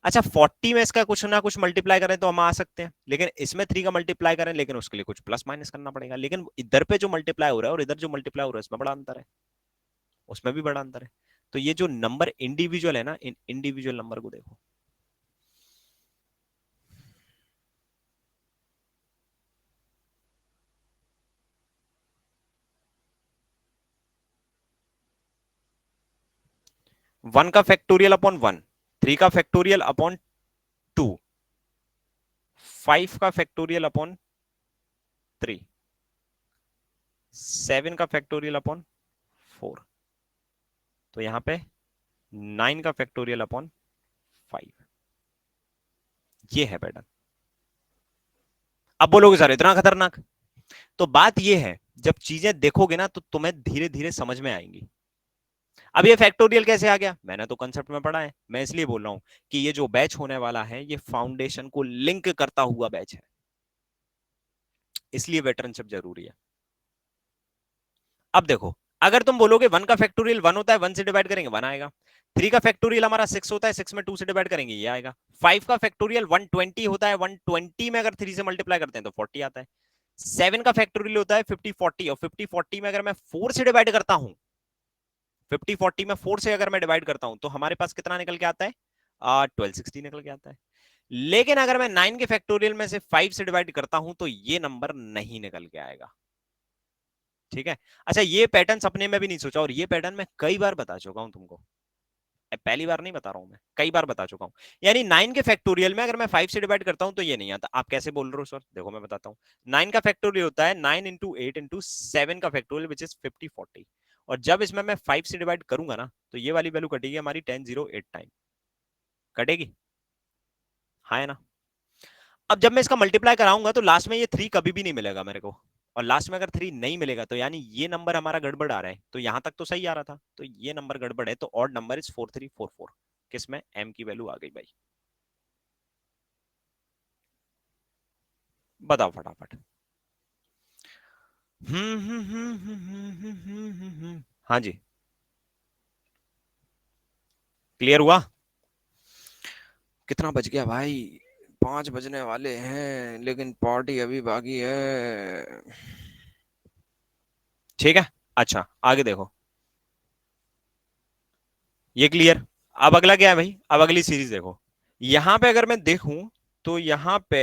अच्छा 40 में इसका कुछ ना कुछ मल्टीप्लाई करें तो हम आ सकते हैं, लेकिन इसमें 3 का मल्टीप्लाई करें लेकिन उसके लिए कुछ प्लस माइनस करना पड़ेगा, लेकिन इधर पे जो मल्टीप्लाई हो रहा है और इधर जो मल्टीप्लाई हो रहा है इसमें बड़ा अंतर है, उसमें भी बड़ा अंतर है। तो ये जो नंबर इंडिविजुअल है ना, इन इंडिविजुअल नंबर को देखो, वन का फैक्टोरियल अपॉन वन, 3 का फैक्टोरियल अपॉन 2, 5 का फैक्टोरियल अपॉन 3, 7 का फैक्टोरियल अपॉन 4, तो यहां पे 9 का फैक्टोरियल अपॉन 5। ये है पैटर्न। अब बोलोगे सर इतना खतरनाक, तो बात ये है जब चीजें देखोगे ना तो तुम्हें धीरे धीरे समझ में आएंगी। अब ये फैक्टोरियल कैसे आ गया, मैंने तो कंसेप्ट में पढ़ा है, मैं इसलिए बोल रहा हूं कि ये जो बैच होने वाला है ये फाउंडेशन को लिंक करता हुआ बैच है, इसलिए वेटरनशिप जरूरी है। अब देखो अगर तुम बोलोगे वन का फैक्टोरियल वन होता है, वन से डिवाइड करेंगे वन आएगा, 3 का फैक्टोरियल हमारा 6 होता है, 6 में 2 से डिवाइड करेंगे ये आएगा, 5 का फैक्टोरियल 120 होता है, 120 में अगर 3 से मल्टीप्लाई करते हैं तो 40 आता है, 7 का फैक्टोरियल होता है 50 40 और 50 40 में अगर मैं 4 से डिवाइड करता हूं, 50 40 में 4 से अगर मैं डिवाइड करता हूं तो हमारे पास कितना निकल के आता है, 1260 निकल के आता है। लेकिन अगर मैं 9 के फैक्टोरियल में से 5 से डिवाइड करता हूं तो ये नंबर नहीं निकल के आएगा। ठीक है, अच्छा ये पैटर्न सपने में भी नहीं सोचा, और ये पैटर्न मैं कई बार बता चुका हूं तुमको, पहली बार नहीं बता रहा हूं मैं, कई बार बता चुका हूं। यानी 9 के फैक्टोरियल में अगर मैं 5 से डिवाइड करता हूं तो ये नहीं आता। आप कैसे बोल रहे हो सर, देखो मैं बताता हूं। 9 का फैक्टोरियल होता है 9 इंटू 8 इंटू 7 का फैक्टोरियल विच इज 50 40, और जब इसमें मैं 5 से डिवाइड करूंगा ना तो ये वाली वैल्यू कटेगी हमारी 1008 टाइम कटेगी, हाँ है ना। अब जब मैं इसका मल्टीप्लाई कराऊंगा तो लास्ट में ये 3 कभी भी नहीं मिलेगा मेरे को, और लास्ट में अगर 3 नहीं मिलेगा तो यानी ये नंबर हमारा गड़बड़ आ रहा है, तो यहां तक तो सही आ रहा था, तो ये नंबर गड़बड़ है, तो ऑड नंबर इज 4344। किसमें, एम की वैल्यू आ गई भाई, बताओ फटाफट। हाँ जी, क्लियर हुआ। कितना बज गया भाई, 5 बजने वाले हैं लेकिन पार्टी अभी बाकी है। ठीक है, अच्छा आगे देखो, ये क्लियर। अब अगला क्या है भाई, अब अगली सीरीज देखो, यहां पे अगर मैं देखूं तो यहां पे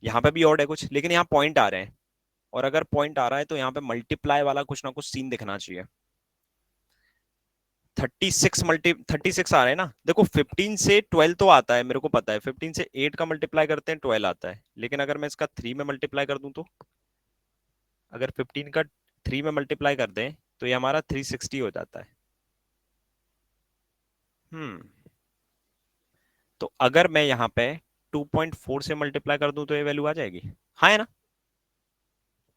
यहां पे भी ऑड है कुछ, लेकिन यहाँ पॉइंट आ रहे हैं, और अगर पॉइंट आ रहा है तो यहाँ पे मल्टीप्लाई वाला कुछ ना कुछ सीन दिखना चाहिए। 36 आ रहे हैं ना, देखो 15 से 12 तो आता है मेरे को पता है, 15 से 8 का मल्टीप्लाई करते हैं 12 आता है, लेकिन अगर मैं इसका 3 में मल्टीप्लाई कर दूं तो, अगर 15 का 3 में मल्टीप्लाई कर दें तो ये हमारा 360 हो जाता है। हम्म, तो अगर मैं यहाँ पे 2.4 से मल्टीप्लाई कर दूं तो ये वैल्यू आ जाएगी, हाँ है ना।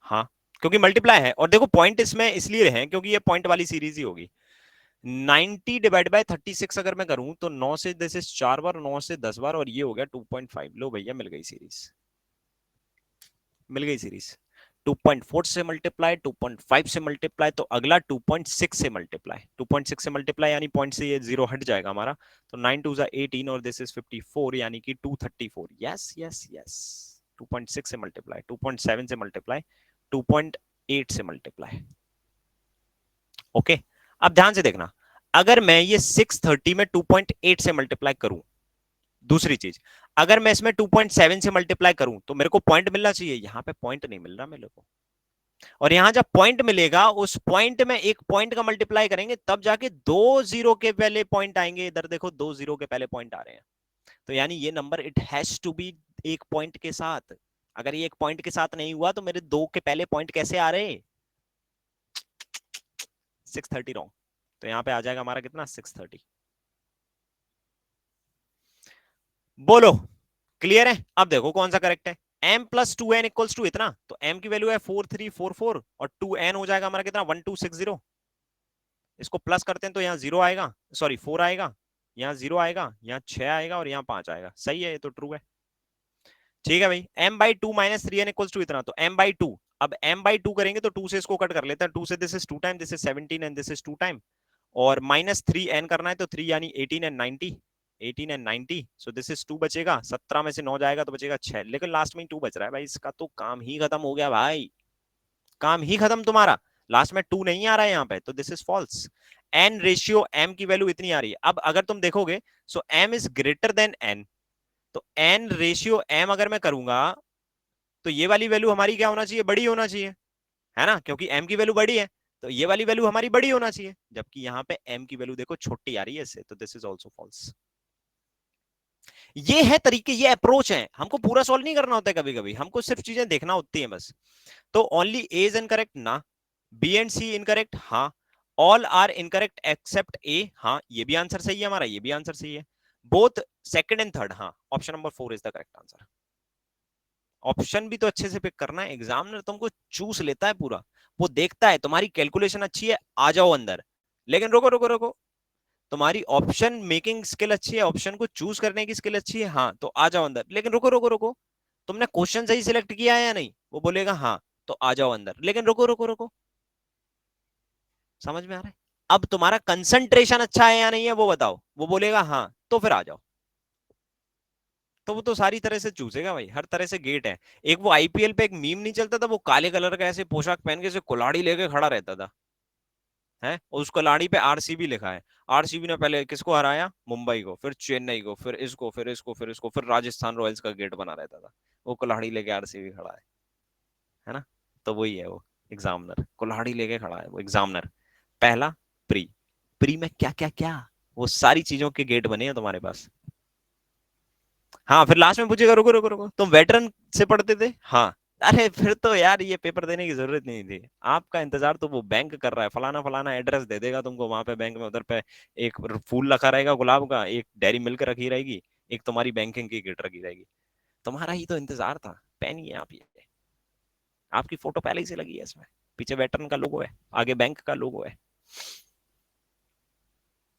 हाँ, क्योंकि मल्टीप्लाई है, और देखो पॉइंट इसमें इसलिए है क्योंकि ये पॉइंट वाली सीरीज ही होगी। 90 डिवाइड बाय 36 अगर मैं करूं तो 9 से जैसे 4 बार, 9 से 10 बार, और ये हो गया 2.5। लो भैया मिल गई सीरीज, मिल गई सीरीज। 2.4 से मल्टीप्लाई, 2.5 से मल्टीप्लाई, तो अगला 2.6 से मल्टीप्लाई, 2.6 से मल्टीप्लाई यानी पॉइंट से ये जीरो हट जाएगा हमारा, तो 9 2 18 और दिस इज 54 यानी कि 234। यस यस यस, 2.6 से मल्टीप्लाई, 2.7 से मल्टीप्लाई, 2.8 से मल्टीप्लाई। ओके, अब ध्यान से देखना, अगर मैं ये 630 में 2.8 से मल्टीप्लाई करूं, दूसरी चीज अगर मैं इसमें 2.7 से मल्टीप्लाई करूं तो मेरे को पॉइंट मिलना चाहिए, यहां पे पॉइंट नहीं मिल रहा मेरे को, और यहां जब पॉइंट मिलेगा उस पॉइंट में एक पॉइंट का मल्टीप्लाई करेंगे तब जाके दो जीरो के पहले पॉइंट आएंगे, इधर देखो दो जीरो के पहले पॉइंट आ रहे हैं, तो यानी ये number it has to be एक पॉइंट के साथ। अगर ये एक पॉइंट के साथ नहीं हुआ तो मेरे दो के पहले पॉइंट कैसे आ रहे, 630 रॉन्ग, तो यहां पे आ जाएगा हमारा कितना 630। बोलो क्लियर है। अब देखो कौन सा करेक्ट है, m plus two n equals to इतना, तो m की वैल्यू है 4344 और 2n हो जाएगा हमारा कितना 1260, इसको प्लस करते हैं तो यहाँ 0 आएगा, सॉरी 4 आएगा, यहाँ 0 आएगा, यहाँ 6 आएगा और यहाँ 5 आएगा। सही है, ये तो ट्रू है। ठीक है भाई, m/2 - 3n इक्वल्स टू इतना, तो m/2, अब m/2 करेंगे तो 2 से इसको कट कर लेते हैं, 2 से this is 2 time, this is 17 and this is 2 time, और -3n करना है तो 3 यानी 18 and 90, 18 and 90, so this is 2 बचेगा, 17 में से 9 जाएगा तो बचेगा 6, लेकिन लास्ट में 2 बच रहा है भाई, इसका तो काम ही खत्म हो गया भाई, काम ही खत्म तुम्हारा, लास्ट में 2 नहीं आ रहा है यहाँ पे, तो this is false. n ratio m की वैल्यू इतनी आ रही है, अब अगर तुम देखोगे so m is greater than n, तो n रेशियो m अगर मैं करूंगा तो ये वाली वैल्यू हमारी क्या होना चाहिए, बड़ी होना चाहिए, है ना, क्योंकि m की वैल्यू बड़ी है, तो ये वाली वैल्यू हमारी बड़ी होना चाहिए, जबकि यहाँ पे m की वैल्यू देखो छोटी आ रही है इससे, तो दिस इज ऑल्सो फॉल्स। ये है तरीके, ये अप्रोच है, हमको पूरा सॉल्व नहीं करना होता है, कभी कभी हमको सिर्फ चीजें देखना होती है बस। तो ओनली ए इज इनकरेक्ट ना, बी एंड सी इनकरेक्ट, हाँ, ऑल आर इनकरेक्ट एक्सेप्ट ए, हाँ ये भी आंसर सही है हमारा, ये भी आंसर सही है, बोथ सेकंड एंड थर्ड, हाँ option number 4 is the correct answer. Option भी तो अच्छे से पिक करना है, एग्जामिनर तुमको चूस लेता है पूरा, वो देखता है तुम्हारी कैलकुलेशन अच्छी है, आ जाओ अंदर, लेकिन रुको रुको रुको, तुम्हारी ऑप्शन मेकिंग स्किल अच्छी है, ऑप्शन को चूज करने की स्किल अच्छी है, हाँ तो आ जाओ अंदर, लेकिन रुको रुको रुको, तुमने क्वेश्चन सही सिलेक्ट किया है या नहीं, वो बोलेगा हाँ तो आ जाओ अंदर, लेकिन रुको रुको रुको, समझ में आ रहा है, अब तुम्हारा कंसंट्रेशन अच्छा है या नहीं है वो बताओ, वो बोलेगा हाँ तो फिर आ जाओ, तो वो तो सारी तरह से चूसेगा भाई, हर तरह से गेट है। एक वो आईपीएल पे एक मीम नहीं चलता था, वो काले कलर का ऐसे पोशाक पहन के ऐसे कुल्हाड़ी लेके खड़ा रहता था, है, और उस कुल्हाड़ी पे आरसीबी लिखा है, आरसीबी ने पहले किसको हराया, मुंबई को, फिर चेन्नई को, फिर इसको, फिर इसको, फिर इसको, फिर राजस्थान रॉयल्स का गेट बना रहता था, वो कुल्हाड़ी लेके आरसीबी खड़ा है ना, तो वही है वो एग्जामिनर, कुल्हाड़ी लेके खड़ा है वो एग्जामिनर। पहला प्री, प्री में क्या क्या क्या, वो सारी चीजों के गेट बने हैं तुम्हारे पास। हाँ फिर लास्ट में पूछेगा, रुको रुको रुको, तुम वेटरन से पढ़ते थे, हाँ, अरे फिर तो यार ये पेपर देने की जरूरत नहीं थी, आपका इंतजार तो वो बैंक कर रहा है, फलाना फलाना एड्रेस दे देगा तुमको, वहां पे बैंक में उधर पे एक फूल रखा रहेगा गुलाब का, एक डेयरी मिल्क रखी रहेगी, एक तुम्हारी बैंकिंग की किट रखी रहेगी, तुम्हारा ही तो इंतजार था, पहनिए आप ये, आपकी फोटो पहले ही से लगी है इसमें, पीछे वेटरन का लोगो है, आगे बैंक का लोगो है,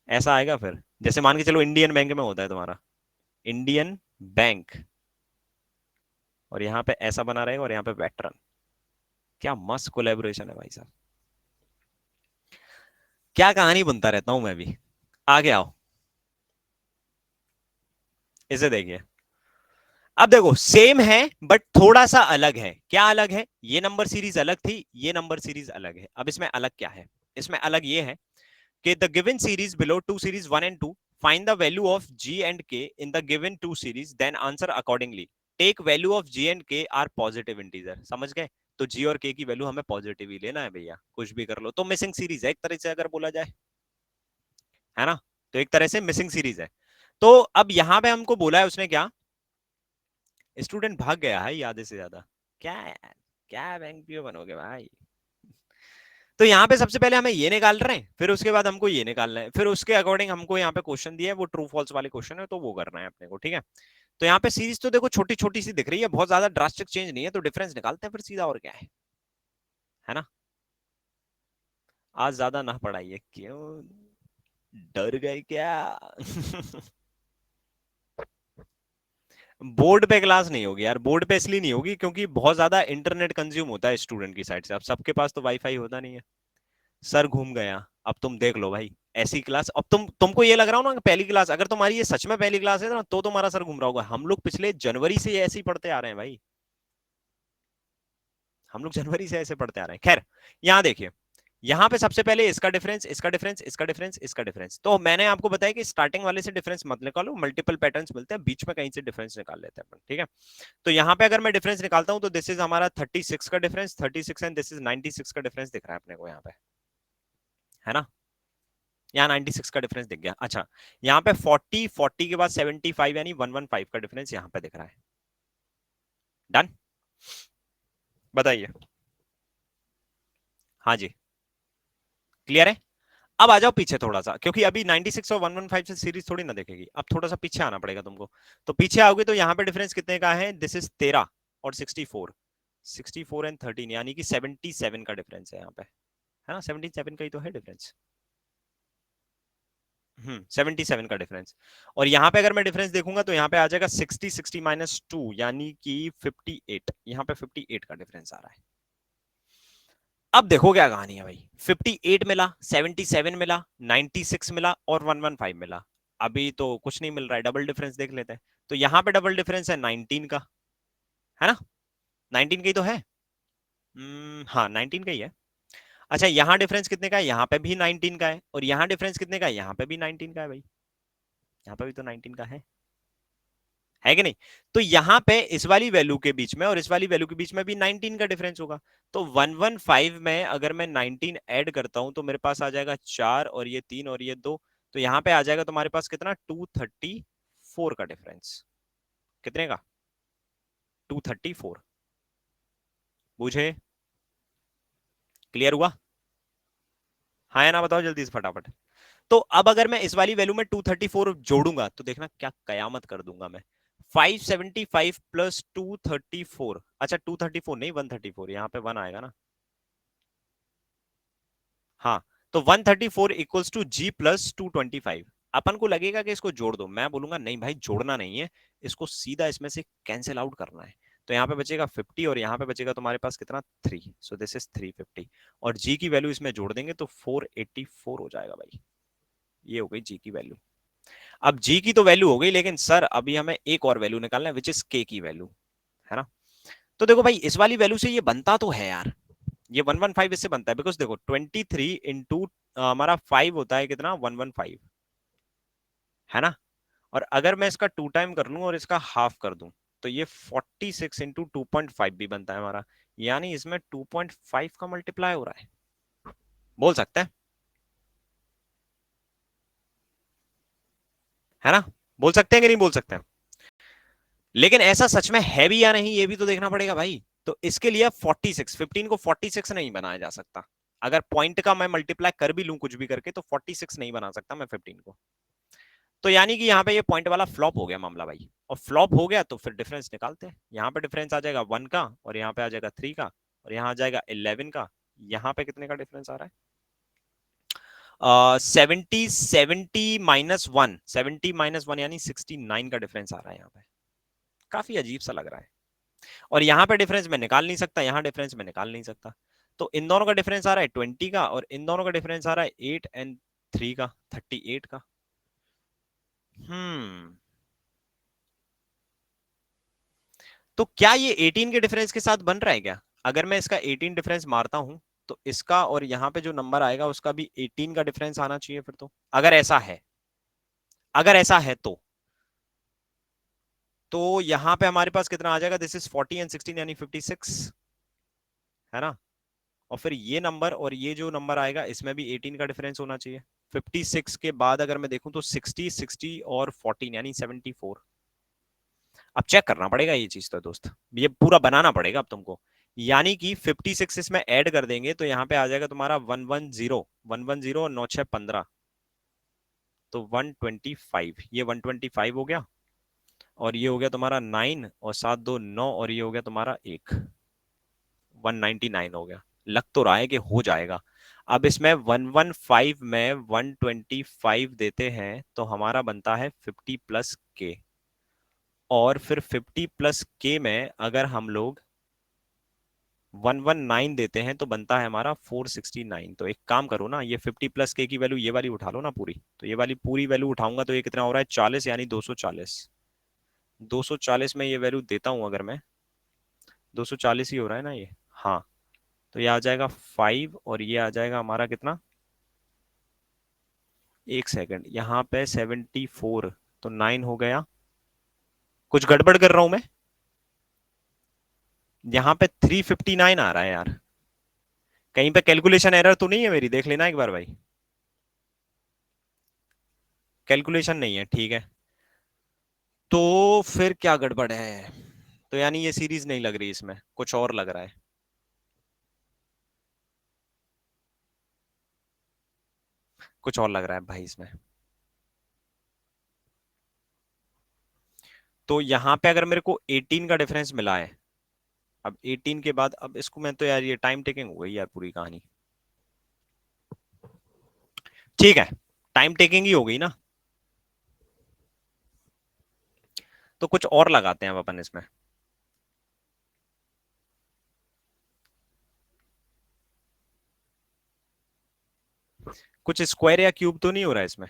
ऐसा आएगा फिर, जैसे मान के चलो इंडियन बैंक में होता है तुम्हारा, इंडियन बैंक, और यहाँ पे ऐसा बना रहेगा और यहाँ पे वेटरन, क्या मस्त कोलेबोरेशन है भाई साहब, क्या कहानी बुनता रहता हूं मैं भी। आगे आओ, इसे देखिए, अब देखो सेम है बट थोड़ा सा अलग है, क्या अलग है, ये नंबर सीरीज अलग थी, ये नंबर सीरीज अलग है, अब इसमें अलग क्या है, इसमें अलग ये है कि the given series below two series 1 and 2, find the value of G and K in the given two series, then answer accordingly, take value of G and K are positive integer, समझ गए, तो जी और के की value हमें positive ही लेना है भैया, कुछ भी कर लो, तो मिसिंग सीरीज है एक तरह से अगर बोला जाए, है ना, तो एक तरह से मिसिंग सीरीज है। तो अब यहां पे हमको बोला है उसने क्या, स्टूडेंट भाग गया है आधे से ज्यादा, क्या यार, क्या बैंक पीओ बनोगे भाई, तो यहाँ पे सबसे पहले हमें ये निकाल रहे हैं, फिर उसके बाद हमको ये निकालना है, फिर उसके अकॉर्डिंग हमको यहाँ पे क्वेश्चन दिया है, वो ट्रू फॉल्स वाले क्वेश्चन है, तो वो करना है अपने को, ठीक है। तो यहाँ पे सीरीज तो देखो छोटी छोटी सी दिख रही है, बहुत ज्यादा ड्रास्टिक चेंज नहीं है, तो डिफरेंस निकालते हैं फिर सीधा, और क्या है ना, आज ज्यादा ना पढ़ाइए, क्यों, डर गए क्या बोर्ड पे क्लास नहीं होगी यार, बोर्ड पे इसलिए नहीं होगी क्योंकि बहुत ज्यादा इंटरनेट कंज्यूम होता है स्टूडेंट की साइड से, अब सबके पास तो वाईफाई होता नहीं है, सर घूम गया, अब तुम देख लो भाई, ऐसी क्लास, अब तुमको ये लग रहा हो ना कि पहली क्लास, अगर तुम्हारी ये सच में पहली क्लास है ना, तो तुम्हारा सर घूम रहा होगा, हम लोग पिछले जनवरी से ऐसे ही पढ़ते आ रहे हैं भाई, हम लोग जनवरी से ऐसे पढ़ते आ रहे हैं, खैर, यहाँ देखिए, यहाँ पे सबसे पहले इसका डिफरेंस, इसका डिफरेंस, इसका डिफरेंस, इसका डिफरेंस, तो मैंने आपको बताया कि स्टार्टिंग वाले से डिफरेंस मत निकालो, मल्टीपल पैटर्न्स मिलते हैं, बीच में कहीं से डिफरेंस निकाल लेते हैं अपन, ठीक है। तो यहाँ पे अगर मैं डिफरेंस निकालता हूँ तो दिस इज हमारा 36 का डिफरेंस, 36 एंड दिस इज 96 का डिफरेंस दिख रहा है अपने को यहाँ पे, है ना, यहाँ 96 का डिफरेंस दिख गया, अच्छा, यहाँ पे 40, 40 के बाद 75 यानी 115 का डिफरेंस यहाँ पे दिख रहा है, डन, बताइए, हाँ जी, क्लियर है। अब आ जाओ पीछे थोड़ा सा, क्योंकि अभी 96 और 115 से सीरीज थोड़ी ना देखेगी, अब थोड़ा सा पीछे आना पड़ेगा तुमको, तो पीछे आओगे तो यहाँ पे डिफरेंस कितने का है, दिस इज 13 और 64, 64 एंड 13 यानी कि 77 का डिफरेंस है यहाँ पे, है ना, 77 का ही तो है डिफरेंस, 77 का डिफरेंस। और यहाँ पे अगर मैं डिफरेंस देखूंगा तो यहाँ पे आ जाएगा 60 यानी कि 58। यहाँ पे 58 का डिफरेंस आ रहा है। अब देखो क्या कहानी है भाई, 58 मिला, 77 मिला, 96 मिला और 115 मिला। अभी तो कुछ नहीं मिल रहा है, डबल डिफरेंस देख लेते हैं। तो यहाँ पे डबल डिफरेंस है 19 का, है ना? 19 का ही तो है। हाँ 19 का ही है। अच्छा यहाँ डिफरेंस कितने का है? यहाँ पे भी 19 का है। और यहाँ डिफरेंस कितने का है? यहाँ पे भी 19 का है भाई। यहाँ पे भी तो 19 का है कि नहीं? तो यहाँ पे इस वाली वैल्यू के बीच में और इस वाली वैल्यू के बीच में भी 19 का डिफरेंस होगा। तो 115 में अगर मैं 19 ऐड करता हूं तो मेरे पास आ जाएगा 4 और ये 3 और ये 2। तो यहाँ पे आ जाएगा तुम्हारे पास कितना? 234 का डिफरेंस। कितने का? 234। बुझे? क्लियर हुआ? हाँ या ना बताओ जल्दी से फटाफट। तो अब अगर मैं इस वाली वैल्यू में 234 जोड़ूंगा तो देखना क्या कयामत कर दूंगा मैं। 575 प्लस 234, अच्छा 234 नहीं 134, यहाँ पे 1 आएगा ना। हाँ, तो 134 इक्वल्स टू जी प्लस 225। अपन को लगेगा कि इसको जोड़ दो, मैं बोलूंगा नहीं भाई जोड़ना नहीं है, इसको सीधा इसमें से कैंसिल आउट करना है। तो यहाँ पे बचेगा 50 और यहाँ पे बचेगा तुम्हारे पास कितना? 3। सो दिस इज 350। और जी की वैल्यू इसमें जोड़ देंगे तो 484 हो जाएगा भाई। ये हो गई जी की वैल्यू। अब जी की तो वैल्यू हो गई, लेकिन सर अभी हमें एक और वैल्यू निकालना है विच इज के की वैल्यू, है ना? तो देखो भाई इस वाली वैल्यू से ये बनता तो है यार, ये 115 इससे बनता है। बिकॉज देखो 23 इंटू हमारा 5 होता है कितना? 115, है ना? और अगर मैं इसका 2 टाइम कर लूं और इसका हाफ कर दूं तो ये 46 इंटू 2.5 भी बनता है हमारा। यानी इसमें 2.5 का मल्टीप्लाई हो रहा है। बोल सकते हैं, है ना? बोल सकते हैं कि नहीं बोल सकते हैं? लेकिन ऐसा सच में है भी या नहीं ये भी तो देखना पड़ेगा भाई। तो इसके लिए 46, 15 को 46 नहीं बनाया जा सकता। अगर पॉइंट का मैं मल्टीप्लाई कर भी लूं कुछ भी करके तो 46 नहीं बना सकता मैं 15 को। तो यानी कि यहाँ पे ये पॉइंट वाला फ्लॉप हो गया मामला भाई। और फ्लॉप हो गया तो फिर डिफरेंस निकालते हैं। यहाँ पे डिफरेंस आ जाएगा 1 का और यहाँ पे आ जाएगा 3 का और यहाँ आ जाएगा 11 का। यहाँ पे कितने का डिफरेंस आ रहा है? 70 माइनस वन यानी 69 का डिफरेंस आ रहा है यहाँ पे। काफी अजीब सा लग रहा है। और यहाँ पे डिफरेंस मैं निकाल नहीं सकता, यहाँ डिफरेंस मैं निकाल नहीं सकता। तो इन दोनों का डिफरेंस आ रहा है 20 का और इन दोनों का डिफरेंस आ रहा है 8 एंड 3 का, 38 का। हम्म तो क्या ये 18 के डिफरेंस के साथ बन रहा है क्या? अगर मैं इसका 18 डिफरेंस मारता हूं तो इसका और यहाँ पे जो नंबर आएगा उसका भी 18 का डिफरेंस आना चाहिए फिर तो, अगर ऐसा है। अगर ऐसा है तो यहाँ पे हमारे पास कितना आ जाएगा? दिस इज 40 एंड 16 यानी 56, है ना? और फिर ये नंबर और ये जो नंबर आएगा इसमें भी 18 का डिफरेंस होना चाहिए। 56 के बाद अगर मैं देखूं तो 60, 60 और 14 यानी 74। अब चेक करना पड़ेगा ये चीज तो दोस्त, ये पूरा बनाना पड़ेगा अब तुमको। यानी कि 56 इसमें ऐड कर देंगे तो यहाँ पे आ जाएगा तुम्हारा 110, 110 और 9615, तो 125। ये 125 हो गया और ये हो गया तुम्हारा 9 और 7 2 9 और ये हो गया तुम्हारा 1, 199 हो गया। लग तो रहा है कि हो जाएगा। अब इसमें 115 में 125 देते हैं तो हमारा बनता है 50 प्लस के। और फिर 50 प्लस के में अगर हम लोग 119 देते हैं तो बनता है हमारा 469। तो एक काम करो ना, ये 50 प्लस के की वैल्यू ये वाली उठा लो ना पूरी। तो ये वाली पूरी वैल्यू उठाऊंगा तो ये कितना हो रहा है? 40 यानी 240। 240 में ये वैल्यू देता हूं अगर मैं, 240 ही हो रहा है ना ये? हाँ। तो ये आ जाएगा 5 और ये आ जाएगा हमारा कितना? एक सेकंड, यहाँ पे 74 तो 9 हो गया। कुछ गड़बड़ कर रहा हूं मैं? यहाँ पे 359 आ रहा है यार। कहीं पे कैलकुलेशन एरर तो नहीं है मेरी? देख लेना एक बार भाई। कैलकुलेशन नहीं है, ठीक है। तो फिर क्या गड़बड़ है? तो यानी ये सीरीज नहीं लग रही, इसमें कुछ और लग रहा है। कुछ और लग रहा है भाई इसमें। तो यहाँ पे अगर मेरे को 18 का डिफरेंस मिला है, अब 18 के बाद अब इसको मैं तो यार ये टाइम टेकिंग हो गई यार पूरी कहानी। ठीक है, टाइम टेकिंग ही हो गई ना। तो कुछ और लगाते हैं अब अपन इसमें। कुछ स्क्वायर या क्यूब तो नहीं हो रहा है इसमें?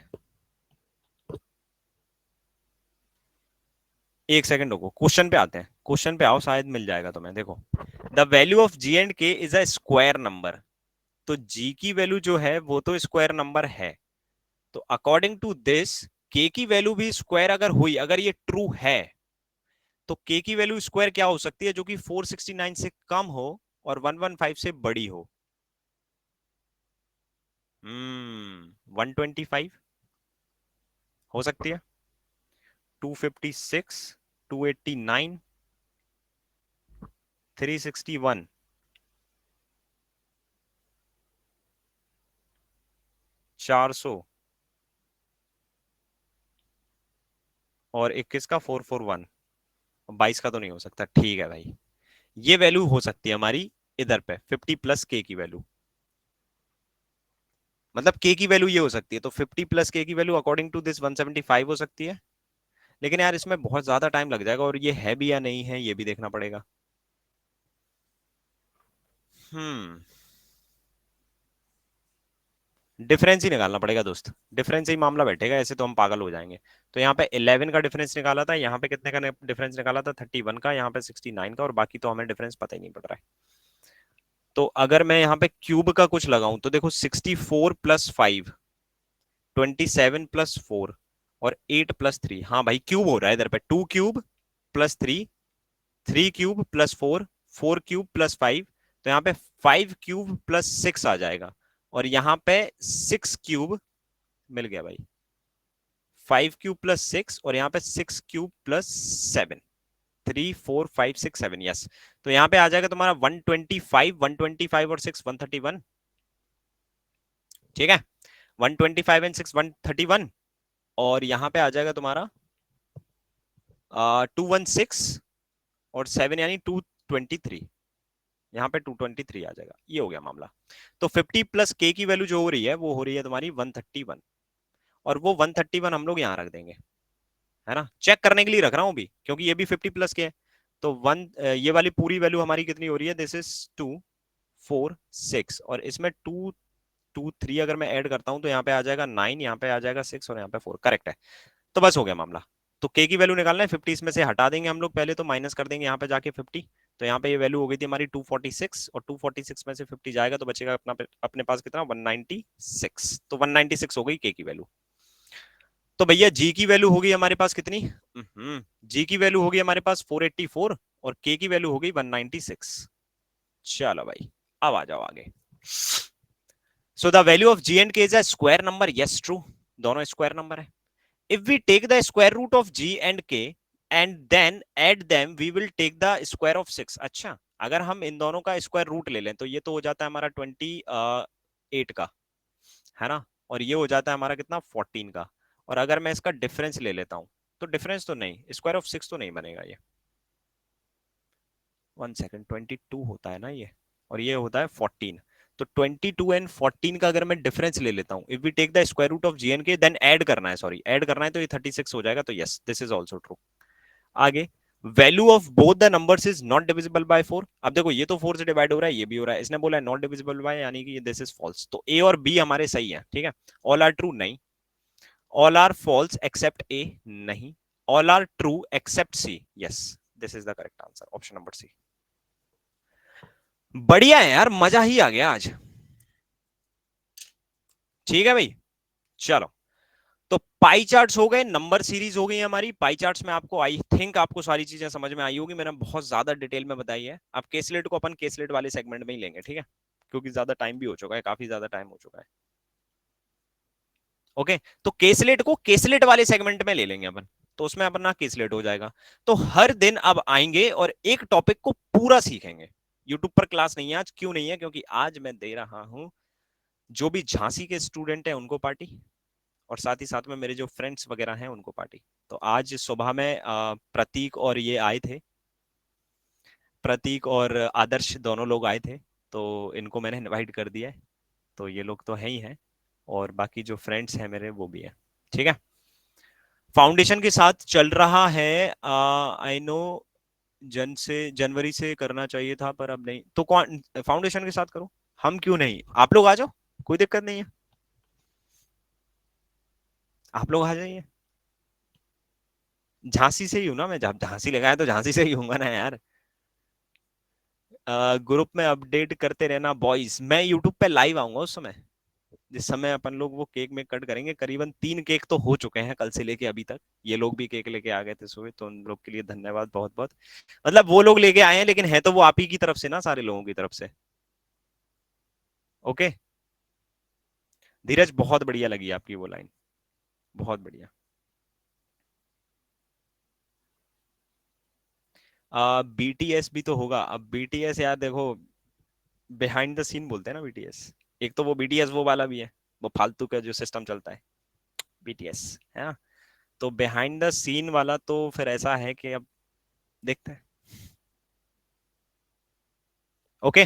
एक सेकंड रुको, क्वेश्चन पे आते हैं, क्वेश्चन पे आओ, शायद मिल जाएगा तुम्हें। देखो, the value of G and K is a square number. तो जी की वैल्यू जो है वो तो स्क्वायर नंबर है। तो अकॉर्डिंग टू दिस के की वैल्यू भी स्क्वायर अगर हुई, अगर ये ट्रू है, तो के की वैल्यू स्क्वायर क्या हो सकती है जो कि 469 से कम हो और 115 से बड़ी हो? 125 हो सकती है, 256, 289, 361, 400 और 21 का 441। 22 का तो नहीं हो सकता, ठीक है भाई। ये वैल्यू हो सकती है हमारी इधर पे 50 प्लस के की वैल्यू। मतलब के की वैल्यू ये हो सकती है, तो 50 प्लस के की वैल्यू अकॉर्डिंग टू दिस 175 हो सकती है। लेकिन यार इसमें बहुत ज्यादा टाइम लग जाएगा, और ये है भी या नहीं है ये भी देखना पड़ेगा। हम्म डिफरेंस ही निकालना पड़ेगा दोस्त, डिफरेंस ही मामला बैठेगा, ऐसे तो हम पागल हो जाएंगे। तो यहाँ पे 11 का डिफरेंस निकाला था, यहाँ पे कितने का डिफरेंस निकाला था? 31 का, यहाँ पे 69 का, और बाकी तो हमें डिफरेंस पता ही नहीं पड़ रहा है। तो अगर मैं यहाँ पे क्यूब का कुछ लगाऊं तो देखो, 64 + 5, 27 + 4 और 8 + 3। हाँ भाई क्यूब हो रहा है इधर पे, 2³ + 3, 3³ + 4, 4³ + 5। तो यहाँ पे 5³ + 6 आ जाएगा, और यहाँ पे 6³ मिल गया भाई। 5³ + 6 और यहाँ पे 6³ + 7, 3 4 5 6 7, यस। तो यहाँ पे आ जाएगा तुम्हारा 125, 125 और 6 131। ठीक है, 125 एंड 6 131। और यहाँ पे आ जाएगा तुम्हारा 216 और 7 यानी 223। यहाँ पे 223 आ जाएगा, ये हो गया मामला। तो 50 प्लस के की वैल्यू जो हो रही है वो हो रही है तुम्हारी 131, और वो 131 हम लोग यहाँ रख देंगे, है ना, चेक करने के लिए रख रहा हूँ अभी, क्योंकि ये भी 50 प्लस के है। तो ये वाली पूरी वैल्यू हमारी कितनी हो रही है? दिस इज 2 4 6, और इसमें 2 2 3 अगर मैं ऐड करता हूँ तो यहाँ पे आ जाएगा 9, यहाँ पे आ जाएगा 6 और यहाँ पे 4, करेक्ट है। तो बस हो गया मामला। तो के की वैल्यू निकालना है, 50 इसमें से हटा देंगे हम लोग पहले, तो माइनस कर देंगे यहाँ पे जाके 50। तो यहाँ पे ये वैल्यू हो गई थी हमारी 246, और 246 में से 50 जाएगा तो बचेगा अपने पास कितना? 196। तो 196 हो गई के की वैल्यू। तो भैया जी की वैल्यू होगी हमारे पास कितनी? जी की वैल्यू होगी हमारे पास 484, और के की वैल्यू होगी 196। चलो भाई, अब आ जाओ आगे। So the value of G and K is a square number, yes true, दोनों स्क्वायर नंबर है। If we take the square root of g and k and then add them, we will take the square of 6। अच्छा, अगर हम इन दोनों का square root ले लें तो ये तो हो जाता है हमारा 28 का, है ना, और ये हो जाता है हमारा कितना? 14 का। और अगर मैं इसका डिफरेंस ले लेता हूं, तो डिफरेंस तो नहीं, स्क्वायर ऑफ 6 तो नहीं बनेगा ये। 1 सेकेंड, 22 होता है ना ये, और ये होता है 14। तो 22 एंड 14 का अगर मैं डिफरेंस ले लेता हूं, if we take the square root of g n k, देन ऐड करना है, सॉरी ऐड करना है, तो ये 36 हो जाएगा। तो yes, this is also true. आगे, value of both the numbers is not divisible by 4। अब देखो, ये तो 4 से डिवाइड हो रहा है, ये भी हो रहा है, इसने बोला है नॉट डिविजिबल बाय, यानी कि दिस इज फॉल्स। तो ए और बी हमारे सही है, ठीक है। ऑल आर ट्रू नहीं, all are false except a नहीं, all are true except c, yes, this is the correct answer, option number c. बढ़िया है यार, मजा ही आ गया आज। ठीक है भाई, चलो। तो पाई चार्ट्स हो गए, नंबर सीरीज हो गई हमारी। पाई चार्ट्स में आपको आई थिंक आपको सारी चीजें समझ में आई होगी, मैंने बहुत ज्यादा डिटेल में बताई है। अब केसलेट को अपन केसलेट वाले सेगमेंट में ही लेंगे, ठीक है, क्योंकि ज्यादा टाइम भी हो चुका है, काफी ज्यादा टाइम हो चुका है। ओके, तो केसलेट को केसलेट वाले सेगमेंट में ले लेंगे अपन, तो उसमें अपना केसलेट हो जाएगा। तो हर दिन अब आएंगे और एक टॉपिक को पूरा सीखेंगे। यूट्यूब पर क्लास नहीं है आज, क्यों नहीं है? क्योंकि आज मैं दे रहा हूं जो भी झांसी के स्टूडेंट हैं उनको पार्टी, और साथ ही साथ में मेरे जो फ्रेंड्स वगैरह हैं उनको पार्टी। तो आज सुबह में प्रतीक और ये आए थे, प्रतीक और आदर्श दोनों लोग आए थे, तो इनको मैंने इनवाइट कर दिया है। तो ये लोग तो है ही हैं, और बाकी जो फ्रेंड्स हैं मेरे वो भी है, ठीक है। फाउंडेशन के साथ चल रहा है, आई नो। जनवरी से करना चाहिए था पर अब नहीं, तो कौन फाउंडेशन के साथ करो। हम क्यों नहीं, आप लोग आ जाओ, कोई दिक्कत नहीं है, आप लोग आ जाइए। झांसी से ही हूं ना मैं, जब झांसी लगाया तो झांसी से ही हूंगा ना यार। ग्रुप में अपडेट करते रहना बॉयज, मैं यूट्यूब पे लाइव आऊंगा उस समय, जिस समय अपन लोग वो केक में कट करेंगे। करीबन 3 केक तो हो चुके हैं कल से लेके अभी तक। ये लोग भी केक लेके आ गए थे सुबह, तो उन लोग के लिए धन्यवाद बहुत बहुत। मतलब वो लोग लेके आए हैं, लेकिन है तो वो आप ही की तरफ से ना, सारे लोगों की तरफ से। ओके। धीरज बहुत बढ़िया लगी आपकी वो लाइन, बहुत बढ़िया। बीटीएस भी तो होगा। अब बीटीएस यार देखो, बिहाइंड द सीन बोलते हैं ना बीटीएस। एक तो वो बीटीएस वो वाला भी है, वो फालतू का जो सिस्टम चलता है, बीटीएस है ना। तो बिहाइंड द सीन वाला तो फिर ऐसा है कि अब देखते हैं। ओके।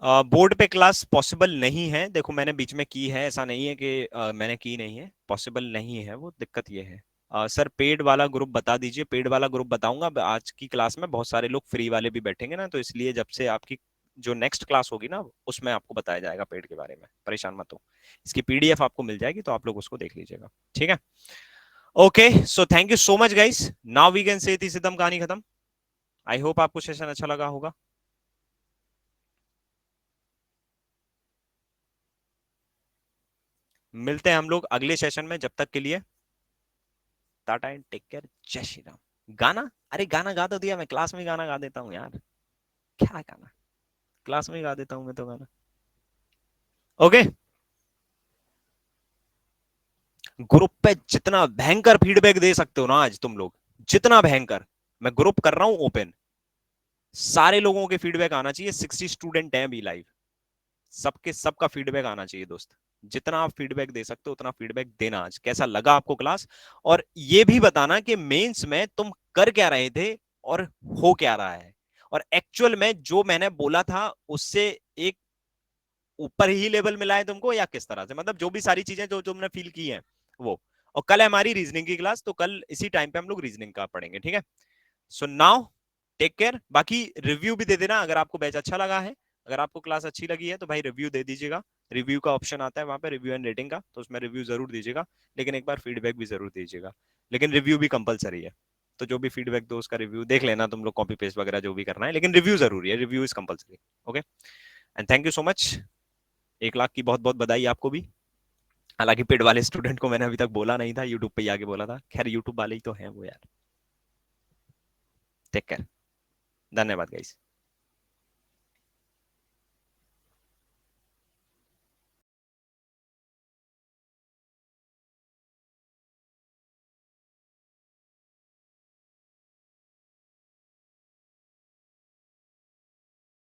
बोर्ड पे क्लास पॉसिबल नहीं है, देखो मैंने बीच में की है, ऐसा नहीं है कि मैंने की नहीं है, पॉसिबल नहीं है वो, दिक्कत ये है। सर पेड वाला ग्रुप बता दीजिए। पेड वाला ग्रुप बताऊंगा। अब आज की क्लास में बहुत सारे लोग फ्री वाले भी बैठेंगे ना, तो इसलिए जब से आपकी जो नेक्स्ट क्लास होगी ना, उसमें आपको बताया जाएगा पेड के बारे में, परेशान मत हो। इसकी पीडीएफ आपको मिल जाएगी, तो आप लोग उसको देख लीजिएगा, ठीक है। Okay, so thank you so much guys, now we can see थी सितम कहानी खत्म। आई होप आपको सेशन अच्छा लगा होगा। मिलते हैं हम लोग अगले सेशन में, जब तक के लिए टाटा एंड टेक केयर, जय श्री राम। गाना, अरे गाना गा तो दिया, मैं क्लास में गाना गा देता हूँ यार, क्या गाना, क्लास में गा देता हूँ मैं तो गाना। ओके। ग्रुप पे जितना भयंकर फीडबैक दे सकते हो ना आज तुम लोग, जितना भयंकर, मैं ग्रुप कर रहा हूं ओपन, सारे लोगों के फीडबैक आना चाहिए। 60 स्टूडेंट हैं अभी लाइव, सबके सबका फीडबैक आना चाहिए दोस्त। जितना आप फीडबैक दे सकते हो उतना फीडबैक देना। आज कैसा लगा आपको क्लास, और ये भी बताना कि मेंस में तुम कर क्या रहे थे और हो क्या रहा है, और एक्चुअल में जो मैंने बोला था उससे एक ऊपर ही लेवल मिला है तुमको, या किस तरह से, मतलब जो भी सारी चीजें जो तुमने फील की है वो। और कल है हमारी रीजनिंग की क्लास, तो कल इसी टाइम पे हम लोग रीजनिंग का पढ़ेंगे, ठीक है। So now take care. बाकी रिव्यू भी दे देना अगर आपको बैच अच्छा लगा है। अगर आपको क्लास अच्छी लगी है तो भाई रिव्यू दे दीजिएगा। रिव्यू का ऑप्शन आता है वहां पे, रिव्यू एंड रेटिंग का, तो उसमें रिव्यू जरूर दीजिएगा। लेकिन एक बार फीडबैक भी जरूर दीजिएगा, लेकिन रिव्यू भी कंपलसरी है। तो जो भी फीडबैक दो उसका रिव्यू देख लेना तुम लोग, कॉपी पेस्ट वगैरह जो भी करना है, लेकिन रिव्यू जरूरी है, review is compulsory. Okay, and thank you so much. 1 lakh की बहुत बहुत बधाई आपको भी। हालांकि पेड वाले स्टूडेंट को मैंने अभी तक बोला नहीं था, यूट्यूब पे ही आके बोला था। खैर यूट्यूब वाले ही तो हैं वो यार। टेक केयर, धन्यवाद गाइस।